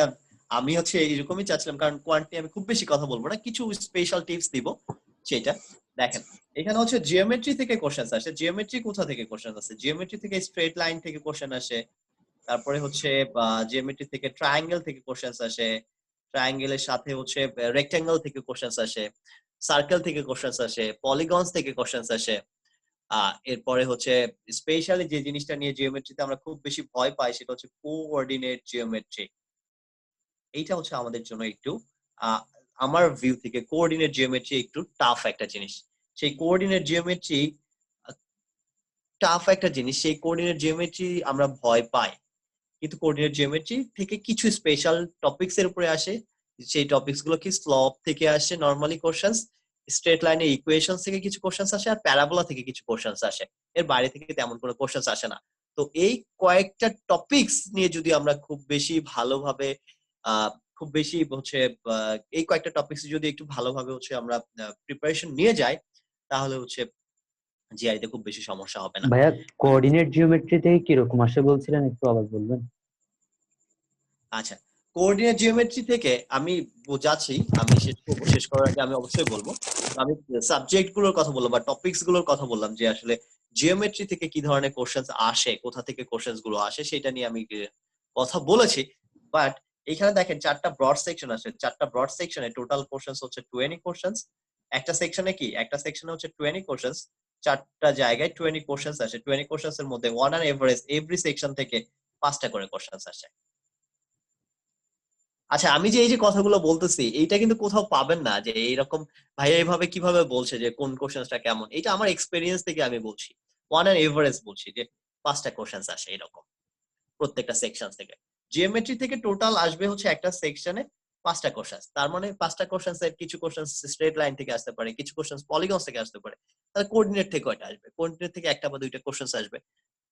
আমি হচ্ছে এরকমই চাচ্ছিলাম, কারণ কোয়ান্ট নিয়ে আমি খুব বেশি কথা বলবো না, কিছু স্পেশাল টিপস দিব। সেটা দেখেন, এখানে হচ্ছে জিওমেট্রি থেকে কোশ্চেন আসে। জিওমেট্রি কোথা থেকে কোশ্চেন আসে? জিওমেট্রি থেকে স্ট্রেট লাইন থেকে কোশ্চেন আসে, তারপরে হচ্ছে জিওমেট্রি থেকে ট্রায়াঙ্গেল থেকে কোশ্চেন আসে, ট্রায়াঙ্গেলের সাথে হচ্ছে রেক্টেঙ্গেল থেকে কোশ্চেন আসে, সার্কেল থেকে কোশ্চেন আসে, পলিগনস থেকে কোশ্চেন আসে। এরপরে হচ্ছে স্পেশালি যে জিনিসটা নিয়ে জিওমেট্রিতে আমরা খুব বেশি ভয় পাই, সেটা হচ্ছে কোঅর্ডিনেট জিওমেট্রি। এইটা হচ্ছে আমাদের জন্য একটু আমার ভিউ থেকে কোঅর্ডিনেট জিওমেট্রি একটু টাফ একটা জিনিস। সেই কোঅর্ডিনেট জিওমেট্রি টাফ একটা জিনিস, সেই কোঅর্ডিনেট জিওমেট্রি আমরা ভয় পাই, কিন্তু কোঅর্ডিনেট জিওমেট্রি থেকে কিছু স্পেশাল টপিকস এর উপরে আসে। সেই টপিকস গুলো কি স্লপ থেকে আসে, নরমালি কোশ্চেনস, স্ট্রেট লাইনের ইকুয়েশনস থেকে কিছু কোশ্চেনস আসে, আর প্যারাবোলা থেকে কিছু কোশ্চেনস আসে। এর বাইরে থেকে তেমন কোনো কোশ্চেনস আসে না। তো এই কয়েকটা টপিকস নিয়ে যদি আমরা খুব বেশি ভালোভাবে খুব বেশি হচ্ছে এই কয়েকটা টপিকস যদি একটু ভালোভাবে হচ্ছে আমরা প্রিপারেশন নিয়ে যাই, তাহলে হচ্ছে জিআইতে খুব বেশি সমস্যা হবে না। ভাইয়া কোঅর্ডিনেট জিওমেট্রি থেকে কি রকম আসে বলছিলেন, একটু আবার বলবেন? আচ্ছা, কোঅর্ডিনেট জিওমেট্রি থেকে আমি বোঝাচ্ছি, আমি শেষ করার আগে আমি অবশ্যই বলবো। আমি সাবজেক্ট গুলোর কথা বললাম বা টপিকস গুলোর কথা বললাম, যে আসলে জিওমেট্রি থেকে কি ধরনের কোশ্চেনস আসে, কোথা থেকে কোশ্চেনস গুলো আসে, সেটা নিয়ে আমি কথা বলেছি। বাট এখানে দেখেন 4টা ব্রড সেকশন আছে। 4টা ব্রড সেকশনে টোটাল কোশ্চেনস হচ্ছে 20 কোশ্চেনস। একটা সেকশনে হচ্ছে 20 কোশ্চেনস। 4টা জায়গায় 20 কোশ্চেনস আসে। 20 কোশ্চেনস এর মধ্যে one on average every section থেকে 5টা করে কোশ্চেনস আসে। আচ্ছা, আমি যে এই যে কথাগুলো বলতেছি, এইটা কিন্তু কোথাও পাবেন না যে এইরকম ভাইয়া এইভাবে কিভাবে বলছে যে কোন কোশ্চেনটা কেমন। এটা আমার এক্সপেরিয়েন্স থেকে আমি বলছি, ওয়ান অ্যান্ড এভারেজ বলছি যে 5টা কোশ্চেন আসে এরকম প্রত্যেকটা সেকশন থেকে। জিওমেট্রি থেকে টোটাল আসবে হচ্ছে একটা সেকশনে 5টা কোশ্চেন। তার মানে 5টা কোশ্চেন এর কিছু কোশ্চেন স্ট্রেট লাইন থেকে আসতে পারে, কিছু কোশ্চেন পলিগন থেকে আসতে পারে। তাহলে কোঅর্ডিনেট থেকে কয়টা আসবে? কোঅর্ডিনেট থেকে একটা বা দুইটা কোশ্চেন আসবে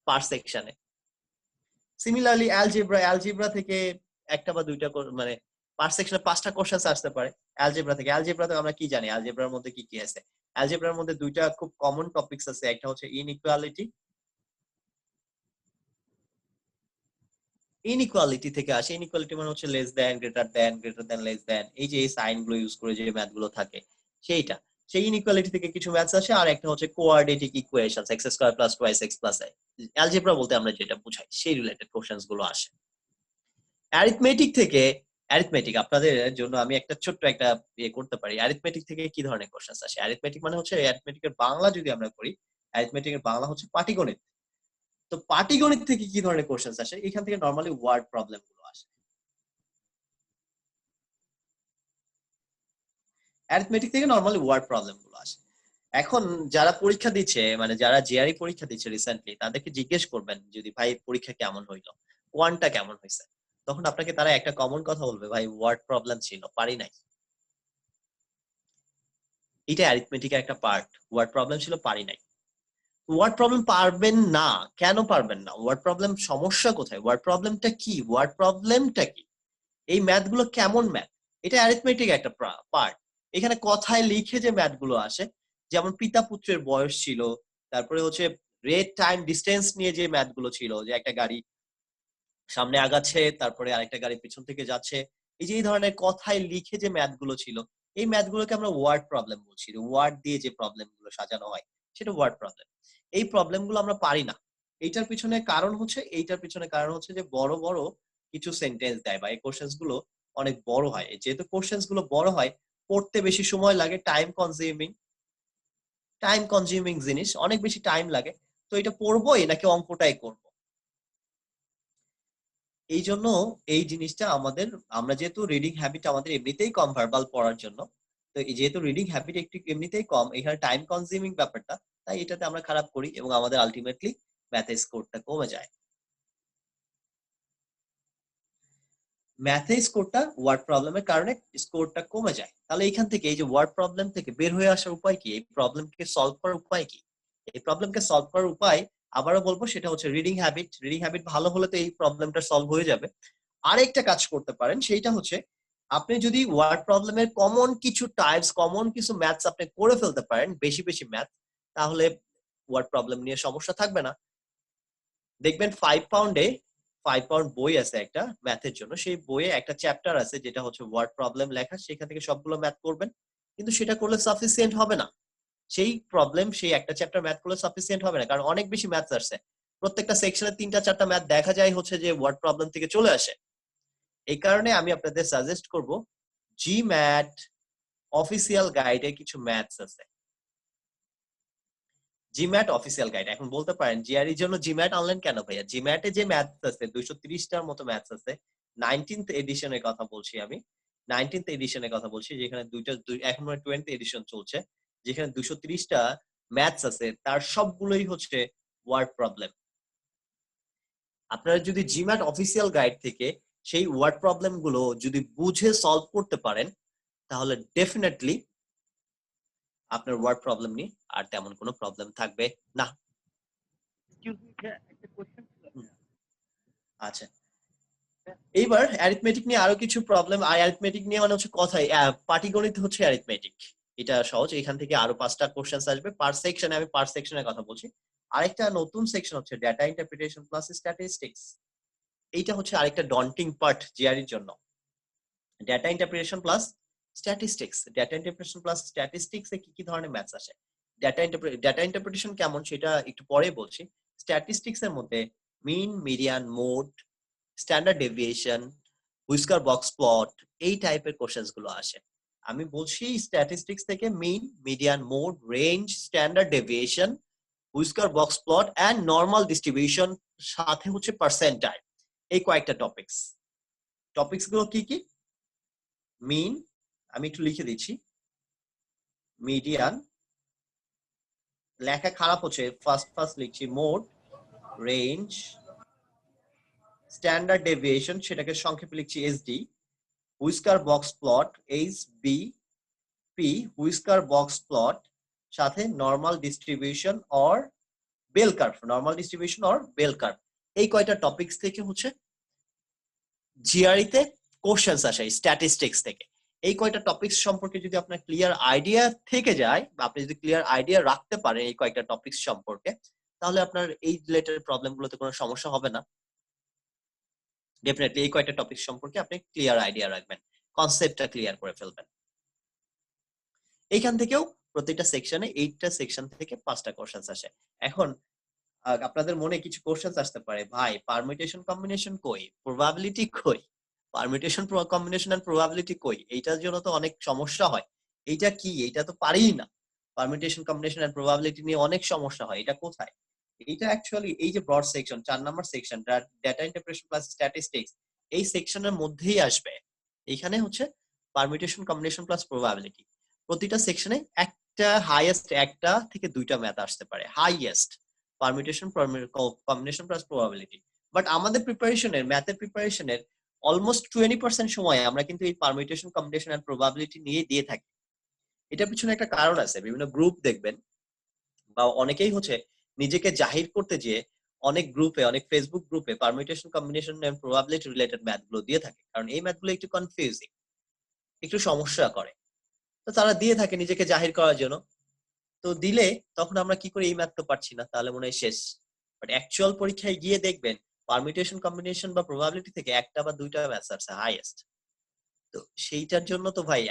পার সেকশনে। সিমিলারলি অ্যালজেব্রা থেকে একটা বা দুইটা মানে পার সেকশনে 5টা কোশ্চেন আসতে পারে অ্যালজেব্রা থেকে। অ্যালজেব্রাতে আমরা কি জানি, অ্যালজেব্রার মধ্যে কি কি আছে? অ্যালজেব্রার মধ্যে দুইটা খুব কমন টপিকস আছে। একটা হচ্ছে ইনইকুয়ালিটি থেকে আসে। ইনইকুয়ালিটি মানে হচ্ছে less than, greater than, less than, এই যে এই সাইন গুলো ইউজ করে যে ম্যাথ গুলো থাকে সেইটা। সেই ইনইকুয়ালিটি থেকে কিছু ম্যাথস আসে। আর একটা হচ্ছে quadratic equations, x square plus 2x plus a। Algebra বলতে আমরা যেটা বুঝাই সেই রিলেটেড কোশ্চেনস গুলো আসে। অ্যারিথমেটিক আপনাদের জন্য আমি একটা ছোট্ট একটা করতে পারি। অ্যারিথমেটিক থেকে কি ধরনের কোশ্চেন আসে? অ্যারিথমেটিক মানে হচ্ছে, অ্যারিথমেটিকের বাংলা যদি আমরা করি, অ্যারিথমেটিকের বাংলা হচ্ছে পাটিগণিত। তো পাটিগণিত থেকে কি ধরনের কোশ্চেন আসে? এখান থেকে নরমালি ওয়ার্ড প্রবলেম গুলো আসে। অ্যারিথমেটিক থেকে নরমালি ওয়ার্ড প্রবলেম গুলো আসে। এখন যারা পরীক্ষা দিচ্ছে, মানে যারা জিআরই পরীক্ষা দিচ্ছে রিসেন্টলি, তাদেরকে জিজ্ঞেস করবেন যদি ভাই পরীক্ষা কেমন হইলো, কোয়ান্টটা কেমন হয়েছে, তখন আপনাকে তারা একটা কমন কথা বলবে, ভাই ওয়ার্ড প্রবলেম ছিল, পারি নাই। এটা অ্যারিথমেটিকের একটা পার্ট। ওয়ার্ড প্রবলেম ছিল, পারি নাই। ওয়ার্ড প্রবলেম পারবেন না, কেন পারবেন না? ওয়ার্ড প্রবলেম সমস্যা কোথায়? ওয়ার্ড প্রবলেমটা কি? ওয়ার্ড প্রবলেমটা কি? এই ম্যাথ গুলো কেমন ম্যাথ? এটা অ্যারিথমেটিক একটা পার্ট। এখানে কথায় লিখে যে ম্যাথ গুলো আসে, যেমন পিতা পুত্রের বয়স ছিল, তারপরে হচ্ছে রেট টাইম ডিস্টেন্স নিয়ে যে ম্যাথ গুলো ছিল, যে একটা গাড়ি সামনে আগাচ্ছে, তারপরে আরেকটা গাড়ি পিছন থেকে যাচ্ছে, এই যে এই ধরনের কথায় লিখে যে ম্যাথ গুলো ছিল, এই ম্যাথ গুলোকে আমরা ওয়ার্ড প্রবলেম বলছি। ওয়ার্ড দিয়ে যে প্রবলেম গুলো সাজানো হয় সেটা ওয়ার্ড প্রবলেম। এই প্রবলেম গুলো আমরা পারি না। এইটার পিছনে কারণ হচ্ছে যে বড় বড় কিছু সেন্টেন্স দেয়, বা এই কোশ্চেন্স গুলো অনেক বড় হয়। যেহেতু কোশ্চেন্স গুলো বড় হয়, পড়তে বেশি সময় লাগে, টাইম কনজিউমিং জিনিস, অনেক বেশি টাইম লাগে। তো এটা পড়বোই নাকি অঙ্কটাই করব? এই জন্য এই জিনিসটা আমাদের, আমরা যেহেতু রিডিং হ্যাবিট আমাদের এমনিতেই কম ভার্বাল পড়ার জন্য, তো যেহেতু রিডিং হ্যাবিট একটু এমনিতেই কম, এখানে টাইম কনজিউমিং ব্যাপারটা, তাই এটাতে আমরা খারাপ করি এবং আমাদের আলটিমেটলি ম্যাথের স্কোরটা কমে যায়। ম্যাথে স্কোরটা ওয়ার্ড প্রবলেমের কারণে স্কোরটা কমে যায়। তাহলে এখান থেকে এই যে ওয়ার্ড প্রবলেম থেকে বের হয়ে আসার উপায় কি, এই প্রবলেমকে সলভ করার উপায় কি? এই প্রবলেমকে সলভ করার উপায় আবারও বলবো, সেটা হচ্ছে রিডিং হ্যাবিট। রিডিং হ্যাবিট ভালো হলে তো এই প্রবলেমটা সলভ হয়ে যাবে। আরেকটা কাজ করতে পারেন, সেইটা হচ্ছে আপনি যদি ওয়ার্ড প্রবলেমের কমন কিছু টাইপস, কমন কিছু ম্যাথস আপনি করে ফেলতে পারেন, বেশি বেশি ম্যাথ, তাহলে ওয়ার্ড প্রবলেম নিয়ে সমস্যা থাকবে না। দেখবেন 5 পাউন্ড বই আছে একটা ম্যাথের জন্য, সেই বইয়ে একটা চ্যাপ্টার আছে যেটা হচ্ছে ওয়ার্ড প্রবলেম লেখা, সেখান থেকে সবগুলো ম্যাথ করবেন, কিন্তু সেটা করলে সাফিসিয়েন্ট হবে না। সেই প্রবলেম, সেই একটা চ্যাপ্টার ম্যাথ করলে সাফিসিয়েন্ট হবে না, কারণ অনেক বেশি ম্যাথস আসছে। প্রত্যেকটা সেকশনে 3টা 4টা ম্যাথ দেখা যায় হচ্ছে যে ওয়ার্ড প্রবলেম থেকে চলে আসে। এই কারণে আমি আপনাদের সাজেস্ট করব, জিম্যাট অফিসিয়াল গাইডে কিছু ম্যাথস আছে। GMAT official guide. এখন বলতে পারেন জিআর এর জন্য জিম্যাট অনলাইন কেন ভাইয়া? জিম্যাটে যে ম্যাথস আছে 230টার মতো ম্যাথস আছে, 19th এডিশনের কথা বলছি আমি, 19th এডিশনের কথা বলছি, যেখানে এখন 20th এডিশন চলছে, যেখানে 230টা ম্যাথস আছে, তার সবগুলোই হচ্ছে ওয়ার্ড প্রবলেম। আপনারা যদি জিম্যাট অফিসিয়াল গাইড থেকে সেই ওয়ার্ড প্রবলেম গুলো যদি বুঝে সলভ করতে পারেন, তাহলে ডেফিনেটলি আপনার ওয়ার্ড প্রবলেম নিয়ে আর তেমন কোনো প্রবলেম থাকবে না। আচ্ছা, এইবার অ্যারিথমেটিক নিয়ে আরো কিছু প্রবলেম। আর অ্যারিথমেটিক নিয়ে মানে হচ্ছে কথাই, পাটিগণিত হচ্ছে অ্যারিথমেটিক, এটা সহজ। এখান থেকে আরো 5টা কোশ্চেন আসবে পার সেকশনে, আমি পার সেকশনের কথা বলছি। আরেকটা নতুন সেকশন হচ্ছে ডেটা ইন্টারপ্রিটেশন প্লাস স্ট্যাটিস্টিক্স। এইটা হচ্ছে আরেকটা ডন্টিং পার্ট জিআর এর জন্য। Data interpretation plus statistics, data interpretation plus statistics এ কি কি ধরনের ম্যাথস আসে? ডেটা ইন্টারপ্রিটেশন কেমন সেটা একটু পরে বলছি। স্ট্যাটিস্টিক্স এর মধ্যে mean, median, mode, standard deviation, whisker box plot, এই টাইপের কোশ্চেন্স গুলো আসে। আমি বলছি স্ট্যাটিস্টিক্স থেকে mean, median, mode, range, standard deviation, whisker box plot and normal distribution, সাথে হচ্ছে পার্সেন্টাইল, এই কয়েকটা টপিকস গুলো কি কি? মিন, আমি একটু লিখে দিচ্ছি, মিডিয়ান, লেখা খারাপ হচ্ছে, ফার্স্ট লিখছি, মোড, রেঞ্জ, স্ট্যান্ডার্ড ডেভিয়েশন, সেটাকে সংক্ষেপে লিখছি SD, whisker box plot HBP, whisker box plot, সাথে normal distribution or bell curve, normal distribution or bell curve. এই কয়টা টপিকস থেকে হচ্ছে জিআরই তে কোশ্চেন্স আসে স্ট্যাটিস্টিক্স থেকে। এই কয়টা টপিকস সম্পর্কে যদি আপনার ক্লিয়ার আইডিয়া থেকে যায়, বা আপনি যদি ক্লিয়ার আইডিয়া রাখতে পারেন এই কয়েকটা টপিকস সম্পর্কে, তাহলে আপনার এই রিলেটেড প্রবলেম গুলোতে কোনো সমস্যা হবে না। ডেফিনেটলি এই কয়টা টপিক সম্পর্কে আপনি ক্লিয়ার আইডিয়া রাখবেন, কনসেপ্টটা ক্লিয়ার করে ফেলবেন। এইখান থেকেও প্রত্যেকটা সেকশনে 8টা সেকশন থেকে 5টা কোশ্চেন্স আসে। এখন আপনাদের মনে কিছু কোশ্চেন্স আসতে পারে, ভাই পারমিটেশন কম্বিনেশন কই, প্রবাবিলিটি কই, পারমিটেশন কম্বিনেশন এন্ড প্রবাবিলিটি কই? এইটার জন্য তো অনেক সমস্যা হয়। এইটা কি? এইটা তো পারিই না। পারমিটেশন কম্বিনেশন এন্ড প্রবাবিলিটি নিয়ে অনেক সমস্যা হয়, এটা কোথায়? এইটা অ্যাকচুয়ালি এই যে broad section 4 number section data interpretation plus statistics, এই সেকশনের মধ্যেই আসবে। এখানে হচ্ছে পারমিটেশন কম্বিনেশন প্লাস প্রবাবিলিটি। প্রতিটা সেকশনে একটা হাইয়েস্ট, একটা থেকে 2টা ম্যাথ আসতে পারে highest, permutation combination plus probability. But আমাদের প্রিপারেশনের, ম্যাথের প্রিপারেশনের অলমোস্ট 20% সময় আমরা কিন্তু এই পারমিটেশন কম্বিনেশন এন্ড প্রবাবিলিটি নিয়ে দিয়ে থাকি। এটার পিছনে একটা কারণ আছে, বিভিন্ন গ্রুপ দেখবেন, বা অনেকেই হচ্ছে নিজেকে জাহির করতে যেয়ে অনেক গ্রুপে, অনেক ফেসবুক গ্রুপে permutation combination and probability related math গুলো দিয়ে থাকে, কারণ এই ম্যাথ গুলো একটু কনফিউজিং, একটু সমস্যা করে, তো তারা দিয়ে থাকে নিজেকে জাহির করার জন্য। তো দিলে তখন আমরা কি করি, এই ম্যাথ তো পারছি না, তাহলে মনে হয় শেষ। বাট অ্যাকচুয়াল পরীক্ষায় গিয়ে দেখবেন পারমিটেশন কম্বিনেশন বা প্রবাবিলিটি থেকে একটা বা 2টা ম্যাথ আছে হাইয়েস্ট। তো সেইটার জন্য তো ভাই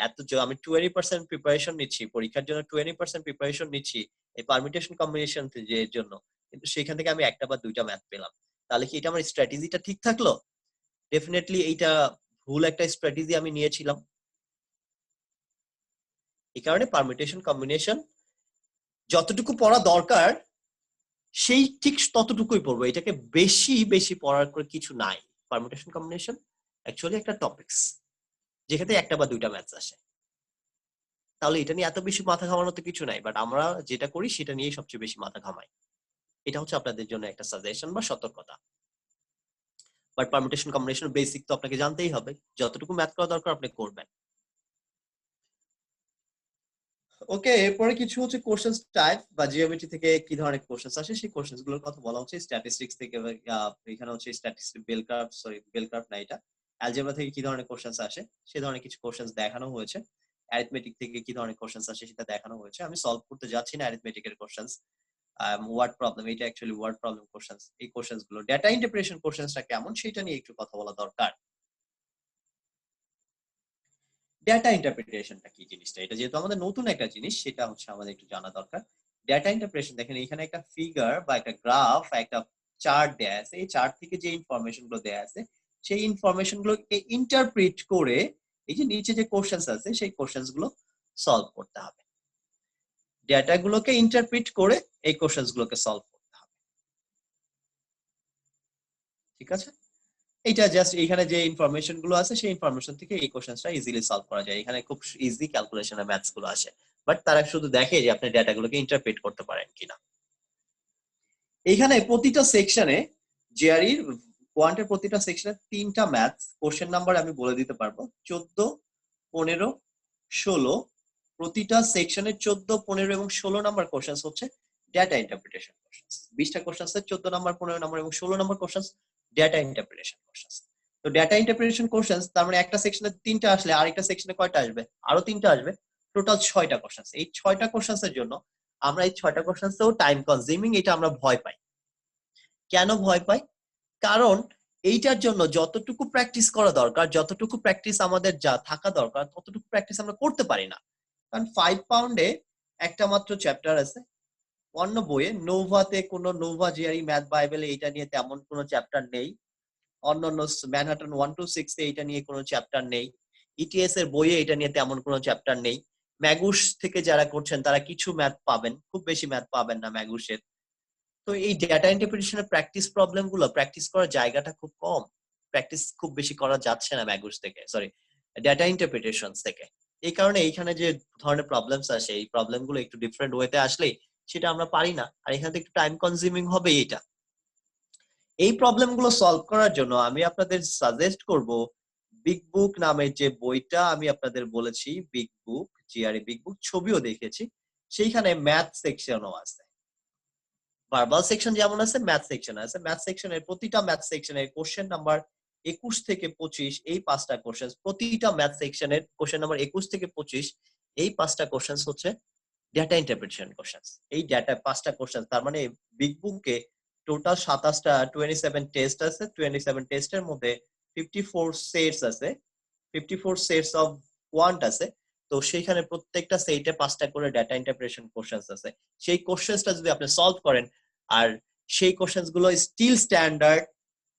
আমি 20% প্রিপারেশন নিচ্ছি পরীক্ষার জন্য, 20% প্রিপারেশন নিচ্ছি এই পারমিটেশন কম্বিনেশন এর জন্য, কিন্তু সেখান থেকে আমি একটা বা 2টা ম্যাথ পেলাম, তাহলে কি এটা আমার স্ট্র্যাটেজিটা ঠিক থাকলো? ডেফিনেটলি এইটা ভুল একটা স্ট্র্যাটেজি আমি নিয়েছিলাম। এই কারণে পারমিটেশন কম্বিনেশন যতটুকু পড়া দরকার সেই ঠিক ততটুকুই পড়বো, এটাকে বেশি বেশি পড়ার করে কিছু নাই। পারমুটেশন কম্বিনেশন অ্যাকচুয়ালি একটা টপিকস যেখানে একটা বা দুইটা ম্যাথস আসে। তাহলে এটা নিয়ে এত বেশি মাথা ঘামানোর তো কিছু নাই, বাট আমরা যেটা করি সেটা নিয়েই সবচেয়ে বেশি মাথা ঘামাই। এটা হচ্ছে আপনাদের জন্য একটা সাজেশন বা সতর্কতা। বাট পারমুটেশন কম্বিনেশন বেসিক তো আপনাকে জানতেই হবে, যতটুকু ম্যাথ করা দরকার আপনি করবেন। ওকে, এরপরে কিছু হচ্ছে কোশ্চেন্স টাইপ বা জিওমেট্রি থেকে কি ধরনের কোশ্চেন্স আসে সেই কোশ্চেন্স গুলোর কথা বলা হচ্ছে। স্ট্যাটিস্টিক্স থেকে এখানে হচ্ছে স্ট্যাটিস্টিক বেল কার্ভ না, এটা অ্যালজেব্রা থেকে কি ধরনের কোশ্চেন্স আসে সেই ধরনের কিছু কোশ্চেন্স দেখানো হয়েছে। অ্যারিথমেটিক থেকে কি ধরনের কোশ্চেন্স আসে সেটা দেখানো হয়েছে। আমি সলভ করতে যাচ্ছি না অ্যারিথমেটিকের কোশ্চেন্স। ওয়ার্ড প্রবলেম, এটা অ্যাকচুয়ালি ওয়ার্ড প্রবলেম কোশ্চেন্স। এই কোশ্চেন্স গুলো ডেটা ইন্টারপ্রিটেশন কোশ্চেন্সটা কেমন সেটা নিয়ে একটু কথা বলা দরকার। ডেটা ইন্টারপ্রিটেশনটা কি জিনিসটা, এটা যেহেতু আমাদের নতুন একটা জিনিস সেটা হচ্ছে আমাদের একটু জানা দরকার। ডেটা ইন্টারপ্রিটেশন দেখেন এখানে একটা ফিগার বা একটা গ্রাফ, একটা চার্ট দেয়া আছে। এই চার্ট থেকে যে ইনফরমেশন গুলো দেয়া আছে সেই ইনফরমেশন গুলোকে ইন্টারপ্রিট করে এই যে নিচে যে কোশ্চেন্স আছে সেই কোশ্চেন্স গুলো সলভ করতে হবে। ডেটা গুলোকে ইন্টারপ্রিট করে এই কোশ্চেন্স গুলোকে সলভ করতে হবে। ঠিক আছে, এটা জাস্ট এখানে যে ইনফরমেশন গুলো আছে সেই ইনফরমেশন থেকে এই কোশ্চেনটা ইজিলি সলভ করা যায়। এখানে খুব ইজি ক্যালকুলেশন আর ম্যাথস গুলো আসে, বাট তারা শুধু দেখে যে আপনি ডেটাগুলোকে ইন্টারপ্রেট করতে পারেন কিনা। এখানে প্রতিটা সেকশনে জিআরই কোয়ান্টের প্রতিটা সেকশনে 3টা ম্যাথস কোশ্চেন নাম্বার আমি বলে দিতে পারবো, 14, 15, 16। প্রতিটা সেকশনে 14, 15 এবং 16 নাম্বার কোশ্চেন হচ্ছে ডেটা ইন্টারপ্রিটেশন কোশ্চেন। 20টা কোশ্চেন আছে, 14 নাম্বার, 15 নাম্বার এবং 16 number question data interpretation question. তো ডেটা ইন্টারপ্রিটেশন কোশ্চেন তার মানে একটা সেকশনে 3টা আসলে আরেকটা সেকশনে কয়টা আসবে? আরো 3টা আসবে, টোটাল 6টা কোশ্চেন। এই 6টা কোশ্চেনের জন্য আমরা এই 6টা কোশ্চেনও টাইম কনজিউমিং, এটা আমরা ভয় পাই। কেন ভয় পাই? কারণ এইটার জন্য যতটুকু প্র্যাকটিস করা দরকার, যতটুকু প্র্যাকটিস আমাদের যা থাকা দরকার ততটুকু প্র্যাকটিস আমরা করতে পারি না। কারণ 5 পাউন্ডে একটা মাত্র চ্যাপ্টার আছে, অন্য বইয়ে নোভাতে কোনো নোভা জিআরই ম্যাথ বাইবেলে এটা নিয়ে তেমন কোনো চ্যাপ্টার নেই। অন্যান্য ম্যানহাটন 1 to 6 এ এটা নিয়ে কোনো চ্যাপ্টার নেই। ইটিএস এর বইয়ে এটা নিয়ে তেমন কোনো চ্যাপ্টার নেই। ম্যাগুস থেকে যারা করছেন তারা কিছু ম্যাথ পাবেন, খুব বেশি ম্যাথ পাবেন না ম্যাগুসের। তো এই ডেটা ইন্টারপ্রিটেশনের প্র্যাকটিস প্রবলেম গুলো, প্র্যাকটিস করার জায়গাটা খুব কম, প্র্যাকটিস খুব বেশি করা যাচ্ছে না ম্যাগুস থেকে, সরি ডেটা ইন্টারপ্রিটেশন থেকে। এই কারণে এইখানে যে ধরনের প্রবলেমস আসে এই প্রবলেম গুলো একটু ডিফারেন্ট ওয়েতে আসলে সেটা আমরা পারি না, আর এখানে একটু টাইম কনজিউমিং হবে এটা। এই প্রবলেম গুলো সলভ করার জন্য আমি আপনাদের সাজেস্ট করব বিগ বুক নামের যে বইটা আমি আপনাদের বলেছি, বিগ বুক, জিআরই বিগ বুক, ছবিও দেখেছি, সেইখানে ম্যাথ সেকশনও আছে। ভার্বাল সেকশন যেমন আছে ম্যাথ সেকশন আছে। ম্যাথ সেকশনের প্রতিটা ম্যাথ সেকশনের কোশ্চেন নাম্বার 21 থেকে 25, এই 5টা কোশ্চেন, প্রতিটা ম্যাথ সেকশনের কোশ্চেন নাম্বার 21 থেকে 25 এই 5টা কোশ্চেন হচ্ছে ডেটা ইন্টারপ্রিটেশন কোশ্চেন। এই ডেটা 5টা কোশ্চেন, তার মানে বিগ বুকে টোটাল 27টা 27 টেস্ট আছে। 27 টেস্টের মধ্যে 54 সেটস আছে, 54 সেটস অফ কোয়ান্ট আছে। তো সেইখানে প্রত্যেকটা সেটে 5টা করে ডেটা ইন্টারপ্রিটেশন কোশ্চেনস আছে। সেই কোশ্চেনসটা যদি আপনি সলভ করেন, আর সেই কোশ্চেনস গুলো স্টিল স্ট্যান্ডার্ড,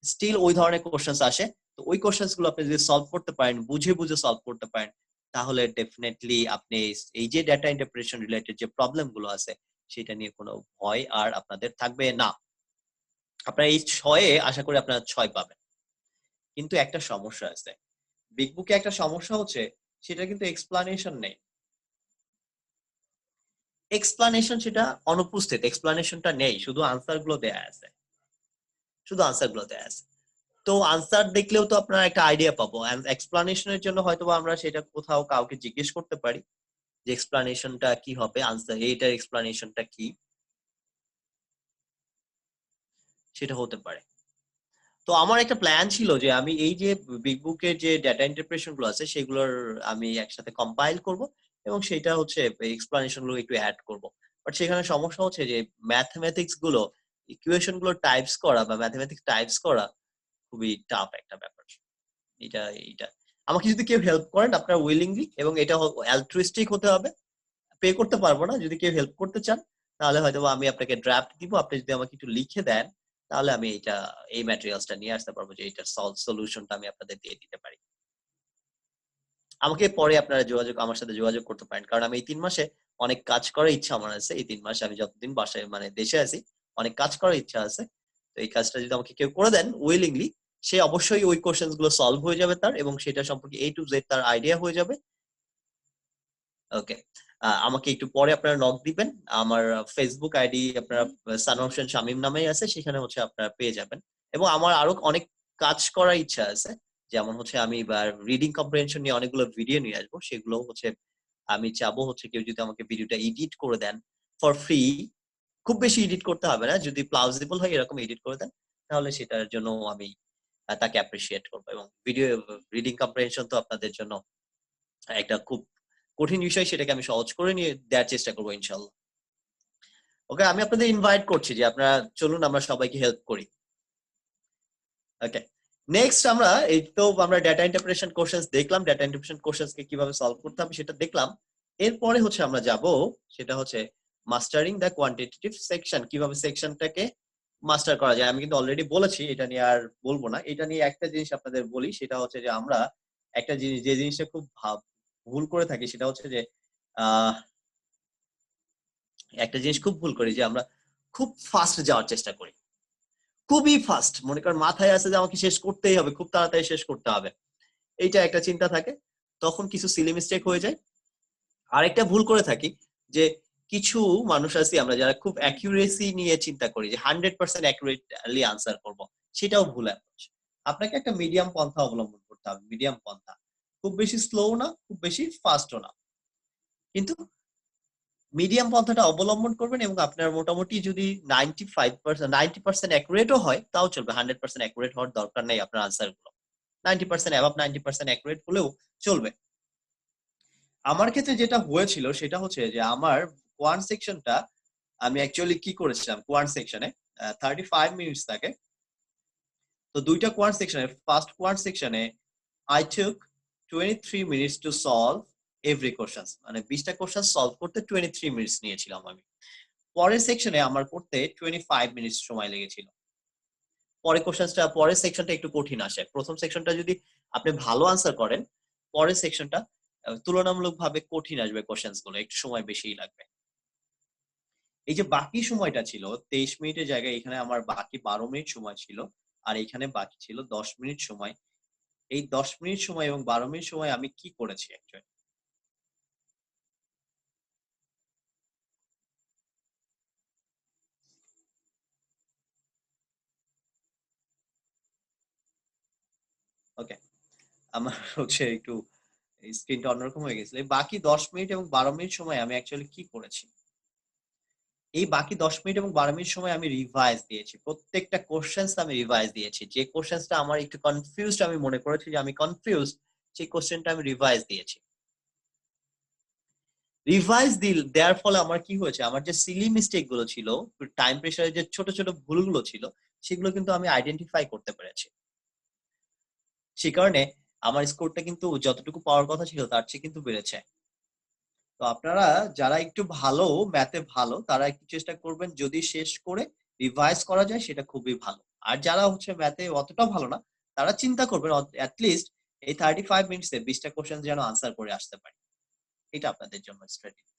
স্টিল ওই ধরনের কোশ্চেনস আসে, তো ওই কোশ্চেনস গুলো আপনি যদি সলভ করতে পারেন, বুঝে বুঝে সলভ করতে পারেন, তাহলে ডেফিনেটলি আপনি এই যে ডেটা ইন্টারপ্রিটেশন রিলেটেড যে প্রবলেম গুলো আছে সেটা নিয়ে কোনো ভয় আর আপনাদের থাকবে না। আপনারা এই 6-এ আশা করি আপনারা 6 পাবেন। কিন্তু একটা সমস্যা আছে, বিগ বুকে একটা সমস্যা হচ্ছে সেটা কিন্তু এক্সপ্লানেশন নেই। এক্সপ্লানেশন সেটা অনুপস্থিত, এক্সপ্লানেশনটা নেই, শুধু আনসার গুলো দেয়া আছে, শুধু আনসার গুলো দেয়া আছে। তো আনসার দেখলেও তো আপনারা একটা আইডিয়া পাবো। এক্সপ্লানেশনের জন্য হয়তো আমরা সেটা কোথাও কাউকে জিজ্ঞেস করতে পারি যে এক্সপ্লানেশনটা কি হবে, আনসার এইটার এক্সপ্লানেশনটা কি, সেটা হতে পারে। তো আমার একটা প্ল্যান ছিল যে আমি এই যে বিগ বুকের যে ডেটা ইন্টারপ্রিটেশন গুলো আছে সেগুলোর আমি একসাথে কম্পাইল করব এবং সেটা হচ্ছে এক্সপ্লানেশন গুলো একটু অ্যাড করব। বাট সেখানে সমস্যা হচ্ছে যে ম্যাথমেটিক্স গুলো, ইকুয়েশন গুলো টাইপস করা বা ম্যাথমেটিক্স টাইপস করা খুবই টাফ একটা ব্যাপার। এটা এটা আমাকে যদি কেউ হেল্প করেন আপনারা উইলিংলি, এবং এটা অ্যালট্রুইস্টিক হতে হবে, পে করতে পারবো না, যদি কেউ হেল্প করতে চান তাহলে হয়তো আমি আপনাকে ড্রাফট দিব, আপনি যদি আমাকে একটু লিখে দেন তাহলে আমি এই ম্যাটেরিয়ালসটা নিয়ে আসতে পারবো যে এটার সলিউশনটা আমি আপনাদের দিয়ে দিতে পারি। আমাকে পরে আপনারা আমার সাথে যোগাযোগ করতে পারেন, কারণ আমি এই 3 মাসে অনেক কাজ করার ইচ্ছা আমার আছে। এই 3 মাসে আমি যতদিন বাসায় মানে দেশে আছি অনেক কাজ করার ইচ্ছা আছে। তো এই কাজটা যদি আমাকে কেউ করে দেন উইলিংলি, সে অবশ্যই ওই কোশ্চেন গুলো সলভ হয়ে যাবে তার, এবং সেটা সম্পর্কে A to Z তার আইডিয়া হয়ে যাবে। ওকে, আমাকে একটু পরে আপনারা নক দিবেন, আমার ফেসবুক আইডি আপনারা সানোয়ার হোসেন শামীম নামেই আছে, সেখানে হচ্ছে আপনারা পেয়ে যাবেন। এবং আমার আরো অনেক কাজ করার ইচ্ছা আছে, যেমন হচ্ছে আমি এবার রিডিং কম্প্রিহেনশন নিয়ে অনেকগুলো ভিডিও নিয়ে আসবো, সেগুলো হচ্ছে আমি চাবো হচ্ছে কেউ যদি আমাকে ভিডিওটা এডিট করে দেন ফর ফ্রি, খুব বেশি এডিট করতে হবে না, যদি প্লাউজিবল হয় এরকম এডিট করে দেন, তাহলে সেটার জন্য আমি তাকে অ্যাপ্রিসিয়েট করবো। এবং ভিডিও রিডিং কম্প্রিহেনশন তো আপনাদের জন্য একটা খুব কঠিন বিষয়, সেটাকে আমি সহজ করে নিয়ে দেওয়ার চেষ্টা করবো ইনশাল্লাহ। ওকে, আমি আপনাদের ইনভাইট করছি যে আপনারা চলুন আমরা সবাইকে হেল্প করি। ওকে, নেক্সট আমরা এই তো আমরা ডেটা ইন্টারপ্রিটেশন কোশ্চেন্স দেখলাম, ডেটা ইন্টারপ্রিটেশন কোশ্চেন্স কে কিভাবে সলভ করতে হবে সেটা দেখলাম। এরপরে হচ্ছে আমরা যাব, সেটা হচ্ছে মাস্টারিং দ্য কোয়ান্টিটেটিভ সেকশন, কিভাবে সেকশনটাকে মাস্টার করা যায়। আমি কিন্তু অলরেডি বলেছি, এটা নিয়ে আর বলবো না। এটা নিয়ে একটা জিনিস আপনাদের বলি, সেটা হচ্ছে যে আমরা একটা জিনিস, যে জিনিসটা খুব ভুল করে থাকি, সেটা হচ্ছে যে একটা জিনিস খুব ভুল করি, যে আমরা খুব ফাস্ট যাওয়ার চেষ্টা করি, খুবই ফাস্ট, মনে করেন মাথায় আছে যে আমাকে শেষ করতেই হবে, খুব তাড়াতাড়ি শেষ করতে হবে, এইটা একটা চিন্তা থাকে, তখন কিছু সিলি মিস্টেক হয়ে যায়। আরেকটা ভুল করে থাকি, যে কিছু মানুষ আছি আমরা যারা খুব অ্যাকুরেসি নিয়ে চিন্তা করি, যে 100% অ্যাকুরেটলি আনসার করব, সেটাও ভুল অ্যাপ্রোচ। আপনাকে একটা মিডিয়াম পন্থা অবলম্বন করতে হবে, মিডিয়াম পন্থা, খুব বেশি স্লো না, খুব বেশি ফাস্টও না, কিন্তু মিডিয়াম পন্থাটা অবলম্বন করবেন। এবং আপনার মোটামুটি যদি 90% অ্যাকুরেটও হয় তাও চলবে, 100% অ্যাকুরেট হওয়ার দরকার নেই আপনার আনসার গুলো, 90% অ্যাবাভ 90% অ্যাকুরেট হলেও চলবে। আমার ক্ষেত্রে যেটা হয়েছিল সেটা হচ্ছে যে আমার কোয়ান্ট সেকশনটা, আমি অ্যাকচুয়ালি কি করেছিলাম, কোয়ান্ট সেকশনে 35 মিনিটস থাকে, তো দুইটা কোয়ান্ট সেকশনে, ফার্স্ট কোয়ান্ট সেকশনে I took 23 minutes to solve every questions, মানে 20টা কোশ্চেন সলভ করতে 23 মিনিটস নিয়েছিলাম আমি। পরের সেকশনে আমার করতে 25 মিনিটস সময় লেগেছিল। পরের সেকশনটা একটু কঠিন আসে। প্রথম সেকশনটা যদি আপনি ভালো আনসার করেন, পরের সেকশনটা তুলনামূলকভাবে কঠিন আসবে, কোশ্চেন্স গুলো একটু সময় বেশিই লাগবে। এই যে বাকি সময়টা ছিল 23 মিনিটের জায়গায়, এখানে আমার বাকি 12 মিনিট সময় ছিল, আর এখানে বাকি ছিল 10 মিনিট সময়। এই 10 মিনিট সময় এবং 12 মিনিট সময় আমি কি করেছি অ্যাকচুয়ালি, ওকে, আমার হচ্ছে একটু স্ক্রিনটা অন্যরকম হয়ে গেছিল। এই বাকি 10 মিনিট এবং 12 মিনিট সময় আমি অ্যাকচুয়ালি কি করেছি, এই বাকি 10 মিনিট এবং 12 মিনিট সময় আমি রিভাইজ দিয়েছি, প্রত্যেকটা কোশ্চেন্স আমি রিভাইজ দিয়েছি। যে কোশ্চেন্সটা আমার একটু কনফিউজড, আমি মনে করেছি যে আমি কনফিউজড, সেই কোশ্চেনটা আমি রিভাইজ দিয়েছি। রিভাইজ দেওয়ার ফলে আমার কি হয়েছে, আমার যে সিলি মিস্টেক গুলো ছিল, টাইম প্রেসারের যে ছোট ছোট ভুলগুলো ছিল, সেগুলো কিন্তু আমি আইডেন্টিফাই করতে পেরেছি। সে কারণে আমার স্কোরটা কিন্তু যতটুকু পাওয়ার কথা ছিল তার চেয়ে কিন্তু বেড়েছে। তো আপনারা যারা একটু ভালো, ম্যাথে ভালো, তারা একটু চেষ্টা করবেন যদি শেষ করে রিভাইজ করা যায় সেটা খুবই ভালো। আর যারা হচ্ছে ম্যাথে অতটা ভালো না, তারা চিন্তা করবেন অ্যাটলিস্ট এই 35 মিনিটসে 20টা কোশ্চেন যেন আনসার করে আসতে পারি, এটা আপনাদের জন্য স্ট্র্যাটেজি।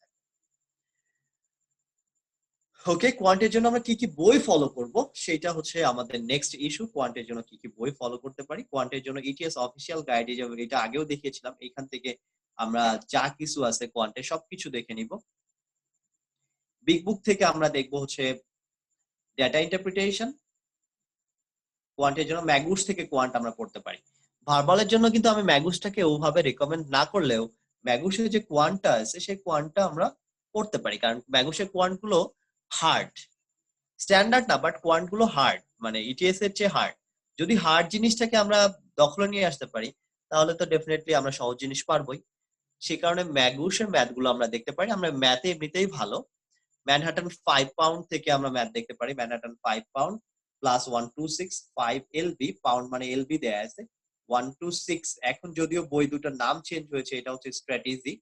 ওকে, কোয়ান্টের জন্য আমরা কি কি বই ফলো করব সেটা হচ্ছে আমাদের নেক্সট ইস্যু। কোয়ান্টের জন্য কি কি বই ফলো করতে পারি, কোয়ান্টের জন্য ইটিএস অফিসিয়াল গাইড, এটা আগেও দেখিয়েছিলাম, এখান থেকে আমরা যা কিছু আছে কোয়ান্টে সবকিছু দেখে নিব। বিগ বুক থেকে আমরা দেখব হচ্ছে ডেটা ইন্টারপ্রিটেশন। কোয়ান্টের জন্য ম্যাগুস থেকে কোয়ান্ট আমরা পড়তে পারি। ভার্বালের জন্য কিন্তু আমি ম্যাগুসটাকে ওভাবে রেকমেন্ড না করলেও ম্যাগুসের যে কোয়ান্টটা আছে সেই কোয়ান্টটা আমরা পড়তে পারি, কারণ ম্যাগুসের কোয়ান্ট গুলো হার্ড, স্ট্যান্ডার্ড না, বাট কোয়ান্ট গুলো হার্ড, মানে ইটিএস এর চেয়ে হার্ড। যদি হার্ড জিনিসটাকে আমরা দখলে নিয়ে আসতে পারি, তাহলে তো ডেফিনেটলি আমরা সহজ জিনিস পারবোই। সে কারণে ম্যাগুসের ম্যাথ গুলো আমরা দেখতে পারি। আমরা ম্যাথে এমনিতেই ভালো, ম্যানহাটন 5 পাউন্ড থেকে আমরা ম্যাথ দেখতে পারি। Manhattan 5 pound plus 126 5 LB, pound মানে এলবি দেয়া আছে 126। এখন যদিও বই দুটোর নাম চেঞ্জ হয়েছে, এটা হচ্ছে স্ট্র্যাটেজি,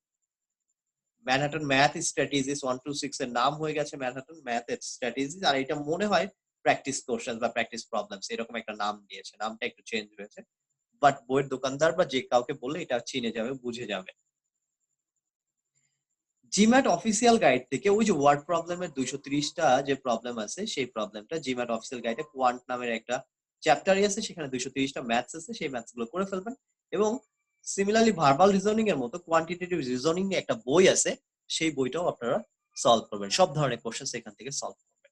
ম্যানহাটন ম্যাথ স্ট্র্যাটেজিস 126 এর নাম হয়ে গেছে ম্যানহাটন ম্যাথ স্ট্র্যাটেজিস। আর এটা মনে হয় প্র্যাকটিস কোশ্চেন বা প্র্যাকটিস প্রবলেমস এরকম একটা নাম দিয়েছে, নামটা একটু চেঞ্জ হয়েছে, বাট বইয়ের দোকানদার বা যে কাউকে বললে এটা চিনে যাবে, বুঝে যাবে। জিম্যাট অফিসিয়াল গাইড থেকে ওই যে ওয়ার্ড প্রবলেমের 230টা যে প্রবলেম আছে, সেই প্রবলেমটা জিম্যাট অফিসিয়াল গাইডে কোয়ান্ট নামের একটা চ্যাপ্টারই আছে, সেখানে 230টা ম্যাথস আছে, সেই ম্যাথস গুলো করে ফেলবেন। এবং সিমিলারলি ভার্বাল রিজনিং এর মতো কোয়ান্টিটেটিভ রিজনিং এর একটা বই আছে, সেই বইটাও আপনারা সলভ করবেন, সব ধরনের কোশ্চেন এখান থেকে সলভ করবেন।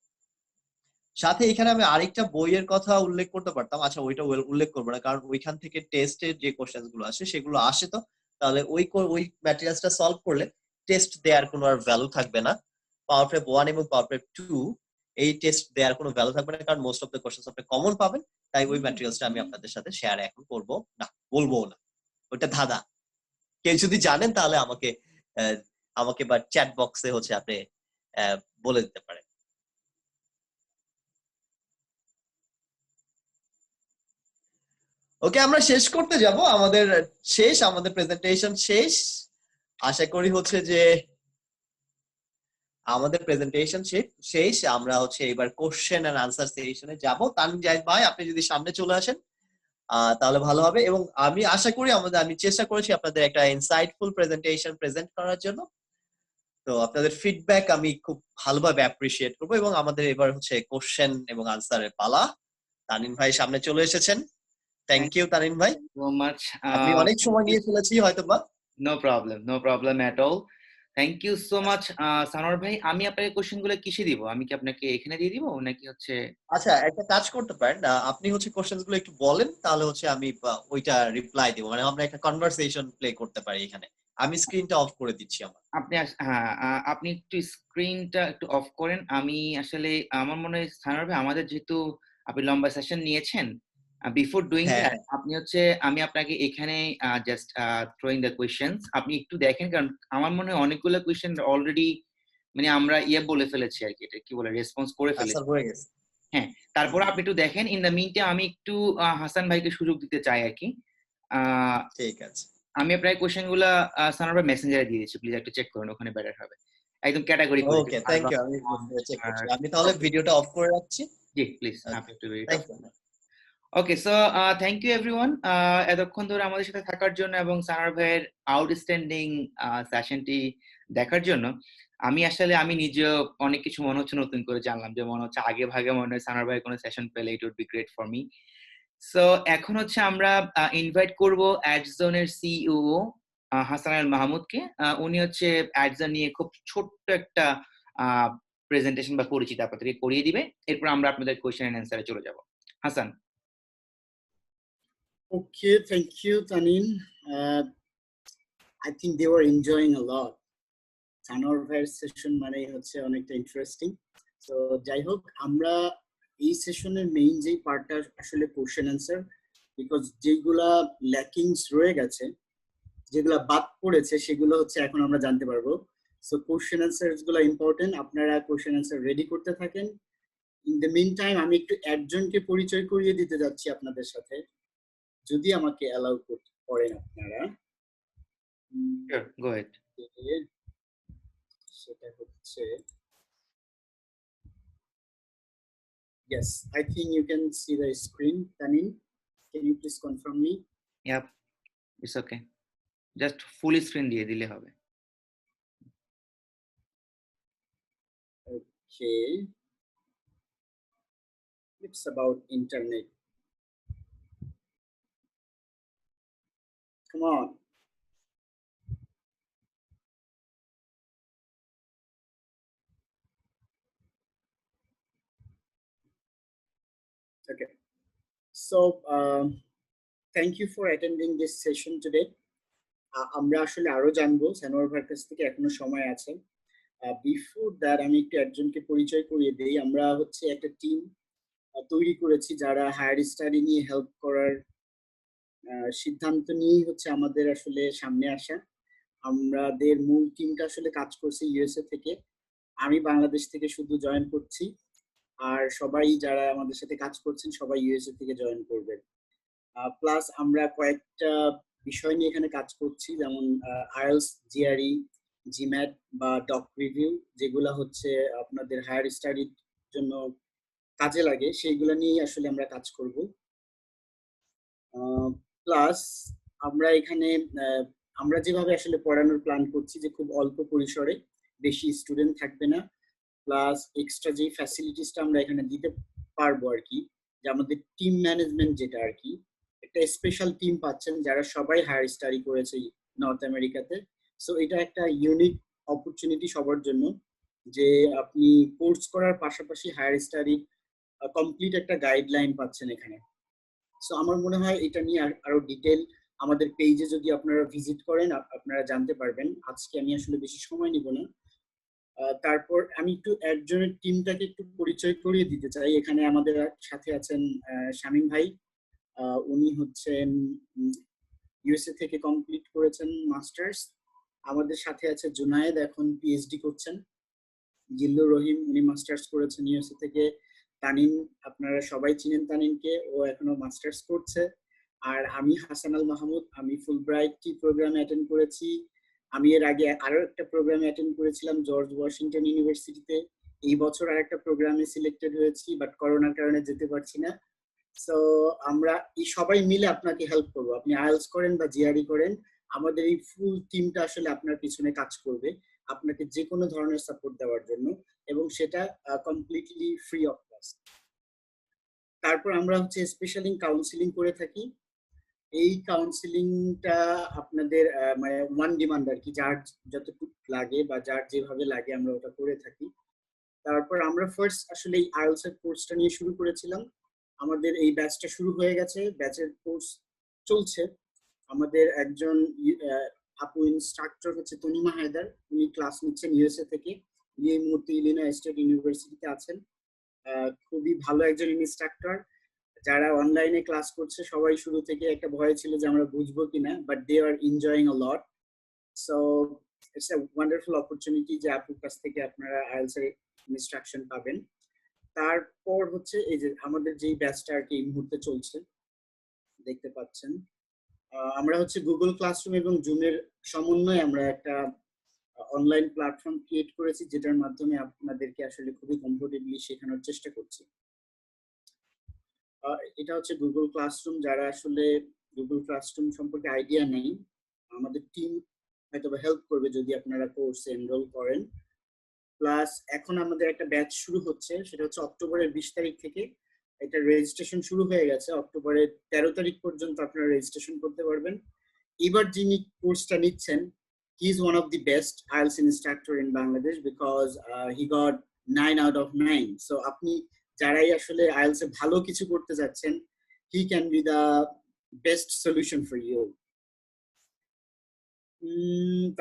সাথে এখানে আমি আরেকটা বইয়ের কথা উল্লেখ করতে পারতাম, আচ্ছা ওইটা উল্লেখ করবো না, কারণ ওইখান থেকে টেস্টের যে কোশ্চেন গুলো আসে সেগুলো আসে, তো তাহলে ওই ম্যাটেরিয়ালসটা সলভ করলে টেস্ট দেওয়ার কোনো আর ভ্যালু থাকবে না। পাওয়ার প্রেপ 1 এবং পাওয়ার প্রেপ 2 এই টেস্ট দেওয়ার কোনো ভ্যালু থাকবে না, কারণ মোস্ট অফ দ্য কোশ্চেন আপনি কমন পাবেন। তাই ওই ম্যাটেরিয়ালসটা আমি আপনাদের সাথে শেয়ার এখন করবো না, বলবো না, ওটা ধাঁধা। কেউ যদি জানেন তাহলে আমাকে বা চ্যাট বক্সে হচ্ছে আপনি বলে দিতে পারেন। ওকে, আমরা শেষ করতে যাব, আমাদের প্রেজেন্টেশন শেষ। আশা করি হচ্ছে যে আমাদের প্রেজেন্টেশন শেষ। আমরা হচ্ছে এবার কোশ্চেন এন্ড আনসার সেশনে যাব। তানভীর জাহিদ ভাই, আপনি যদি সামনে চলে আসেন তাহলে ভালো হবে। এবং আমি আশা করি আমি চেষ্টা করেছি আপনাদের একটা ইনসাইটফুল প্রেজেন্টেশন প্রেজেন্ট করার জন্য। তো আপনাদের ফিডব্যাক আমি খুব ভালোভাবে অ্যাপ্রিশিয়েট করবো। এবং আমাদের এবার হচ্ছে কোশ্চেন এবং আনসারের পালা। তানিন ভাই সামনে চলে এসেছেন। থ্যাংক ইউ তানিন ভাই, so much. আপনি অনেক সময় নিয়ে ফেলেছি হয়তোবা। No problem at all. Thank you so much Sanowar ভাই। আমি আপনাকে কোশ্চেন গুলো কিসে দিব? আমি কি আপনাকে এখানে দিয়ে দিব নাকি হচ্ছে? আচ্ছা, একটা কাজ করতে পারেন, আপনি হচ্ছে কোশ্চেন গুলো একটু বলেন, তাহলে হচ্ছে আমি ওইটা রিপ্লাই দিব, মানে আমরা একটা কনভারসেশন প্লে করতে পারি এখানে। আমি স্ক্রিনটা অফ করে দিচ্ছি আমার। হ্যাঁ, আপনি একটু স্ক্রিনটা একটু অফ করেন। আমি আসলে আমার মনে হয় সানোয়ার ভাই, আমাদের যেহেতু আপনি লম্বা সেশন নিয়েছেন, বিফোর ডুইং হ্যাঁ, দ্যাট আপনি হচ্ছে আমি আপনাকে এখানে জাস্ট থ্রোইং দ্য কোয়েশ্চেন্স আপনি একটু দেখেন, কারণ আমার মনে হয় অনেকগুলো কোয়েশ্চেন অলরেডি মানে আমরা বলে ফেলেছি আর কি, এটা কি বলে রেসপন্স করে আনসার ফেলেছি। হয়ে গেছে। হ্যাঁ, তারপর আপনি একটু দেখেন। ইন দ্য মিনটাইম আমি একটু হাসান ভাইকে সুযোগ দিতে চাই আর কি। ঠিক আছে। আমি আপনার কোশ্চেন গুলা সানোয়ার ভাই মেসেঞ্জারে দিয়ে দিচ্ছি, প্লিজ একটু চেক করুন, ওখানে বেটার হবে। একদম ক্যাটাগরি করে ওকে, থ্যাংক ইউ, আমি চেক করছি। আমি তাহলে ভিডিওটা অফ করে রাখছি। জি প্লিজ আপনি একটু thank you. Okay. So thank you everyone এতক্ষণ ধরে আমাদের সাথে থাকার জন্য এবং সানোয়ার ভাইয়ের আউটস্ট্যান্ডিং সেশনটি দেখার জন্য। আমি নিজেও অনেক কিছু মনে হচ্ছে নতুন করে জানলাম, যে মনে হচ্ছে আগে ভাগে মনে হয় সানোয়ার ভাইয়ের কোনো সেশন পেলে it would be great for me. So এখন হচ্ছে আমরা ইনভাইট করব অ্যাডজোনের সিইও হাসান আল মাহমুদকে। উনি হচ্ছে অ্যাডজন নিয়ে খুব ছোট্ট একটা প্রেজেন্টেশন বা পরিচিতি আপনাদেরকে করিয়ে দিবে। এরপর আমরা আপনাদের কোয়েশ্চেন এন্ড অ্যান্সারে চলে যাব। Hasan. Okay, thank you, Tanin. I think they were enjoying a lot. Sanor ভাইয়ের সেশন মানে হচ্ছে অনেকটা ইন্টারেস্টিং। তো যাই হোক, আমরা এই সেশনের মেইন যে পার্টটা আসলে কোশ্চেন অ্যান্সার, বিকজ যেগুলা ল্যাকিংস রয়ে গেছে, যেগুলা বাদ পড়েছে, সেগুলো হচ্ছে এখন আমরা জানতে পারবো। সো কোশ্চেন অ্যান্সারস গুলো ইম্পর্টেন্ট, আপনারা কোশ্চেন অ্যান্সার রেডি করতে থাকেন। ইন দ্য মিন টাইম আমি একটু একজনকে পরিচয় করিয়ে দিতে যাচ্ছি আপনাদের সাথে, যদি আমাকে অ্যালাউ করেন আপনারা। Sure, go ahead. সেটা হচ্ছে, yes, I think you can see the screen. Tanin, can you please confirm me? Yep, it's okay. Just full screen দিয়ে দিলে হবে। Okay, it's about internet. Come on. Okay, so thank you for attending this session today. আমরা আসলে আরো জানবো সানোয়ার ভাইয়ের কাছ থেকে, এখনো সময় আছে। বিফোর দ্যাট আমি একটু একজনকে পরিচয় করিয়ে দেই। আমরা হচ্ছে একটা টিম তৈরি করেছি যারা হায়ার স্টাডি নিয়ে হেল্প করার সিদ্ধান্ত নিয়েই হচ্ছে আমাদের আসলে সামনে আসা। আমাদের মূল টিমটা আসলে কাজ করছে ইউএসএ থেকে, আমি বাংলাদেশ থেকে শুধু জয়েন করছি, আর সবাই যারা আমাদের সাথে কাজ করছেন সবাই ইউএসএ থেকে জয়েন করবেন। প্লাস আমরা কয়েকটা বিষয় নিয়ে এখানে কাজ করছি, যেমন আইএলটিএস, জিআরই, জিম্যাট বা ডক রিভিউ, যেগুলো হচ্ছে আপনাদের হায়ার স্টাডির জন্য কাজে লাগে, সেইগুলো নিয়ে আসলে আমরা কাজ করব। প্লাস আমরা এখানে আমরা যেভাবে আসলে পড়ানোর প্ল্যান করছি, যে খুব অল্প পরিসরে, বেশি স্টুডেন্ট থাকবে না, প্লাস এক্সট্রা যে ফ্যাসিলিটিসটা আমরা এখানে দিতে পারবো আর কি, যে আমাদের টিম ম্যানেজমেন্ট যেটা আর কি, একটা স্পেশাল টিম পাচ্ছেন যারা সবাই হায়ার স্টাডি করেছে নর্থ আমেরিকাতে। সো এটা একটা ইউনিক অপরচুনিটি সবার জন্য, যে আপনি কোর্স করার পাশাপাশি হায়ার স্টাডি কমপ্লিট একটা গাইডলাইন পাচ্ছেন এখানে। সো আমার মনে হয় এটা নিয়ে আরো ডিটেল আমাদের পেজে যদি আপনারা ভিজিট করেন আপনারা জানতে পারবেন। আজকে আমি আসলে বেশি সময় নিব না। তারপর আমি একটু একজনের টিমটাকে একটু পরিচয় করিয়ে দিতে চাই। এখানে আমাদের সাথে আছেন শামীম ভাই, উনি হচ্ছেন ইউএসএ থেকে কমপ্লিট করেছেন মাস্টার্স। আমাদের সাথে আছে জুনায়েদ, এখন পিএইচডি করছেন। জিল্লুর রহিম, উনি মাস্টার্স করেছেন ইউএসএ থেকে। তানিন, আপনারা সবাই চিনেন তানিনকে, ও এখনো মাস্টার্স করছে। আর আমি হাসান আল মাহমুদ, আমি ফুলব্রাইট টি প্রোগ্রামে অ্যাটেন্ড করেছি। আমি এর আগে আরো একটা প্রোগ্রামে অ্যাটেন্ড করেছিলাম জর্জ ওয়াশিংটন ইউনিভার্সিটিতে। এই বছর আরেকটা প্রোগ্রামে সিলেক্টেড হয়েছি, বাট করোনার কারণে যেতে পারছি না। সো আমরা এই সবাই মিলে আপনাকে হেল্প করবো। আপনি আইএলটিএস করেন বা জিআরই করেন, আমাদের এই ফুল টিমটা আসলে আপনার পিছনে কাজ করবে আপনাকে যে কোনো ধরনের সাপোর্ট দেওয়ার জন্য, এবং সেটা কমপ্লিটলি ফ্রি অফ কস্ট। তারপর আমরা হচ্ছে স্পেশালি কাউন্সিলিং করে থাকি। এই কাউন্সিলিংটা আপনাদের মানে ওয়ান ডিমান্ড আর কি, যার যতটুকু লাগে বা যার যেভাবে লাগে আমরা ওটা করে থাকি। তারপর আমরা ফার্স্ট আসলে এই আইএলটিএস এর কোর্সটা নিয়ে শুরু করেছিলাম। আমাদের এই ব্যাচটা শুরু হয়ে গেছে, ব্যাচের কোর্স চলছে। আমাদের একজন আপু ইনস্ট্রাক্টর হচ্ছে তনিমা হায়দার, উনি ক্লাস নিচ্ছেন ইউএসএ থেকে। উনি এই মুহূর্তে ইলিনয় স্টেট ইউনিভার্সিটিতে আছেন। খুবই ভালো একজন ইনস্ট্রাক্টর। যারা অনলাইনে ক্লাস করছে সবাই শুরু থেকে একটা ভয় ছিল যে আমরা বুঝবো কিনা, but they are enjoying a lot. So it's a wonderful opportunity যে আপুর কাছ থেকে আপনারা আইএলটিএস এর ইনস্ট্রাকশন পাবেন। তারপর হচ্ছে এই যে আমাদের যেই ব্যাচটা আর কি এই মুহূর্তে চলছে দেখতে পাচ্ছেন, আমরা হচ্ছে গুগল ক্লাসরুম এবং জুমের সমন্বয়ে আমরা একটা অনলাইন প্ল্যাটফর্ম ক্রিয়েট করেছি, যেটার মাধ্যমে আপনাদেরকে আসলে খুবই কমফোর্টেবলি শেখানোর চেষ্টা করছি। এটা হচ্ছে গুগল ক্লাসরুম। যারা আসলে গুগল ক্লাসরুম সম্পর্কে আইডিয়া নেই, আমাদের টিম হয়তো হেল্প করবে যদি আপনারা কোর্সে এনরোল করেন। প্লাস এখন আমাদের একটা ব্যাচ শুরু হচ্ছে, সেটা হচ্ছে অক্টোবরের 20 তারিখ থেকে। এটা রেজিস্ট্রেশন শুরু হয়ে গেছে, অক্টোবরের 13 তারিখ পর্যন্ত আপনারা রেজিস্ট্রেশন করতে পারবেন। এবার যিনি কোর্সটা নিচ্ছেন, he is one of the best IELTS instructor in Bangladesh because he got 9 out of 9. So আপনি যারাই আসলে IELTS এ ভালো কিছু করতে যাচ্ছেন, he can be the best solution for you.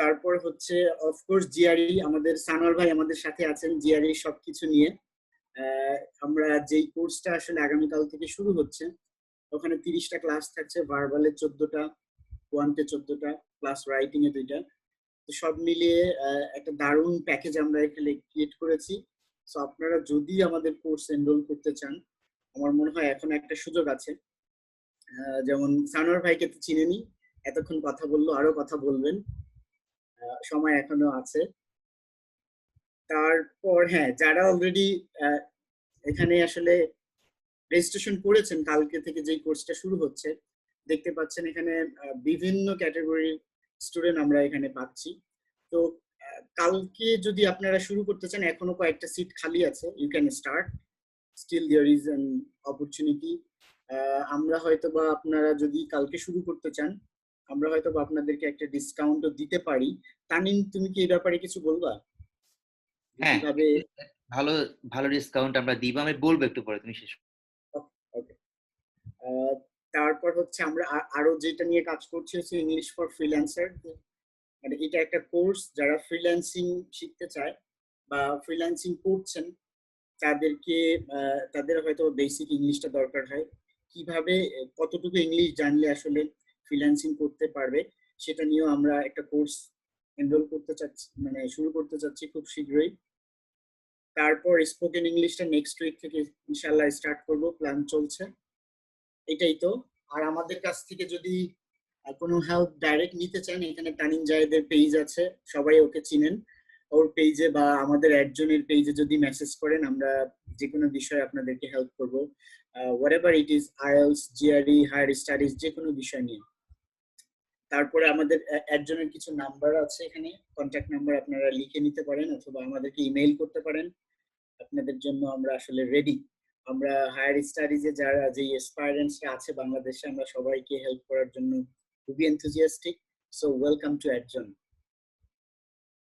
তারপর হচ্ছে অফকোর্স জিআরই, আমাদের সানোয়ার ভাই আমাদের সাথে আছেন জিআরই সবকিছু নিয়ে। আমরা যেই কোর্সটা আসলে আগামীকাল থেকে শুরু হচ্ছে, ওখানে 30টা ক্লাস থাকছে, ভার্বালে 14টা, কোয়ান্টে 14টা, প্লাস রাইটিং এ 2টা। তো সব মিলিয়ে একটা দারুণ প্যাকেজ আমরা এখানে ক্রিয়েট করেছি। সো আপনারা যদি আমাদের কোর্স এনরোল করতে চান, আমার মনে হয় এখন একটা সুযোগ আছে। যেমন সানোয়ার ভাইকে তো চিনেনি, এতক্ষণ কথা বললো, আরো কথা বলবেন, সময় এখনো আছে। তারপর হ্যাঁ, যারা অলরেডি এখানে আসলে রেজিস্ট্রেশন করেছেন, কালকে থেকে যেই কোর্সটা শুরু হচ্ছে, দেখতে পাচ্ছেন এখানে বিভিন্ন ক্যাটাগরির স্টুডেন্ট আমরা এখানে পাচ্ছি। তো কালকে যদি আপনারা শুরু করতে চান, এখনো কয়েকটা সিট খালি আছে, you can start, still there is an opportunity. আমরা হয়তো বা আপনারা যদি কালকে শুরু করতে চান, আমরা হয়তো বা আপনাদেরকে একটা ডিসকাউন্টও দিতে পারি। তানিন, তুমি কি এই ব্যাপারে কিছু বলবা? হ্যাঁ, কিভাবে? ভালো ভালো ডিসকাউন্ট আমরা দিব, আমি বলবো একটু পরে, তুমি শেষ। ওকে। তারপর হচ্ছে আমরা আরো যেটা নিয়ে কাজ করছি হচ্ছে ইংলিশ ফর ফ্রিল্যান্সার। মানে এটা একটা কোর্স, যারা ফ্রিল্যান্সিং শিখতে চায় বা ফ্রিল্যান্সিং করছেন তাদেরকে, তাদের হয়তো বেসিক ইংলিশটা দরকার হয়। কিভাবে কতটুকু ইংলিশ জানলে আসলে ফ্রিল্যান্সিং করতে পারবে, সেটা নিয়েও আমরা একটা কোর্স এনরোল করতে চাচ্ছি, মানে শুরু করতে চাচ্ছি খুব শীঘ্রই। তারপর স্পোকেন ইংলিশটা নেক্সট উইক থেকে ইনশাআল্লাহ স্টার্ট করব, প্ল্যান চলছে। এটাই তো। আর আমাদের কাছ থেকে যদি কোনো হেল্প ডাইরেক্ট নিতে চান, এখানে তানিম জায়েদের পেজ আছে, সবাই ওকে চিনেন। ওর পেজে বা আমাদের একজনের পেজে যদি মেসেজ করেন, আমরা যে কোনো বিষয়ে আপনাদেরকে হেল্প করবো, whatever it is, IELTS, GRE, higher studies, যে কোনো বিষয় নিয়ে। তারপরে আমাদের একজনের কিছু নাম্বার আছে এখানে, কন্ট্যাক্ট নাম্বার, আপনারা লিখে নিতে পারেন অথবা আমাদেরকে ইমেইল করতে পারেন। আপনাদের জন্য আমরা আসলে রেডি। আমরা হায়ার স্টাডিজে যারা যে অ্যাসপাইরেন্টসরা আছে বাংলাদেশে আমরা সবাইকে হেল্প করার জন্য খুবই enthusiastic. So welcome to Adzone.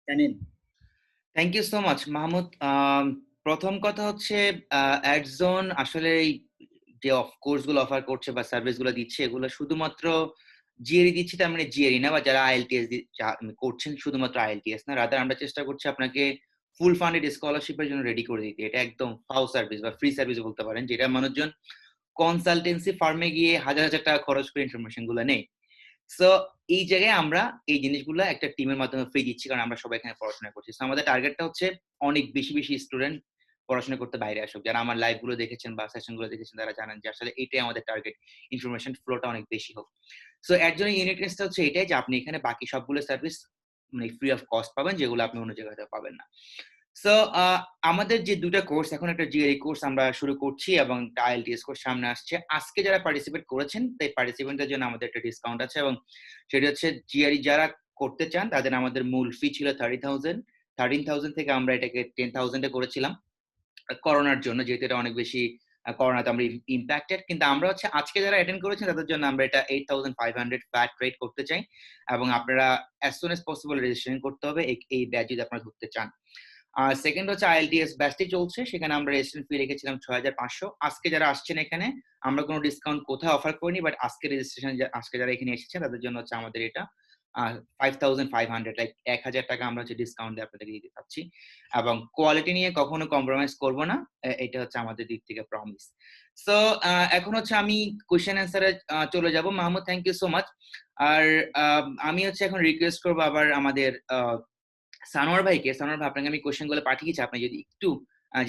Tanin. Thank you so much Mahmud. প্রথম কথা হচ্ছে অ্যাডজোন আসলে যে কোর্স গুলো অফার করছে বা সার্ভিস গুলো দিচ্ছে এগুলো শুধুমাত্র জিআরই দিচ্ছে, তার মানে জিআরই না, বা যারা আইএলটিএস করছেন শুধুমাত্র আইএলটিএস না, রাদার আমরা চেষ্টা করছি আপনাকে ফুল ফান্ডেড স্কলারশিপের জন্য রেডি করে দিতে। এটা একদম ফাও সার্ভিস বা ফ্রি সার্ভিস বলতে পারেন, যেটা মানুষজন কনসালটেন্সি ফার্মে গিয়ে হাজার হাজার টাকা খরচ করে ইনফরমেশন গুলো নেই। সো এই জায়গায় আমরা এই জিনিসগুলো একটা টিমের মাধ্যমে ফ্রি দিচ্ছি, কারণ আমরা সবাই এখানে পড়াশোনা করছি। সো আমাদের টার্গেটটা হচ্ছে অনেক বেশি বেশি স্টুডেন্ট পড়াশোনা করতে বাইরে আসুক। যারা আমার লাইভ গুলো দেখেছেন বা সেশন গুলো দেখেছেন তারা জানেন যে আসলে এটাই আমাদের টার্গেট, ইনফরমেশন ফ্লোটা অনেক বেশি হোক। সো এর জন্য ইউনিটনেসটা হচ্ছে এটাই যে আপনি এখানে বাকি সবগুলো সার্ভিস মানে ফ্রি অফ কস্ট পাবেন, যেগুলো আপনি অন্য জায়গাতে পাবেন না। সো আমাদের যে দুটা কোর্স, এখন একটা জিআরই কোর্স আমরা শুরু করছি এবং আইএলটিএস কোর্স সামনে আসছে। আজকে যারা পার্টিসিপেট করেছেন তাই পার্টিসিপেন্টের জন্য আমাদের একটা ডিসকাউন্ট আছে, এবং সেটা হচ্ছে জিআরই যারা করতে চান তাদের আমাদের মূল ফি ছিল 13,000 থেকে আমরা এটাকে 10,000 এ করেছিলাম করোনার জন্য, যেহেতু এটা অনেক বেশি করোনাতে আমরা ইম্প্যাক্টেড। কিন্তু আমরা হচ্ছে আজকে যারা অ্যাটেন্ড করেছেন তাদের জন্য আমরা এটা 8,500 ফ্ল্যাট রেট করতে চাই, এবং আপনারা as soon as possible registration করতে হবে এই ব্যাচ যদি আপনারা ধরতে চান। আর সেকেন্ড হচ্ছে আইএলটিএস ব্যাচটি চলছে, সেখানে আমরা রেজিস্ট্রেশন ফি রেখেছিলাম 6,500। আজকে যারা আসছেন এখানে আমরা কোনো ডিসকাউন্ট কোথাও অফার করিনি, বাট আজকে রেজিস্ট্রেশন আজকে যারা এখানে এসেছেন তাদের জন্য হচ্ছে আমাদের এটা 5,500, লাইক 1,000 টাকা আমরা হচ্ছে ডিসকাউন্ট দিয়ে আপনাদেরকে দিতে পারছি, এবং কোয়ালিটি নিয়ে কখনো কম্প্রোমাইজ করব না, এটা হচ্ছে আমাদের দিক থেকে প্রমিস। সো এখন হচ্ছে আমি কোশ্চেন অ্যান্সারে চলে যাব। Mahmud, thank you so much. আর আমি হচ্ছে এখন রিকোয়েস্ট করবো আবার আমাদের সানোয়ার ভাইকে। সানোয়ার ভাই, আপনাকে আমি কোশ্চেন গুলো পাঠিয়েছি, আপনি যদি একটু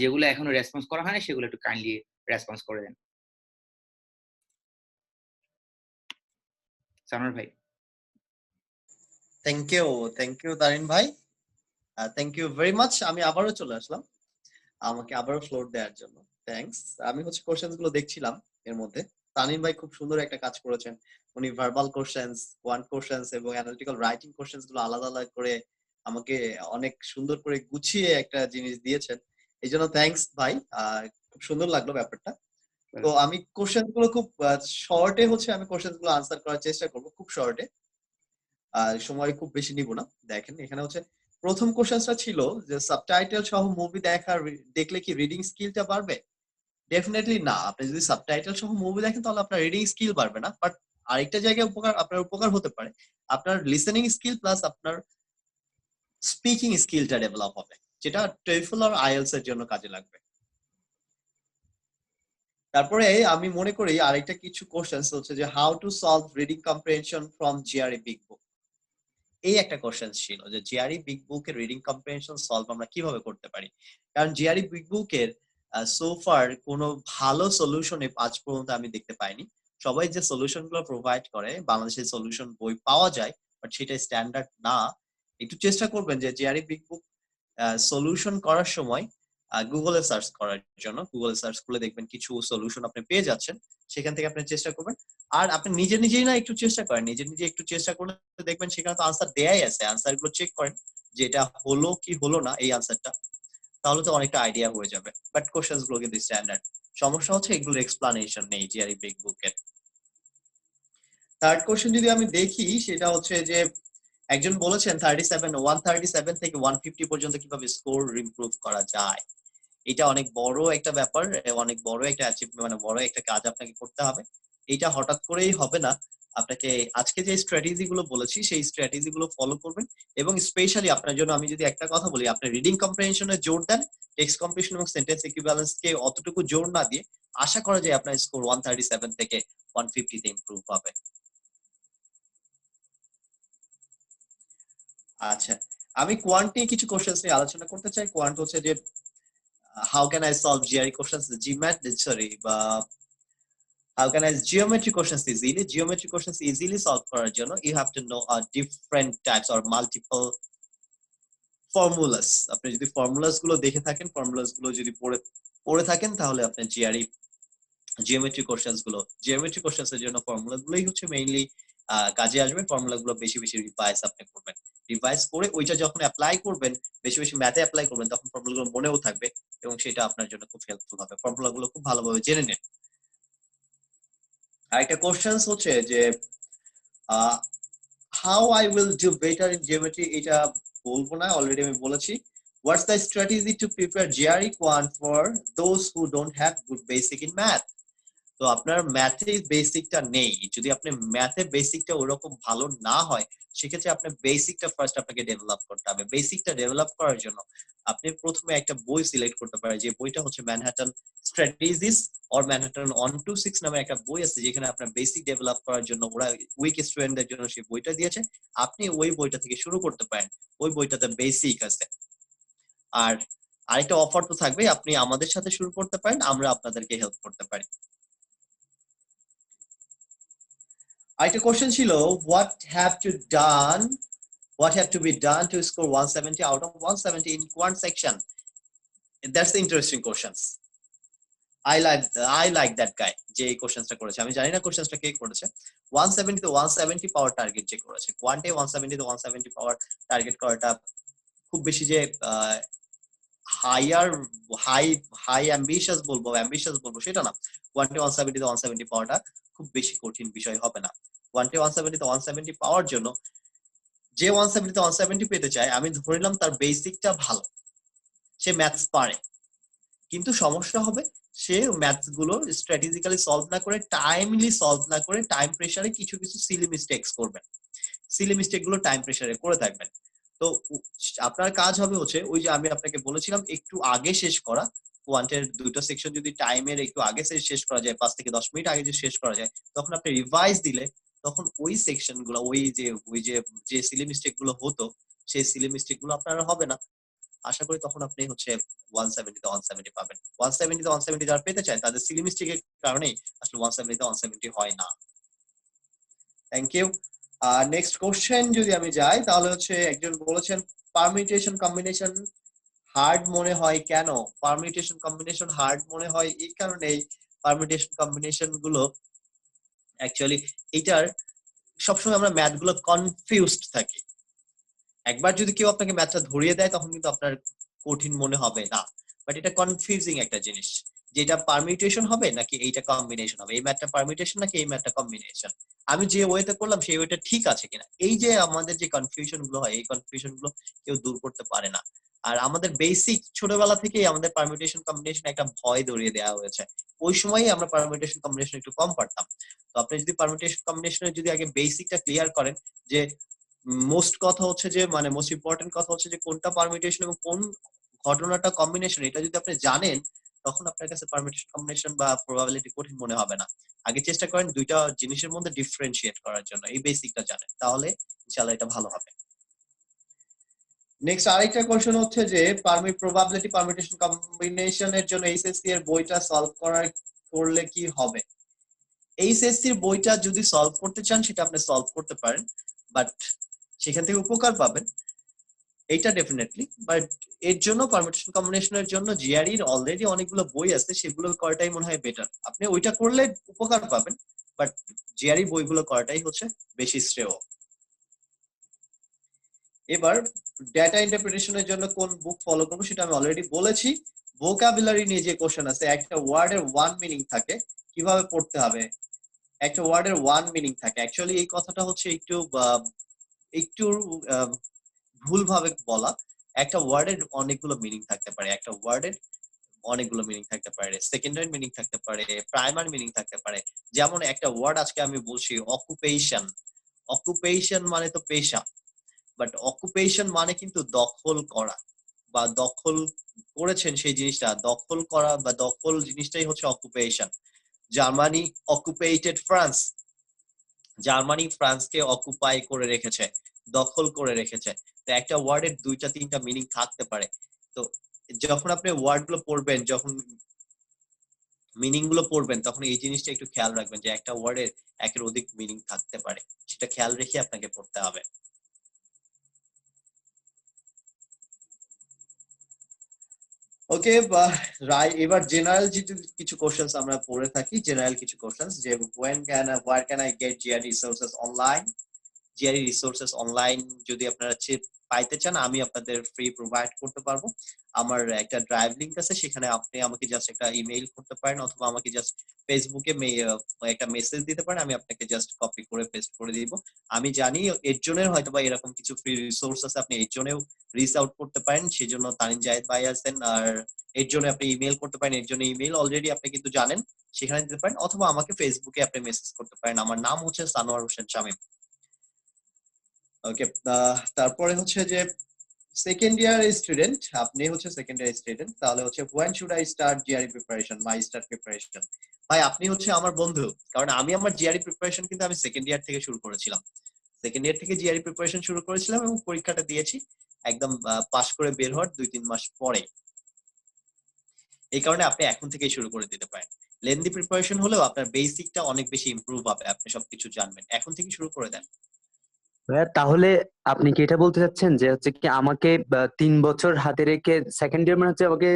যেগুলো এখনো রেসপন্স করা হয়নি সেগুলো একটু কাইন্ডলি রেসপন্স করে দেন। সানোয়ার ভাই। থ্যাংক ইউ তারিন ভাই, থ্যাংক ইউ ভেরি মাচ। আমি আবারও চলে আসলাম আমাকে আবারও ফ্লোর দেওয়ার জন্য, থ্যাঙ্কস। আমি হচ্ছে কোশ্চেন্স গুলো দেখছিলাম, এর মধ্যে তানিম ভাই খুব সুন্দর একটা কাজ করেছেন। উনি ভার্বাল কোশ্চেন্স, কোয়ান্ট কোশ্চেন্স এবং অ্যানালিটিক্যাল রাইটিং কোশ্চেন্স গুলো আলাদা আলাদা করে আমাকে অনেক সুন্দর করে গুছিয়ে একটা জিনিস দিয়েছেন, এই জন্য থ্যাঙ্কস ভাই। খুব সুন্দর লাগলো ব্যাপারটা। তো আমি কোশ্চেন গুলো খুব শর্টে হচ্ছে আমি কোশ্চেন গুলো আনসার করার চেষ্টা করবো, খুব শর্টে, সময় খুব বেশি নিব না। দেখেন এখানে হচ্ছে প্রথম কোশ্চেনটা ছিল যে সাবটাইটেল সহ মুভি দেখলে কি রিডিং স্কিলটা বাড়বে? ডেফিনেটলি না। আপনি যদি সাবটাইটেল সহ মুভি দেখেন তাহলে আপনার রিডিং স্কিল বাড়বে না, বাট আরেকটা জায়গায় আপনার উপকার হতে পারে, আপনার লিসেনিং স্কিল প্লাস আপনার স্পিকিং স্কিলটা ডেভেলপ হবে, যেটা টোয়েফল আর আইএলটিএস এর জন্য কাজে লাগবে। তারপরে আমি মনে করি আরেকটা কিছু কোশ্চেন হচ্ছে যে how to solve reading comprehension from GRE big book. এই একটা কোশ্চেন ছিল যে জিআরই বিগ বুকের রিডিং কম্প্রিহেনশন সলভ আমরা কিভাবে করতে পারি, কারণ জিআরই বিগ বুকের সো ফার কোনো ভালো সলিউশন আজ পর্যন্ত আমি দেখতে পাইনি। সবাই যে সলিউশন গুলো প্রোভাইড করে, বাংলাদেশের সলিউশন বই পাওয়া যায় বাট সেটা স্ট্যান্ডার্ড না। একটু চেষ্টা করবেন যে জিআরই বিগ বুক সলিউশন করার সময় গুগলে সার্চ করার জন্য, গুগলে সার্চ করলে দেখবেন কিছু সলিউশন আপনি পেয়ে যাচ্ছেন, সেখান থেকে আপনি চেষ্টা করবেন। আর আপনি নিজেই না একটু চেষ্টা করেন, নিজে একটু চেষ্টা করলে দেখবেন সেখানে তো আনসার দেয়াই আছে, আনসার গুলো চেক করেন যে এটা হলো কি হলো না এই আনসারটা, তাহলে তো অনেকটা আইডিয়া হয়ে যাবে। বাট কোশ্চেনস গুলো কিন্তু স্ট্যান্ডার্ড, সমস্যা হচ্ছে এগুলোর এক্সপ্লানেশন নেই জিআরই বিগ বুকের। থার্ড কোশ্চেন যদি আমি দেখি সেটা হচ্ছে যে একজন বলেছেন 137 থেকে 150 পর্যন্ত কিভাবে স্কোর ইমপ্রুভ করা যায়। এটা অনেক বড় একটা ব্যাপার, অনেক বড় একটা অ্যাচিভমেন্ট, মানে বড় একটা কাজ আপনাকে করতে হবে। এটা হঠাৎ করেই হবে না, আপনাকে আজকে যে স্ট্র্যাটেজি গুলো বলেছি সেই স্ট্র্যাটেজি গুলো ফলো করবেন, এবং স্পেশালি আপনার জন্য আমি যদি একটা কথা বলি, আপনি রিডিং কম্প্রিহেনশনে জোর দেন, টেক্সট কম্প্রিহেনশন এবং সেন্টেন্স ইকুইভ্যালেন্স কে অতটুকু জোর না দিয়ে আশা করা যায় আপনার স্কোর 137 থেকে 150 তে ইমপ্রুভ হবে। আচ্ছা, আমি কোয়ান্ট নিয়ে কিছু কোশ্চেন নিয়ে আলোচনা করতে চাই। কোয়ান্ট হচ্ছে যে how can I solve GRE questions, how can I geometry questions easily? Geometry questions easily solve করার জন্য you have to know different types or multiple formulas. আপনি যদি ফর্মুলাস গুলো দেখে থাকেন, ফর্মুলাস গুলো যদি পড়ে থাকেন তাহলে আপনি জিওমেট্রি কোশ্চেন্স এর জন্য ফর্মুলা গুলোই হচ্ছে মেইনলি কাজে আসবে। ফর্মুলাগুলো বেশি বেশি রিভাইজ আপনি করবেন, রিভাইজ করে ওইটা যখন অ্যাপ্লাই করবেন, বেশি বেশি ম্যাথে অ্যাপ্লাই করবেন, তখন ফর্মুলাগুলো মনেও থাকবে এবং সেটা আপনার জন্য খুব হেল্পফুল হবে। ফর্মুলাগুলো খুব ভালোভাবে জেনে নিন। আরেকটা কোশ্চেন্স হচ্ছে যে how I will do better in geometry, এটা বলবো না, অলরেডি আমি বলেছি। What's the strategy to prepare GRE quant for those who don't have good basic in math? তো আপনার ম্যাথে বেসিকটা নেই, যদি আপনি ম্যাথে বেসিকটা ওরকম ভালো না হয়, সেক্ষেত্রে আপনার বেসিকটা ফার্স্ট আপনাকে ডেভেলপ করতে হবে। বেসিকটা ডেভেলপ করার জন্য আপনি প্রথমে একটা বই সিলেক্ট করতে পারেন, যে বইটা হচ্ছে ম্যানহাটন স্ট্র্যাটেজিস অর ম্যানহাটন 126 নামে একটা বই আছে, যেখানে আপনার বেসিক ডেভেলপ করার জন্য ওরা উইক স্টুডেন্টদের জন্য সেই বইটা দিয়েছে। আপনি ওই বইটা থেকে শুরু করতে পারেন, ওই বইটাতে বেসিক আছে। আর আরেকটা অফার তো থাকবে, আপনি আমাদের সাথে শুরু করতে পারেন, আমরা আপনাদেরকে হেল্প করতে পারি। আরেকটা কোশ্চেন ছিল, what have to be done to score 170 out of 170 in quant section? That's the interesting questions. I like that guy যে এই কোশ্চেনটা করেছে। আমি জানি না কোশ্চেনটা কে করেছে। 170 to 170 পাওয়ার টার্গেট যে করেছে, কোয়ান্টে 170 to 170 পাওয়ার টার্গেট করাটা খুব বেশি যে হাই অ্যাম্বিশিয়াস বলবো সেটা না। কোয়ান্টে 170 to 170 পাওয়াটা খুব বেশি কঠিন বিষয় হবে না। কোয়ান্টে 170 to 170 পাওয়ার জন্য যে 170 to 170 পেতে চায়, আমি ধরে নিলাম তার বেসিকটা ভালো, সে ম্যাথস পারে, কিন্তু সমস্যা হবে সে ম্যাথস গুলো স্ট্র্যাটেজিক্যালি সলভ না করে, টাইমলি সলভ না করে, টাইম প্রেসারে কিছু কিছু সিলি মিস্টেকস করবেন। সিলি মিস্টেক গুলো টাইম প্রেসারে করে থাকবেন। তো আপনার কাজ হবে হচ্ছে ওই যে আমি আপনাকে বলেছিলাম একটু আগে শেষ করা। কোয়ান্টের দুটো সেকশন যদি টাইমের একটু আগে শেষ করা যায়, 5 থেকে 10 মিনিট আগে যদি শেষ করা যায়, তখন আপনি রিভাইজ দিলে তখন ওই সেকশন গুলো, ওই যে সিলি মিস্টেক গুলো হতো, সেই সিলি মিস্টেক গুলো আপনার হবে না। আশা করি তখন আপনি হচ্ছে 170 তে 170 পাবেন। 170 তে 170 যারা পেতে চায়, তাদের সিলি মিস্টেকের কারণেই আসলে 170 তে 170 হয় না। Thank you. নেক্সট কোশ্চেন যদি আমি যাই, তাহলে হচ্ছে একজন বলেছেন পারমিউটেশন কম্বিনেশন হার্ড মনে হয় কেন? পারমিউটেশন কম্বিনেশন হার্ড মনে হয় এই কারণেই, পারমিউটেশন কম্বিনেশন গুলো অ্যাকচুয়ালি এটার সবসময় আমরা ম্যাথ গুলো কনফিউজড থাকি। একবার যদি কেউ আপনাকে ম্যাথটা ধরিয়ে দেয়, তখন কিন্তু আপনার কঠিন মনে হবে না, বাট এটা কনফিউজিং একটা জিনিস, যেটা পারমিউটেশন হবে নাকি এইটা কম্বিনেশন হবে, এই ম্যাথটা পারমিউটেশন নাকি এই ম্যাথটা কম্বিনেশন, আমি যে ওয়েতে করলাম সেই ওয়েটা ঠিক আছে কিনা। এই যে আমাদের যে কনফিউশন গুলো হয়, এই কনফিউশন গুলো কেউ দূর করতে পারে না। আর আমাদের বেসিক ছোটবেলা থেকেই আমাদের পারমিউটেশন কম্বিনেশন একটা ভয় ধরিয়ে দেওয়া হয়েছে, ওই সময়ই আমরা পারমিউটেশন কম্বিনেশন একটু কম পারতাম। তো আপনি যদি পারমিউটেশন কম্বিনেশনের যদি আগে বেসিকটা ক্লিয়ার করেন, যে মোস্ট কথা হচ্ছে যে মানে মোস্ট ইম্পর্টেন্ট কথা হচ্ছে যে কোনটা পারমিউটেশন এবং কোন ঘটনাটা কম্বিনেশন, এটা যদি আপনি জানেন, তখন আপনার কাছে পারমিউটেশন কম্বিনেশন বা প্রবাবিলিটি কঠিন মনে হবে না। আগে চেষ্টা করেন দুইটা জিনিসের মধ্যে ডিফারেন্সিয়েট করার জন্য, এই বেসিকটা জানেন, তাহলে ইনশাআল্লাহ এটা ভালো হবে। নেক্সট আরেকটা কোশ্চেন হচ্ছে যে প্রবাবিলিটি পারমিউটেশন কম্বিনেশনের জন্য এইচএসসি এর বইটা সলভ করলে কি হবে? এইচএসসি এর বইটা যদি সলভ করতে চান, সেটা আপনি সলভ করতে পারেন, বাট সেখান থেকে উপকার পাবেন, এইটা ডেফিনেটলি। বাট এর জন্য পারমিউটেশন কম্বিনেশনের জন্য জিআরই এর অলরেডি অনেকগুলো বই আছে, সেগুলো করাটাই মনে হয় বেটার। আপনি ওইটা করলে উপকার পাবেন, বাট জিআরই বইগুলো করাটাই হচ্ছে বেশি শ্রেয়। এবার ডেটা ইন্টারপ্রিটেশনের জন্য কোন বুক ফলো করবো সেটা আমি অলরেডি বলেছি। ভোকাবুলারি নিয়ে যে কোশ্চেন আছে, একটা ওয়ার্ডের ওয়ান মিনিং থাকে, কিভাবে পড়তে হবে, একটা ওয়ার্ডের ওয়ান মিনিং থাকে। অ্যাকচুয়ালি এই কথাটা হচ্ছে একটু ভুলভাবে বলা। একটা ওয়ার্ডের অনেকগুলো মিনিং থাকতে পারে, একটা ওয়ার্ডের অনেকগুলো মিনিং থাকতে পারে, সেকেন্ডারি মিনিং থাকতে পারে, প্রাইমারি মিনিং থাকতে পারে। যেমন একটা ওয়ার্ড আজকে আমি বলছি অকুপেশন, অকুপেশন মানে তো পেশা, বাট অকুপেশন মানে কিন্তু দখল করা বা দখল করেছেন সেই জিনিসটা, দখল করা বা দখল জিনিসটাই হচ্ছে অকুপেশন। জার্মানি অকুপেটেড ফ্রান্স, জার্মানি ফ্রান্সকে অকুপাই করে রেখেছে, দখল করে রেখেছে। তো একটা ওয়ার্ডের দুইটা তিনটা মিনিং থাকতে পারে। তো যখন আপনি ওয়ার্ড গুলো পড়বেন, যখন মিনিং গুলো পড়বেন, তখন এই জিনিসটা একটু খেয়াল রাখবেন যে একটা ওয়ার্ডের একের অধিক মিনিং থাকতে পারে, সেটা খেয়াল রেখে আপনাকে পড়তে হবে। ওকে, এবার জেনারেল কিছু কোশ্চেন্স আমরা পড়ে থাকি। জেনারেল কিছু কোশ্চেন্স যে where can I get GRE resources online? GRE resources online যদি আপনারা পাইতে চান, আমি আপনাদের ফ্রি প্রোভাইড করতে পারবো। আমার একটা ড্রাইভ লিংক আছে, সেখানে আপনি আমাকে জাস্ট একটা ইমেইল করতে পারেন, অথবা আমাকে জাস্ট ফেসবুকে একটা মেসেজ দিতে পারেন, আমি আপনাকে জাস্ট কপি করে পেস্ট করে দিব। আমি জানি এর জন্য হয়তো বা এরকম কিছু ফ্রি রিসোর্স আছে, আপনি এর জন্যও রিচ আউট করতে পারেন, সেই জন্য তানিম জায়েদ ভাই আছেন। আর এর জন্য আপনি ইমেইল করতে পারেন, এর জন্য ইমেইল অলরেডি আপনি কিন্তু জানেন, সেখানে দিতে পারেন, অথবা আমাকে ফেসবুকে আপনি মেসেজ করতে পারেন। আমার নাম হচ্ছে সানোয়ার হোসেন শামীম। ওকে, তারপরে হচ্ছে যে সেকেন্ড ইয়ার স্টুডেন্ট, আপনি হচ্ছে সেকেন্ড ইয়ার স্টুডেন্ট, তাহলে হচ্ছে when should I start GRE preparation? My start preparation, ভাই আপনি হচ্ছে আমার বন্ধু, কারণ আমি আমার GRE প্রিপারেশন কিন্তু আমি সেকেন্ড ইয়ার থেকে শুরু করেছিলাম। সেকেন্ড ইয়ার থেকে GRE প্রিপারেশন শুরু করেছিলাম এবং পরীক্ষাটা দিয়েছি একদম পাস করে বের হওয়ার 2-3 মাস পরে। এই কারণে আপনি এখন থেকেই শুরু করে দিতে পারেন। লেন্দি প্রিপারেশন হলেও আপনার বেসিকটা অনেক বেশি ইমপ্রুভ হবে, আপনি সবকিছু জানবেন, এখন থেকে শুরু করে দেন। ভাইয়া তাহলে আপনি কি এটা বলতে চাচ্ছেন যে হচ্ছে কি আমাকে 3 বছর হাতে রেখে সেকেন্ড ইয়ার মানে হচ্ছে আমাকে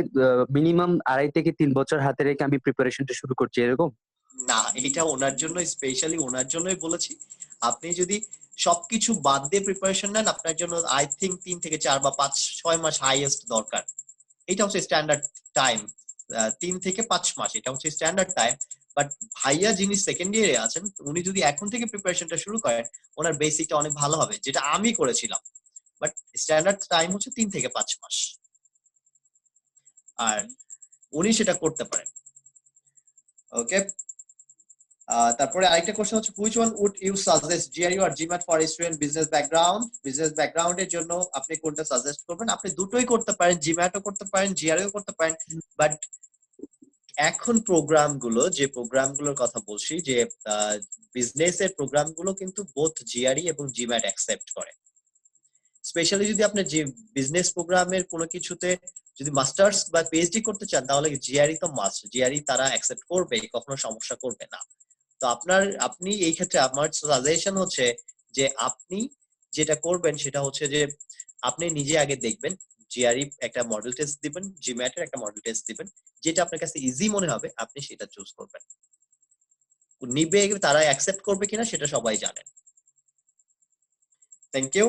মিনিমাম 2.5 থেকে 3 বছর হাতে রেখে আমি প্রিপারেশনটা শুরু করছি এরকম? না, এটা ওনার জন্য, স্পেশালি ওনার জন্যই বলেছি। আপনি যদি সবকিছু বাদ দিয়ে প্রিপারেশন নেন, আপনার জন্য আই থিঙ্ক 3 থেকে 4 বা 5-6 মাস হাইয়েস্ট দরকার। এটা হচ্ছে স্ট্যান্ডার্ড টাইম, 3 থেকে 5 মাস, এটা হচ্ছে স্ট্যান্ডার্ড টাইম। বাট ভাইয়া যিনি সেকেন্ড ইয়ারে আছেন, উনি যদি এখন থেকে প্রিপারেশনটা শুরু করেন, ওনার বেসিকটা অনেক ভালো হবে, যেটা আমি করেছিলাম। বাট স্ট্যান্ডার্ড টাইম হচ্ছে 3 থেকে 5 মাস, আর উনি সেটা করতে পারেন। ওকে, তারপরে আরেকটা কোশ্চেন হচ্ছে which one would you suggest, GRE or GMAT for a student business background? Business ব্যাকগ্রাউন্ডের জন্য আপনি কোনটা সাজেস্ট করবেন? আপনি দুটোই করতে পারেন, জিম্যাটও করতে পারেন, GREও করতে পারেন। বাট এখন যে প্রোগ্রামগুলোর কথা বলছি, যে বিজনেসের প্রোগ্রামগুলো কিন্তু বোথ GRE এবং GMAT অ্যাকসেপ্ট করে। স্পেশালি যদি আপনি যে বিজনেস প্রোগ্রামের কোনো কিছুতে যদি মাস্টার্স বা পিএইচডি করতে চান, তাহলে GRE তো মাস্ট, GRE তারা অ্যাকসেপ্ট করবে, কখনো সমস্যা করবে না। তো আপনি এই ক্ষেত্রে আমার সাজেশন হচ্ছে যে আপনি যেটা করবেন সেটা হচ্ছে যে আপনি নিজে আগে দেখবেন, GRE একটা মডেল টেস্ট দিবেন, GMAT এর একটা মডেল টেস্ট দিবেন, যেটা আপনার কাছে ইজি মনে হবে আপনি সেটা চুজ করবেন। নিবে, তারা অ্যাকসেপ্ট করবে কিনা সেটা সবাই জানেন। Thank you.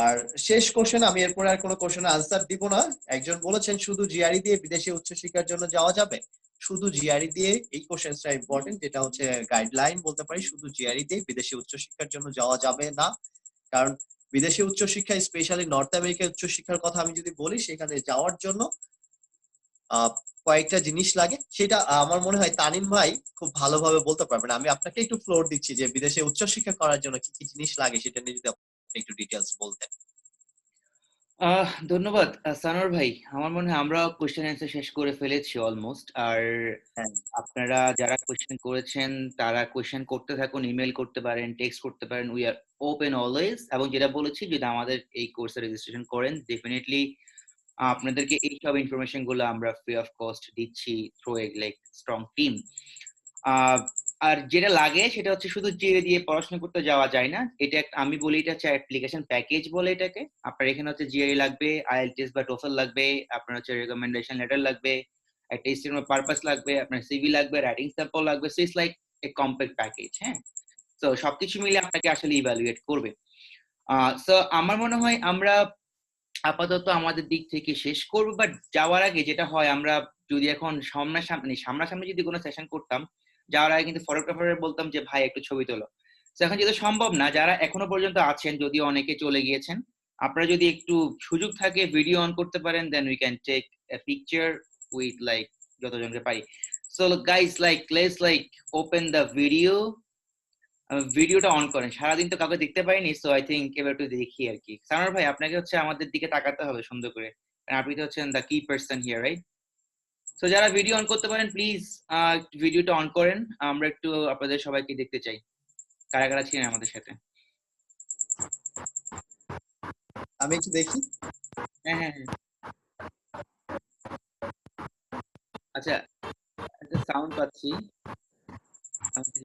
আর শেষ কোশ্চেন, আমি এরপরে আর কোনো কোশ্চেনের আনসার দিব না। একজন বলেছেন শুধু GRE দিয়ে বিদেশে উচ্চশিক্ষার জন্য যাওয়া যাবে? শুধু GRE দিয়ে, এই কোশ্চেনটা ইম্পর্টেন্ট, যেটা হচ্ছে গাইডলাইন বলতে পারি, শুধু GRE দিয়ে বিদেশে উচ্চশিক্ষার জন্য যাওয়া যাবে না। কারণ বিদেশে উচ্চশিক্ষা, স্পেশালি নর্থ আমেরিকার উচ্চশিক্ষার কথা আমি যদি বলি, সেখানে যাওয়ার জন্য কয়েকটা জিনিস লাগে, সেটা আমার মনে হয় তানিম ভাই খুব ভালোভাবে বলতে পারবেন। আমি আপনাকে একটু ফ্লোর দিচ্ছি যে বিদেশে উচ্চশিক্ষা করার জন্য কি কি জিনিস লাগে, সেটা নিয়ে যদি আপনি একটু ডিটেইলস বলতেন। ধন্যবাদ সানোর ভাই। আমার মনে হয় আমরা কোশ্চেন অ্যান্সার শেষ করে ফেলেছি অলমোস্ট। আর হ্যাঁ, আপনারা যারা কোশ্চেন করেছেন তারা কোশ্চেন করতে থাকুন, ইমেল করতে পারেন, টেক্সট করতে পারেন, উই আর ওপেন অলওয়েজ। এবং যেটা বলেছি, যদি আমাদের এই কোর্সে রেজিস্ট্রেশন করেন, ডেফিনেটলি আপনাদেরকে এই সব ইনফরমেশন গুলো আমরা ফ্রি অফ কস্ট দিচ্ছি through a like strong team. আর যেটা লাগে সেটা হচ্ছে শুধু জিরে দিয়ে পড়াশোনা করতে যাওয়া যায় না। এটা আমি বলি এটা হচ্ছে অ্যাপ্লিকেশন প্যাকেজ বলে এটাকে। আপনার এখানে হচ্ছে জিআরই লাগবে, আইএলটিএস বা টোফেল লাগবে, আপনার হচ্ছে রেকমেন্ডেশন লেটার লাগবে, একটা স্টেটমেন্ট অফ পারপাস লাগবে, আপনার সিভি লাগবে, রাইটিং স্যাম্পল লাগবে। So it's like a complete package. হ্যাঁ, তো সবকিছু মিলে আপনাকে আসলে ইভ্যালুয়েট করবে। সো আমার মনে হয় আমরা আপাতত আমাদের দিক থেকে শেষ করবো। বাট যাওয়ার আগে যেটা হয়, আমরা যদি এখন সামনাসামনি যদি কোনো সেশন করতাম, যাওয়ার আগে কিন্তু ফটোগ্রাফারের বলতাম যে ভাই একটু ছবি তোলো। তো এখন যেহেতু সম্ভব না, যারা এখনো পর্যন্ত আছেন, যদিও অনেকে চলে গিয়েছেন, আপনারা যদি একটু সুযোগ থাকে ভিডিও অন করতে পারেন, then we can take a picture with like যতজনকে পারি। So guys, like let's like open the ভিডিওটা অন করেন। সারাদিন তো কাউকে দেখতে পাইনি, সো আই থিঙ্ক এবার একটু দেখি আর কি। সানোয়ার ভাই, আপনাকে হচ্ছে আমাদের দিকে তাকাতে হবে সুন্দর করে, কারণ আপনি তো হচ্ছেন দ্য কি পারসন হিয়ার, রাইট? সো যারা ভিডিও অন করতে পারেন প্লিজ ভিডিওটা অন করেন, আমরা একটু আপনাদের সবাইকে দেখতে চাই কারা কারা ছিলেন আমাদের সাথে। আমি একটু দেখি। হ্যাঁ হ্যাঁ হ্যাঁ, আচ্ছা, একটা সাউন্ড পাচ্ছি।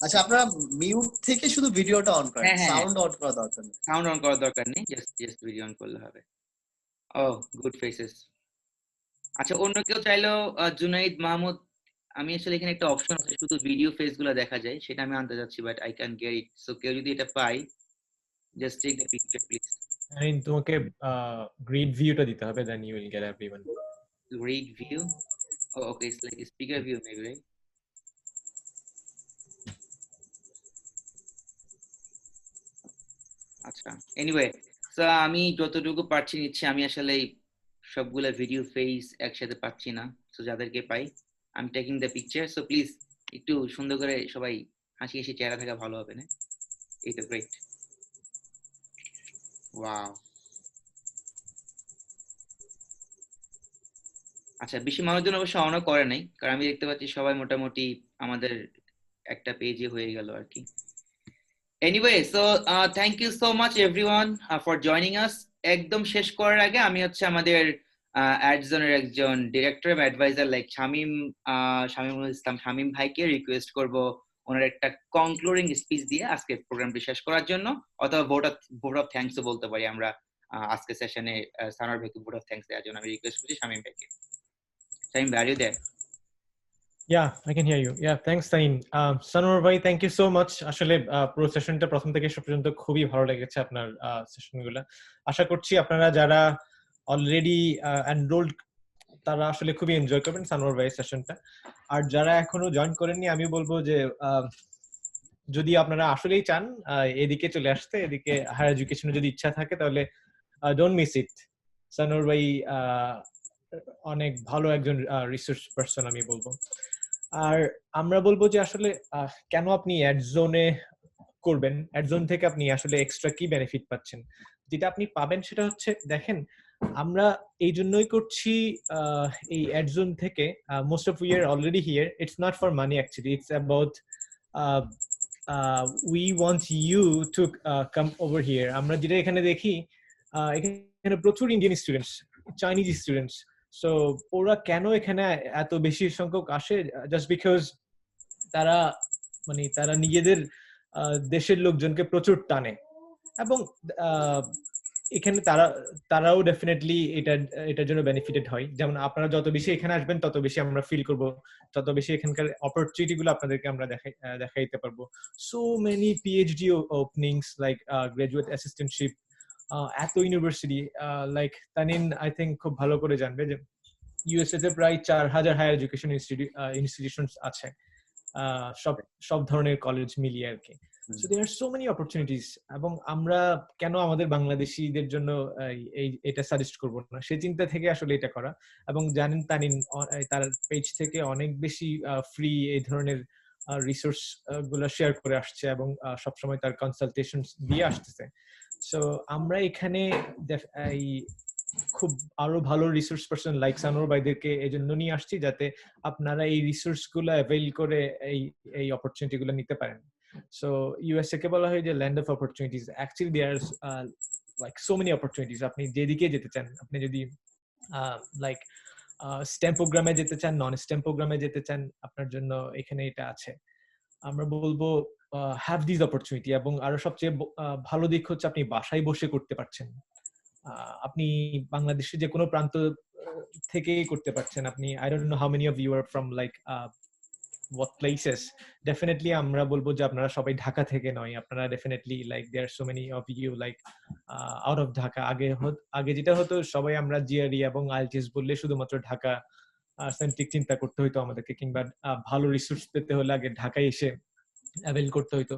আচ্ছা, আপনারা মিউট থেকে শুধু ভিডিওটা অন করেন, হ্যাঁ হ্যাঁ হ্যাঁ, সাউন্ড অন করা দরকার নেই। সাউন্ড অন করার দরকার নেই, জাস্ট ভিডিও অন করলে হবে। ও, গুড ফেসেস। আচ্ছা, অন্য কেউ চাইলেও জুনাইদ মাহমুদ, আমি আসলে এখানে একটা অপশন আছে শুধু ভিডিও ফেস গুলো দেখা যায়, সেটা আমি আনতে যাচ্ছি, but I can get it. So কেউ যদি এটা পাই, just take the picture please. তোমাকে গ্রিড ভিউটা দিতে হবে, then you will get everyone. Read view. Oh, okay, it's like a speaker view maybe, right? আচ্ছা, এনিওয়ে, সো আমি যতটুকু পারছি নিচ্ছি। আমি আসলে সবগুলা ভিডিও ফেস একসাথে পাচ্ছি না, সো যাদেরকে পাই আমি taking the picture. So please একটু সুন্দর করে সবাই হাসি হাসি চেহারা থাকা ভালো হবে না? এই তো গ্রেট, ওয়াও। আচ্ছা, বেশি মানুষজন অবশ্য অনও করে নাই, কারণ আমি দেখতে পাচ্ছি সবাই মোটামুটি আমাদের একটা পেজে হয়ে গেল আর কি। Anyway, so thank you so much everyone for joining us. একদম শেষ করার আগে আমি হচ্ছে আমাদের অ্যাডজনের একজন ডিরেক্টর এবং অ্যাডভাইজার লাইক শামীমুল ইসলাম শামীম ভাইকে রিকোয়েস্ট করব ওনার একটা কনক্লুডিং স্পিচ দিয়ে আজকে প্রোগ্রামটি শেষ করার জন্য, অথবা ভোট অফ থ্যাঙ্কসও বলতে পারি আমরা। আজকে সেশনে সানোয়ার ভাইকে ভোট অফ থ্যাঙ্কস দেওয়ার জন্য আমি রিকোয়েস্ট করছি শামীম ভাইকে। শামীম ভাই, are you there? Yeah, I can hear you. Yeah, thanks, Tain. Sanwar bhai, thank you so much. আসলে পুরো সেশনটা প্রথম থেকে শেষ পর্যন্ত খুবই ভালো লেগেছে আপনার সেশনগুলো। আশা করছি আপনারা যারা অলরেডি এনরোলড তারা আসলে খুবই এনজয় করবেন সানোয়ার ভাই সেশনটা। আর যারা এখনো জয়েন করেননি, আমি বলবো যে যদি আপনারা আসলেই চান এদিকে চলে আসতে, এদিকে হায়ার এডুকেশনে যদি ইচ্ছা থাকে, তাহলে ডোন্ট মিস ইট। সানোয়ার ভাই অনেক ভালো একজন রিসার্চ পারসন আমি বলবো। আর আমরা বলবো যে আসলে কেন আপনি অ্যাড জোনে করবেন, অ্যাড জোন থেকে আপনি আসলে এক্সট্রা কি বেনিফিট পাচ্ছেন। যেটা আপনি পাবেন সেটা হচ্ছে, দেখেন আমরা এই জন্যই করছি এই অ্যাড জোন থেকে, most of we are already here, it's not for money actually, it's about we want you to come over here. আমরা যেটা এখানে দেখি, এখানে প্রচুর Indian students, Chinese students. So ওরা কেন এখানে এত বেশি সংখ্যক আসে? জাস্ট বিকজ তারা তারা নিজেদের দেশের লোকজনকে প্রচুর টানে, এবং এখানে তারাও ডেফিনেটলি এটার জন্য বেনিফিটেড হয়। যেমন আপনারা যত বেশি এখানে আসবেন, তত বেশি আমরা ফিল করব, তত বেশি এখানকার অপরচুনিটি গুলো আপনাদেরকে আমরা দেখাই দিতে পারবো। So many PhD openings, like graduate assistantship, এত university, like Tanin I think খুব ভালো করে জানবে যে ইউএসএ তে প্রায় 4000 হায়ার এডুকেশন ইনস্টিটিউশনস আছে, সব ধরনের কলেজ মিলিয়ে আর কি। So there are so many opportunities, এবং আমরা কেন আমাদের বাংলাদেশিদের জন্য এটা সাজেস্ট করব না, সেই চিন্তা থেকে আসলে এটা করা। এবং জানেন তানিন তার পেজ থেকে অনেক বেশি ফ্রি এই ধরনের রিসোর্স গুলো শেয়ার করে আসছে, এবং সবসময় তার কনসালটেশন দিয়ে আসতেছে। সো আমরা এখানে খুব আরো ভালো রিসোর্স পারসন লাইক সানোর ভাইদেরকে এই জন্য নিয়ে আসছি, যাতে আপনারা এই রিসোর্স গুলো অ্যাভেল করে এই অপরচুনিটি গুলো নিতে পারেন। সো ইউএসএ কে বলা হয় যে land of opportunities. Actually there are like so many opportunities. আপনি যেদিকে যেতে চান, আপনি যদি লাইক স্টেম প্রোগ্রামে যেতে চান, নন স্টেম প্রোগ্রামে যেতে চান, আপনার জন্য এখানে এটা আছে। আমরা বলবো হ্যাভ দিস অপরচুনিটি। এবং আরো সবচেয়ে ভালো দিক হচ্ছে আপনি বাসায় বসে করতে পারছেন। আপনি বাংলাদেশের যে কোনো প্রান্ত থেকেই করতে পারছেন। আপনি I don't know how many of you are from like what places. Definitely আমরা বলবো যে আপনারা সবাই ঢাকা থেকে নয়, আপনারা definitely like there so many of you like out of Dhaka. আগে যেটা হতো, সবাই আমরা জিআরই এবং আইএলটিএস বললে শুধুমাত্র ঢাকা সেন্ট্রিক চিন্তা করতে হইতো আমাদেরকে, কিংবা ভালো রিসোর্স পেতে হলে আগে ঢাকায় এসে অ্যাভেল করতে হইতো।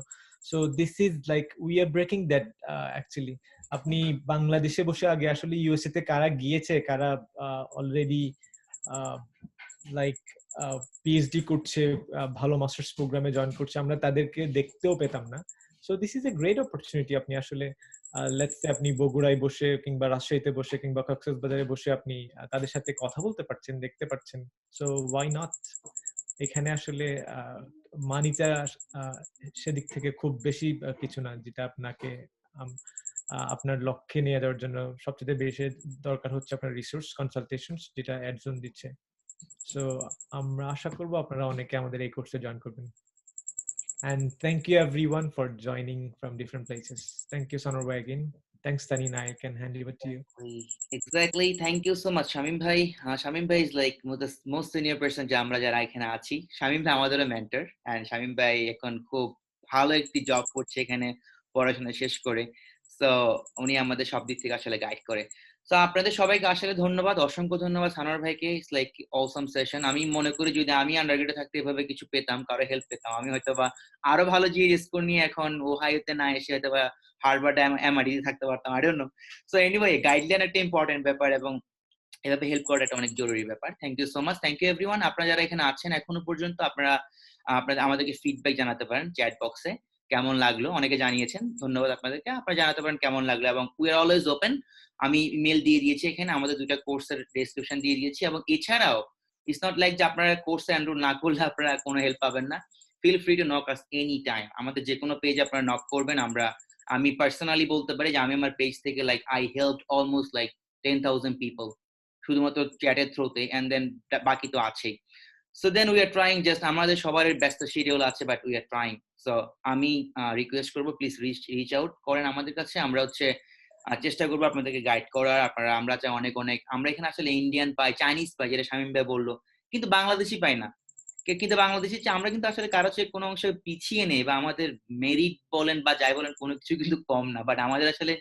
So this is like we are breaking that actually. আপনি বাংলাদেশে বসে আগে আসলে ইউএসএ তে কারা গিয়েছে, কারা অলরেডি লাইক পিএইচডি করছে, ভালো মাস্টার্স প্রোগ্রামে জয়েন করছে, আমরা তাদেরকে দেখতেও পেতাম না। So this is a great opportunity. আপনি আসলে লেটস সে আপনি বগুড়ায় বসে, কিংবা রাজশাহীতে বসে, কিংবা কক্সবাজারে বসে আপনি তাদের সাথে কথা বলতে পারছেন, দেখতে পারছেন। So why not? এখানে আসলে মানিটা সেদিক থেকে খুব বেশি কিছু না, যেটা আপনাকে আপনার লক্ষ্যে নিয়ে যাওয়ার জন্য সবচেয়ে বেশি দরকার হচ্ছে আপনার রিসোর্স কনসালটেশন, যেটা অ্যাডজন দিচ্ছে। সো আমরা আশা করব আপনারা অনেকে আমাদের এই কোর্সে জয়েন করবেন। And thank you everyone for joining from different places. Thank you, Sanor Bhai, again. Thanks, Tanina. I can hand it over to you. Exactly. Thank you so much, Shamim bhai. Shamim bhai is like the most senior person যে আমরা যারা এখানে আছি। শামীম ভাই আমাদেরও mentor, and Shamim ভাই এখন খুব ভালো একটি জব করছে এখানে পড়াশোনা শেষ করে। সো উনি আমাদের সব দিক থেকে আসলে গাইড করে। সো আপনাদের সবাইকে আসলে ধন্যবাদ, অসংখ্য ধন্যবাদ সানোয়ার ভাইকে। It's like Assam session. আমি মনে করি যদি আমি আন্ডারগ্রেডে থাকতে এভাবে কিছু পেতাম, কারো হেল্প পেতাম, আমি হয়তোবা আরো ভালো জিএস স্কোর নিয়ে এখন ওহাইওতে না এসে হয়তোবা হার্ভার্ড এমআইটি থাকতে পারতাম, I don't know. So anyway guideline একটা ইম্পর্টেন্ট ব্যাপার এবং এভাবে হেল্প করাটা একটা অনেক জরুরি ব্যাপার। Thank you so much, thank you everyone. আপনারা যারা এখানে আছেন এখনো পর্যন্ত আপনারা আমাদেরকে ফিডব্যাক জানাতে পারেন চ্যাট বক্সে, কেমন লাগলো, অনেকে জানিয়েছেন, ধন্যবাদ আপনাদেরকে। আপনারা জানাতে পারেন কেমন লাগলো, এবং উই আর অলওয়েজ ওপেন। আমি ইমেল দিয়ে দিয়েছি এখানে, আমাদের দুইটা কোর্সের ডেসক্রিপশন দিয়ে দিয়েছি, এবং এছাড়াও ইটস নট লাইক যে আপনারা কোর্সে এনরোল না করলে আপনারা কোনো হেল্প পাবেন না। Feel free to knock us any time. আমাদের যে কোনো পেজ আপনারা নক করবেন, আমি পার্সোনালি বলতে পারি যে আমি আমার পেজ থেকে like I helped almost like 10,000 people শুধুমাত্র চ্যাটের থ্রুতে, এন্ড দেন বাকি তো আছেই। So then we are trying, just আমাদের সবার ব্যস্ত শিডিউল আছে, but we are trying. So আমি রিকোয়েস্ট করবো প্লিজ রিচ আউট করেন আমাদের কাছে। আমরা হচ্ছে চেষ্টা করবো আপনাদেরকে গাইড করার। আপনারা আমরা চাই অনেক আমরা এখানে আসলে ইন্ডিয়ান পাই, চাইনিজ পাই, যেটা শামীম ভাই বললো, কিন্তু বাংলাদেশি পাই না। কিন্তু বাংলাদেশি আমরা কিন্তু আসলে কারো চেয়ে কোনো অংশে পিছিয়ে নেই, বা আমাদের মেরিট বলেন বা যাই বলেন কোনো কিছু কিন্তু কম না, বাট আমাদের আসলে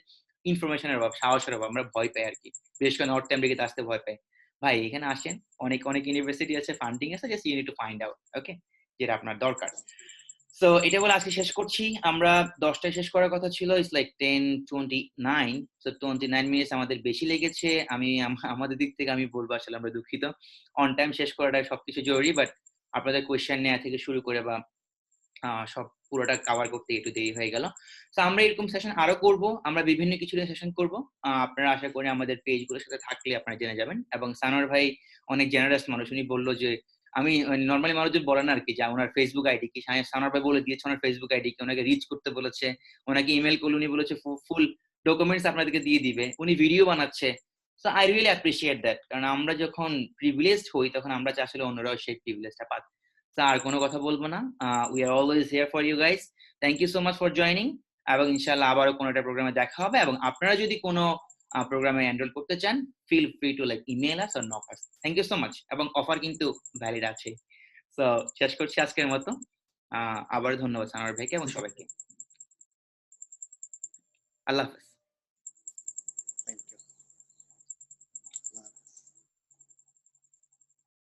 ইনফরমেশনের অভাব, সাহসের অভাব, আমরা ভয় পাই আর কি। বিশেষ করে নর্থ আমেরিকাতে আসতে ভয় পাই। ভাই এখানে আসেন, অনেক ইউনিভার্সিটি আছে, ফান্ডিং আছে, just you need to find out, okay, যেটা আপনার দরকার। সো এটা বলে আজকে শেষ করছি। আমরা 10টায় শেষ করার কথা ছিল, ইটস লাইক 10:29। সো 29 মিনিটস আমাদের বেশি লেগেছে। আমাদের দিক থেকে আমি বলবো আসলে আমরা দুঃখিত। অন টাইম শেষ করাটা সবকিছু জরুরি, বাট আপনাদের কোয়েশ্চেন নেওয়া থেকে শুরু করে বা সব পুরোটা কভার করতে একটু দেরি হয়ে গেল। তো আমরা এরকম সেশন আরো করব, আমরা বিভিন্ন কিছু নিয়ে সেশন করব। আপনারা আশা করি আমাদের পেজগুলোর সাথে থাকলে আপনারা জেনে যাবেন। এবং সানোয়ার ভাই অনেক জেনারেস মানুষ, উনি বললো যে আমি নর্মালি মানুষজন বলেন আর কি যে ওনার ফেসবুক আইডি কি, সানোয়ার ভাই বলে দিয়েছে ওনার ফেসবুক আইডি কি, ওনাকে রিচ করতে বলেছে, ওনাকে ইমেল করলে উনি বলেছে ফুল ডকুমেন্টস আপনাদেরকে দিয়ে দিবে, উনি ভিডিও বানাচ্ছে। So I really appreciate that, কারণ আমরা যখন প্রিভিলেজড হই তখন আমরা চাই আসলে অন্যরাও সেই প্রিভিলেজটা পাক। আর কোনো কথা বলবো না। We are always here for you guys. Thank you so much for joining, এবং ইনশাআল্লাহ আবারও কোনো একটা প্রোগ্রামে দেখা হবে। এবং আপনারা যদি কোনো প্রোগ্রামে এনরোল করতে চান, feel free to like email us or knock us. Thank you so much, এবং অফার কিন্তু ভ্যালিড আছে। সো শেষ করছি আজকের মতো। আবার ধন্যবাদ সানোয়ার ভাইকে এবং সবাইকে। আল্লাহ হাফেজ।